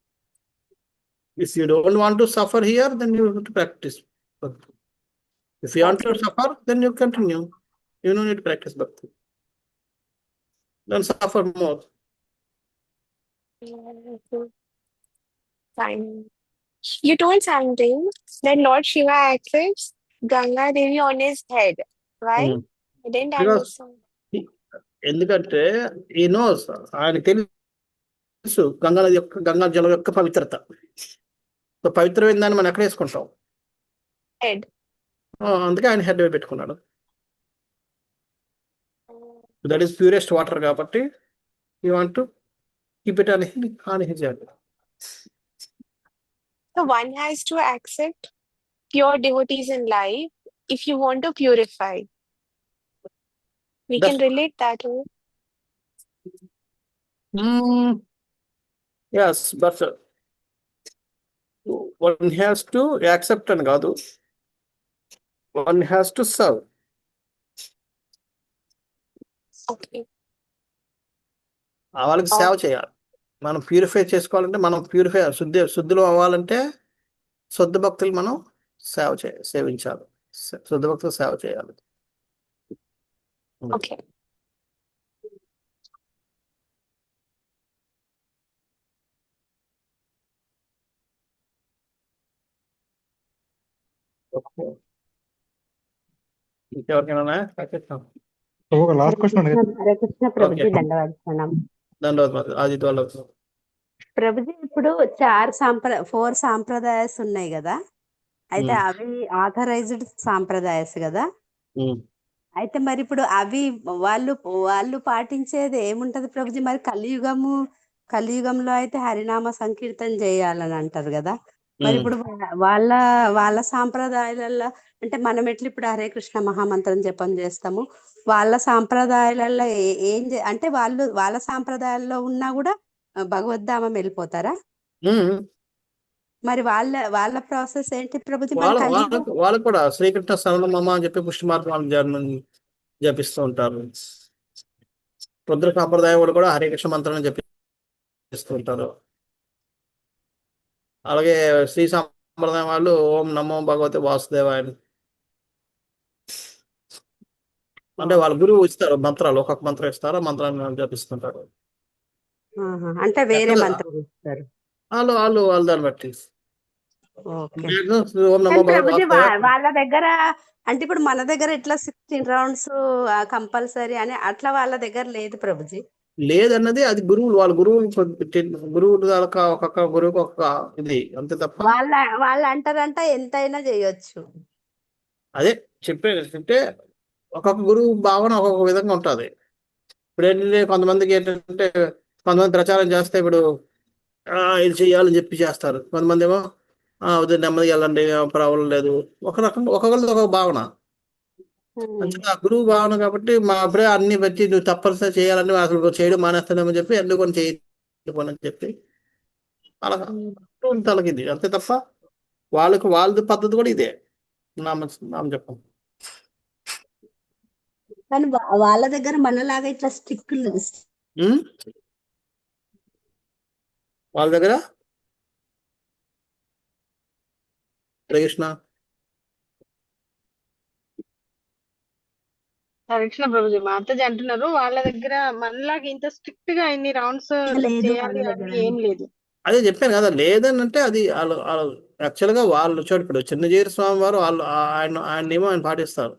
If you don't want to suffer here, then you have to practice bhakti. If you want to suffer, then you continue. You don't need to practice bhakti. Then suffer more. Fine. You told something that Lord Shiva accepts Ganga Devi on his head. Why? I didn't understand. ఎందుకంటే ఈ నోస్ ఆయన తెలుసు గంగా జలం యొక్క పవిత్రత. సో పవిత్రమైన దాన్ని మనం ఎక్కడ వేసుకుంటాం? Head. అందుకే ఆయన హెడ్ పెట్టుకున్నాడు. దట్ ఈస్ ప్యూరెస్ట్ వాటర్ కాబట్టి you want to keep it on his head. So one has to accept pure devotees in life if you want to purify. We can relate that way. Yes, but one has to accept అని కాదు, one has to serve. Okay. వాళ్ళకి సేవ చేయాలి. మనం ప్యూరిఫై చేసుకోవాలంటే, మనం శుద్ధిలో అవ్వాలంటే శుద్ధ భక్తులు మనం సేవించాలి, శుద్ధ భక్తులు సేవ చేయాలి. Okay. ఇంకెవరికైనా ఒక last question Hare Krishna Hare Krishna okay, Prabhuji, ధన్యవాదాలు ప్రణామం. ధన్యవాదాలు. ఆదిత్య వాళ్ళ ప్రభుజీ, ఇప్పుడు 4 సాంప్రదాయాస్ ఉన్నాయి కదా, అయితే అవి ఆథరైజ్డ్ సాంప్రదాయాస్ కదా, అయితే మరి ఇప్పుడు అవి వాళ్ళు పాటించేది ఏముంటది ప్రభుజీ? మరి కలియుగంలో అయితే హరినామ సంకీర్తన చేయాలని అంటారు కదా, మరి ఇప్పుడు వాళ్ళ వాళ్ళ సాంప్రదాయాలలో అంటే మనం ఎట్లా ఇప్పుడు హరే కృష్ణ మహామంత్రం జపం చేస్తాము, వాళ్ళ సాంప్రదాయాలలో అంటే వాళ్ళ సాంప్రదాయాల్లో ఉన్నా కూడా భగవద్ధామం వెళ్ళిపోతారా? మరి వాళ్ళ ప్రాసెస్ ఏంటి ప్రభుజీ? మరి వాళ్ళకు కూడా శ్రీకృష్ణ శరణమమ్మ అని చెప్పి పుష్టి మార్గం జపిస్తూ ఉంటారు. రుద్ర సాంప్రదాయం వాళ్ళు కూడా హరే కృష్ణ మంత్రాన్ని జపిస్తూ ఉంటారు. అలాగే శ్రీ సాంప్రదాయం వాళ్ళు ఓం నమో భగవతి వాసుదేవాయ అంటే వాళ్ళ గురువు ఇస్తారు మంత్రాలు, ఒక్కొక్క మంత్రం ఇస్తారు, మంత్రాన్ని జపిస్తుంటారు. అంటే వేరే మంత్రం ఇస్తారు వాళ్ళు దాన్ని బట్టి. ఓకే. ఓం నమో భగవతి ప్రభుజీ వాసుదేవాయ. వాళ్ళ దగ్గర అంటే ఇప్పుడు మన దగ్గర ఎట్లా 16 రౌండ్స్ కంపల్సరీ అని అట్లా వాళ్ళ దగ్గర లేదు ప్రభుజీ. లేదన్నది అది వాళ్ళ గురువులు దాకా ఒక్కొక్క గురువుకి ఒక్కొక్క ఇది, అంతే తప్ప వాళ్ళు అంటారంట ఎంతైనా చేయొచ్చు. అదే చెప్పేటంటే ఒక్కొక్క గురువు భావన ఒక్కొక్క విధంగా ఉంటుంది. ఇప్పుడు ఏంటంటే కొంతమందికి ఏంటంటే కొంతమంది ప్రచారం చేస్తే ఇప్పుడు ఇది చెయ్యాలని చెప్పి చేస్తారు, కొంతమంది ఏమో వద్దు నెమ్మదిగా వెళ్ళండి ప్రాబ్లం లేదు, ఒక రకంగా ఒక్కొక్కరిది ఒక్కొక్క భావన. ఆ గురువు భావన కాబట్టి మా అప్పుడే అన్ని బట్టి నువ్వు తప్పనిసరి చేయాలని అసలు చేయడం మానేస్తానేమని చెప్పి ఎందుకొని చేయని చెప్పి అలా తలకింది, అంతే తప్ప వాళ్ళ పద్ధతి కూడా ఇదే నామ చెప్పం. కానీ వాళ్ళ దగ్గర మనలాగా ఇట్లా స్టిక్ వాళ్ళ దగ్గర కృష్ణ కృష్ణ ప్రభుజీ మాతాజీ అంటున్నారు వాళ్ళ దగ్గర మనలాగా ఇంత స్ట్రిక్ట్ గా ఇన్ని రౌండ్స్ చేయాలి అని ఏం లేదు. అదే చెప్పాను కదా, లేదని అంటే అది వాళ్ళు యాక్చువల్గా వాళ్ళు చూడు, ఇప్పుడు చిన్నజీర స్వామి వారు ఆయన నియమం ఆయన పాటిస్తారు.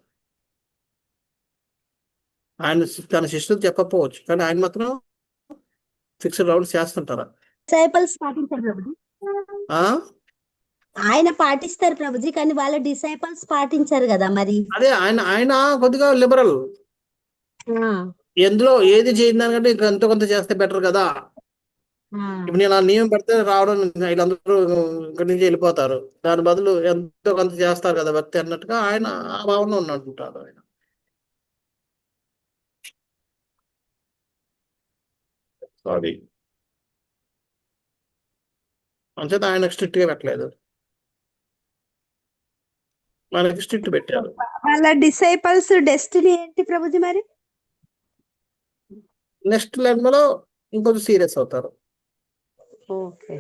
ఆయన తన శిష్యులు చెప్పకపోవచ్చు, కానీ ఆయన మాత్రం ఫిక్స్డ్ రౌండ్స్ చేస్తుంటారా? డిసైపుల్స్ పాటించారు ప్రభుజీ, ఆయన పాటిస్తారు ప్రభుజీ, కానీ వాళ్ళ డిసైపుల్స్ పాటించారు కదా. మరి అదే ఆయన కొద్దిగా లిబరల్, ఎందులో ఏది చేయని దానికంటే ఇంకా ఎంతో కొంత చేస్తే బెటర్ కదా. ఇప్పుడు నేను ఆ నియమం పెడితే రావడం వీళ్ళందరూ ఇక్కడి నుంచి వెళ్ళిపోతారు, దాని బదులు ఎంతో కొంత చేస్తారు కదా భక్తి అన్నట్టుగా ఆయన ఆ భావన ఉన్నట్టుంటారు. ఆయన సారీ అంచేత ఆయన స్ట్రిక్ట్ గా పెట్టలేదు, మనకి స్ట్రిక్ట్ పెట్టారు. వాళ్ళ డిసైపుల్స్ డెస్టినీ ఏంటి ప్రభుజీ? మరి నెక్స్ట్ లెవెల్లో ఇంకొంచెం సీరియస్ అవుతారు. ఓకే,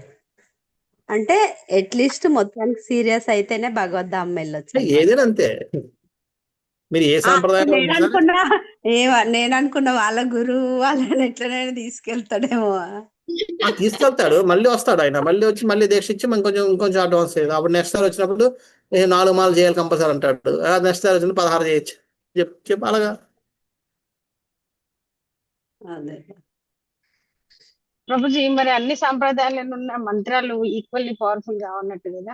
అంటే అట్లీస్ట్ మొత్తానికి సీరియస్ అయితేనే భగవద్ధామం వెళ్ళొచ్చు. ఏదైనా అంతే, మీరు ఏ సాంప్రదాయం నేను అనుకున్నా వాళ్ళ గురువు వాళ్ళని ఎట్లనైనా తీసుకెళ్తాడేమో. తీసుకెళ్తాడు, మళ్ళీ వస్తాడు ఆయన, మళ్ళీ వచ్చి మళ్ళీ దీక్ష ఇచ్చి ఇంకొంచెం అడ్వాన్స్ అయ్యేది. అప్పుడు నెక్స్ట్ సార్ వచ్చినప్పుడు 4 మాలు చేయాలి కంపల్సరీ అంటాడు, నెక్స్ట్ సార్ వచ్చినప్పుడు 16 చేయొచ్చు చెప్పి అలాగా. అదే ప్రభుజీ మరి అన్ని సాంప్రదాయాలను ఉన్న మంత్రాలు ఈక్వల్లీ పవర్ఫుల్ గా ఉన్నట్టు కదా?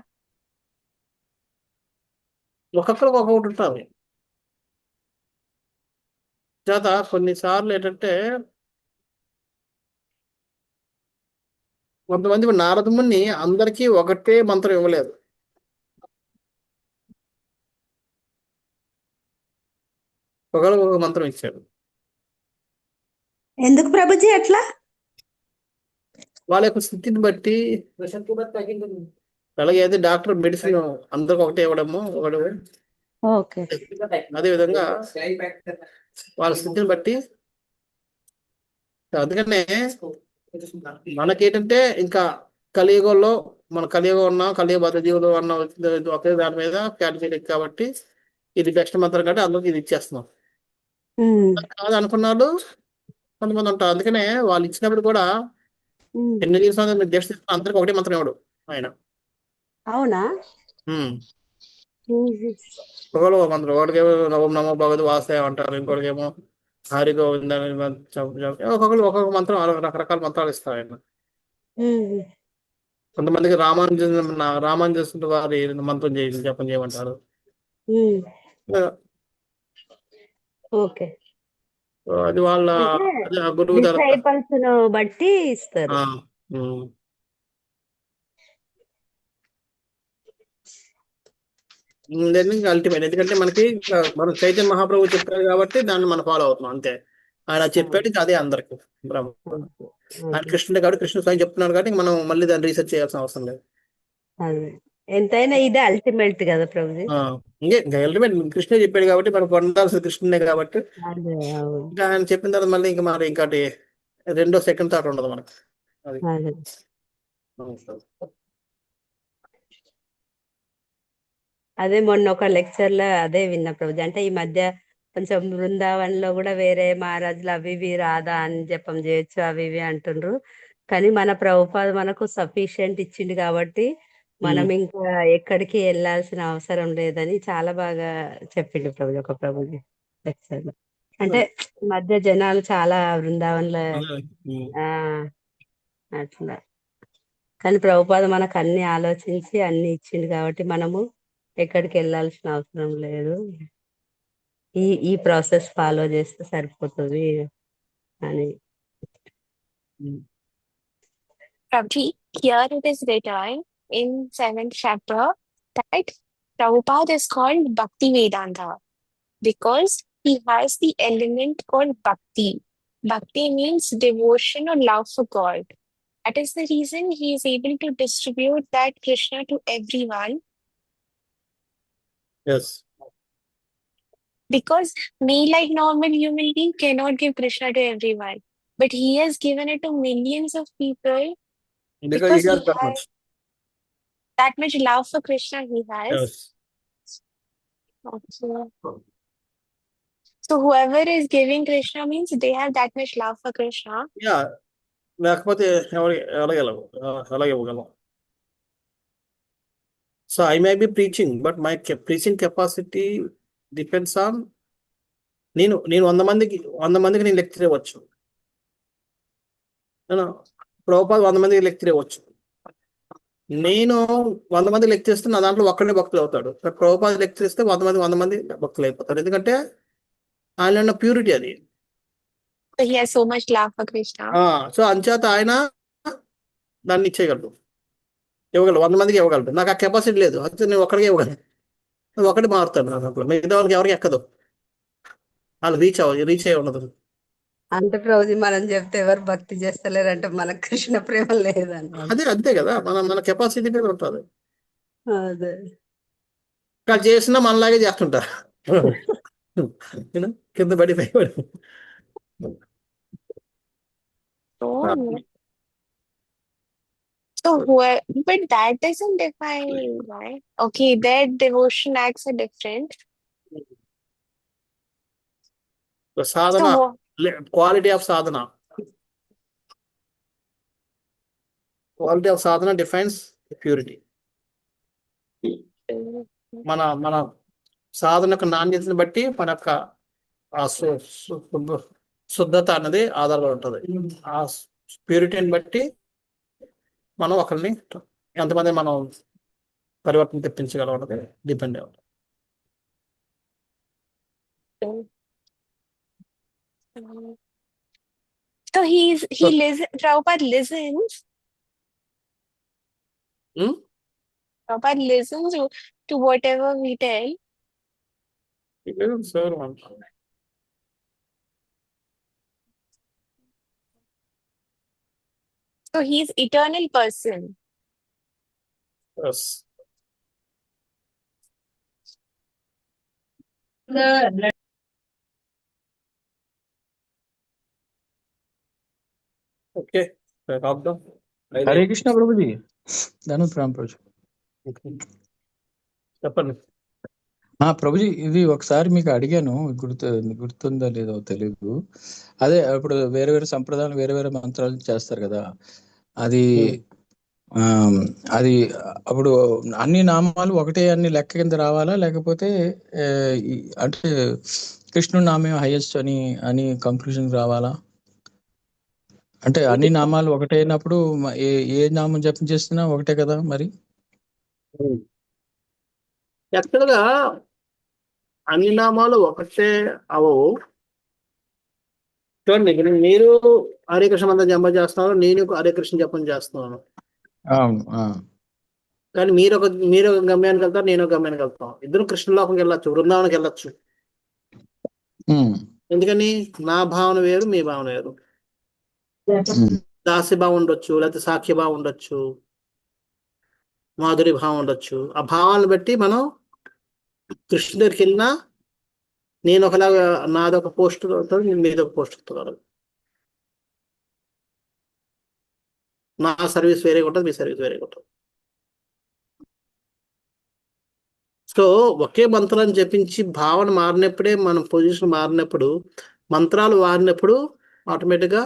ఒక్కొక్కరికి ఒక్కొక్కటి ఉంటారు. చేత కొన్నిసార్లు ఏంటంటే కొంతమంది నారదముని అందరికీ ఒకటే మంత్రం ఇవ్వలేదు, ఒకరికి ఒక మంత్రం ఇచ్చాడు. ఎందుకు ప్రభుజీ అట్లా? వాళ్ళ యొక్క స్థితిని బట్టి అలాగే అయితే డాక్టర్ మెడిసిన్ అందరికి ఒకటే ఇవ్వడము ఒకటి. ఓకే. అదే విధంగా వాళ్ళ స్థితిని బట్టి. అందుకనే మనకేంటంటే ఇంకా కలియుగంలో మన కలియుగం ఉన్నాం, కలియుగ భద్ర జీవులు అన్న ఒకే దాని మీద క్యాటగిరీ కాబట్టి ఇది బెస్ట్ మంత్రం కాబట్టి అందరికి ఇది ఇచ్చేస్తున్నాం. కాదు అనుకున్నాడు కొంతమంది ఉంటారు. అందుకనే వాళ్ళు ఇచ్చినప్పుడు కూడా ఎన్ని దివసాలు మీరు దీక్ష తీసుకున్న అందరికి ఒకటే మంత్రం ఇవ్వడు ఆయన. అవునా? ఒకళ్ళు ఒక మంత్రం, ఒకటికేమో ఓం నమో భగవతి వాసుదేవ అంటారు, ఇంకోటికేమో హరి గోవింద ఒక్కొక్కరు ఒక్కొక్క మంత్రం రకరకాల మంత్రాలు ఇస్తారు ఆయన. కొంతమందికి రామానుజ వారి మంత్రం జపం చేయమంటారు. ఓకే. అది వాళ్ళ అంటే గురువు దగ్గర. డిసైపుల్స్ బట్టి ఇస్తారు. అల్టిమేట్. ఎందుకంటే మనకి మనం చైతన్య మహాప్రభు చెప్పారు కాబట్టి దాన్ని మనం ఫాలో అవుతున్నాం అంతే. ఆయన చెప్పాడు అదే అందరికి బ్రహ్మ. ఆయన కృష్ణుడే కాబట్టి కృష్ణ స్వామి చెప్తున్నాడు కాబట్టి మనం మళ్ళీ దాన్ని రీసెర్చ్ చేయాల్సిన అవసరం లేదు. ఎంతైనా ఇదే అల్టిమేట్ కదా ప్రభుజీ. ఇంకా అల్టిమేట్ కృష్ణుడే చెప్పాడు కాబట్టి మనం పొందాల్సిన కృష్ణుడే కాబట్టి ఇంకా ఆయన చెప్పిన తర్వాత మళ్ళీ ఇంకా మరి ఇంకోటి రెండో సెకండ్ థాట్ ఉండదు మనకి. అది అదే మొన్న ఒక లెక్చర్ లో అదే విన్నా ప్రభుజీ. అంటే ఈ మధ్య కొంచెం బృందావనంలో కూడా వేరే మహారాజులు అవి ఇవి రాధా అని జపం చేయొచ్చు అవి ఇవి అంటుండ్రు. కానీ మన ప్రభుపాద మనకు సఫిషియెంట్ ఇచ్చిండు కాబట్టి మనం ఇంకా ఎక్కడికి వెళ్ళాల్సిన అవసరం లేదని చాలా బాగా చెప్పిండు ప్రభుజీ ఒక ప్రభుజీ లెక్చర్ లో. అంటే ఈ మధ్య జనాలు చాలా బృందావనంలో అట్లా. కానీ ప్రభుపాద మనకు అన్ని ఆలోచించి అన్ని ఇచ్చిండు కాబట్టి మనము ఎక్కడికి వెళ్ళాల్సిన అవసరం లేదు. ఈ ప్రాసెస్ ఫాలో చేస్తే సరిపోతుంది అని. Prabhuji, here it is written in 7th chapter that Prabhupada is called Bhakti Vedanta because he has the element called Bhakti. Bhakti means devotion or love for God. That is the reason he is able to distribute that Krishna to everyone. Yes. Because me, like normal human being, cannot give Krishna to everyone. But he has given it to millions of people because he has that much love for Krishna he has. Yes. Okay. So whoever is giving Krishna means they have that much love for Krishna. Yeah. లేకపోతే అలాగే ఇవ్వగలం. So I may be preaching but my preaching capacity depends on నేను 100 మందికి నేను లెక్చర్ ఇవ్వచ్చు. ప్రభుపాద 100 మందికి లెక్చర్ ఇవ్వచ్చు. నేను 100 మంది లెక్చర్ ఇస్తే నా దాంట్లో ఒక్కడే భక్తులు అవుతాడు. ప్రభుపాద లెక్చర్ ఇస్తే 100 మంది భక్తులు అయిపోతారు. ఎందుకంటే ఆయన ఉన్న ప్యూరిటీ అది. So he has so much love for Krishna. So అంచేత ఆయన దాన్ని ఇచ్చేయగలడు, ఇవ్వగలడు, 100 మందికి ఇవ్వగలడు. నాకు ఆ కెపాసిటీ లేదు, అయితే నేను ఒక్కడికే ఇవ్వగలను. ఒకటి మారుతాడు నా దాంట్లో, మిగతా వాళ్ళకి ఎవరికి ఎక్కదు, వాళ్ళు రీచ్ అయ్యి ఉండదు. అంటే ప్రభుజీ మనం చెప్తే ఎవరు భక్తి చేస్తలేరంటే మనకు కృష్ణ ప్రేమ లేదన్న. అదే అంతే కదా, మన కెపాసిటీ మీద ఉంటుంది. అదే వాళ్ళు చేసినా మనలాగే చేస్తుంటారు, కింద పడి పైపడి. So but that doesn't define, right? Okay, their devotion acts are different. Sadhana, quality of Sadhana, quality of Sadhana defines purity. మన సాధన యొక్క నాణ్యతను బట్టి మన యొక్క శుద్ధత అనేది ఆధారపడి ఉంటుంది. ఆ ప్యూరిటీని బట్టి మనం ఒకరిని ఎంతమంది మనం పరివర్తన తెప్పించగలం అన్నది డిపెండ్ అవుతుంది. So Prabhupada listens. Prabhupada listens to whatever we tell. So he's eternal person. Yes. Okay. Hare Krishna Prabhuji. ధను ప్రణామం ప్రభుజీ. చెప్పండి. ప్రభుజీ, ఇది ఒకసారి మీకు అడిగాను, గుర్తుందో లేదో తెలియదు. అదే ఇప్పుడు వేరే వేరే సంప్రదాయాలు వేరే వేరే మంత్రాలు చేస్తారు కదా, అది అది అప్పుడు అన్ని నామాలు ఒకటే అన్ని లెక్క కింద రావాలా, లేకపోతే అంటే కృష్ణుడి నామే హైయెస్ట్ అని అని కంక్లూజన్ రావాలా? అంటే అన్ని నామాలు ఒకటే అయినప్పుడు ఏ నామం జపం చేస్తున్నా ఒకటే కదా మరి? యాక్చువల్గా అన్ని నామాలు ఒకటే అవవు. చూడండి, ఇక్కడ మీరు హరే కృష్ణ మంత్రం జపం చేస్తున్నారు, నేను హరే కృష్ణ జపం చేస్తున్నాను. కానీ మీరు ఒక గమ్యానికి వెళ్తారు, నేను ఒక గమ్యానికి వెళ్తాం. ఇద్దరు కృష్ణలోకంకి వెళ్ళొచ్చు, బృందావనకి వెళ్ళొచ్చు. ఎందుకని? నా భావన వేరు, మీ భావన వేరు. దాసి భావం ఉండొచ్చు, లేకపోతే సాఖ్య భావం ఉండొచ్చు, మాధురి భావం ఉండొచ్చు. ఆ భావాలను బట్టి మనం కృష్ణ దగ్గరికి వెళ్ళినా నేను ఒకలాగా నాదొక పోస్ట్ అవుతుంది, మీదొక పోస్ట్ అవుతున్నారు. నా సర్వీస్ వేరేగా ఉంటుంది, మీ సర్వీస్ వేరేగా ఉంటుంది. సో ఒకే మంత్రాన్ని జపించి భావన మారినప్పుడే, మన పొజిషన్ మారినప్పుడు, మంత్రాలు మారినప్పుడు ఆటోమేటిక్గా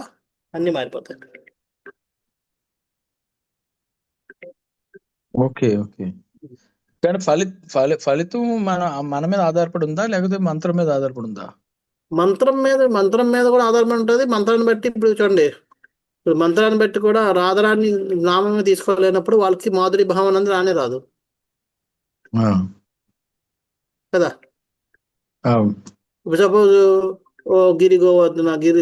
అన్ని మారిపోతాయి. Okay okay. కానీ ఫలితం మన మీద ఆధారపడి ఉందా, లేకపోతే మంత్రం మీద ఆధారపడి ఉందా? మంత్రం మీద కూడా ఆధారపడి ఉంటుంది. మంత్రాన్ని బట్టి ఇప్పుడు చూడండి, ఇప్పుడు మంత్రాన్ని బట్టి కూడా రాధరాన్ని నామమే తీసుకోలేనప్పుడు వాళ్ళకి మాధురి భావన అనేది రానే రాదు కదా. సపోజ్ గిరి గోవర్ధన, గిరి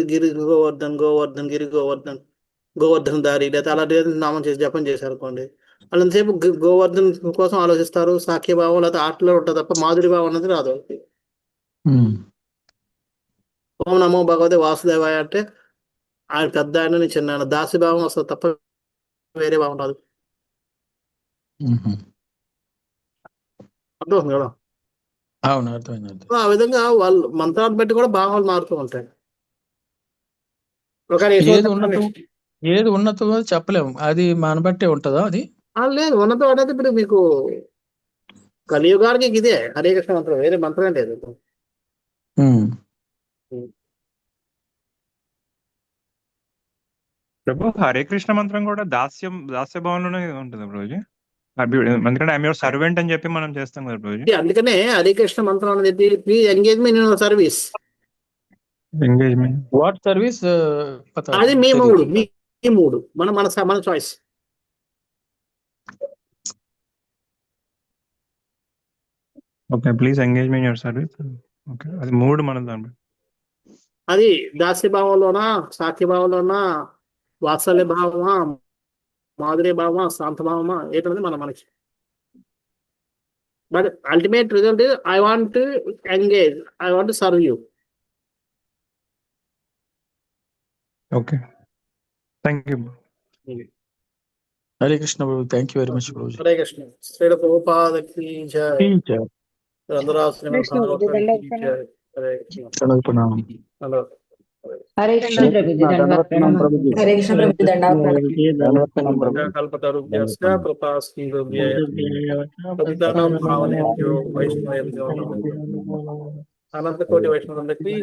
గోవర్ధన్ దారి, లేదా అలాంటి నామం చేసి జపం చేశారు అనుకోండి, అలాంటిసేపు గోవర్ధన్ కోసం ఆలోచిస్తారు, సాఖ్య భావం లేకపోతే ఆటలో ఉంటుంది తప్ప మాధురి భావం అనేది రాదు. ఓం నమో భగవతే వాసుదేవాయ అంటే ఆయన పెద్ద ఆయన, నేను చిన్న ఆయన, దాసి భావం వస్తుంది తప్ప వేరే భావం రాదు. అర్థమవుతుంది కదా? అవును, అర్థమైంది. ఆ విధంగా వాళ్ళు మంత్రాన్ని బట్టి కూడా భావాలు మారుతూ ఉంటాయి. ఏది ఉన్నతో చెప్పలేము, అది మన బట్టే ఉంటుందా? అది లేదు, ఉన్నతం అనేది ఇప్పుడు మీకు కలియుగానికి ఇదే హరే కృష్ణ మంత్రం, వేరే మంత్రం లేదు. ప్రభు, హరే కృష్ణ మంత్రం కూడా దాస్య భావంలోనే ఉంటుంది ప్రభుజీ. ఎందుకంటే ఐఎమ్ యువర్ సర్వెంట్ అని చెప్పి మనం చేస్తాం కదా ప్రభుజీ. అందుకనే హరే కృష్ణ మంత్రం అనేది please engagement in service. Engagement what service? అది మీ మూడు మన choice. Okay, please engage me in your service. Okay, అది మూడు మన దాంట్లో. అది దాస్య భావంలోనా, సాఖ్య భావంలోనా, వాత్సల్య భావమా, మాధుర్య భావమా, శాంత భావమా, ఏంటనేది మనకి. But ultimate result is I want to engage, I want to serve you. Okay, thank you. Hare Krishna prabhu, thank you very much prabhu. Hare Krishna. Srila ప్రభుపాదకి జై. హరే కృష్ణ ప్రభు, హరే కృష్ణ ప్రభు, అనంత కోటి వైష్ణవులందరికీ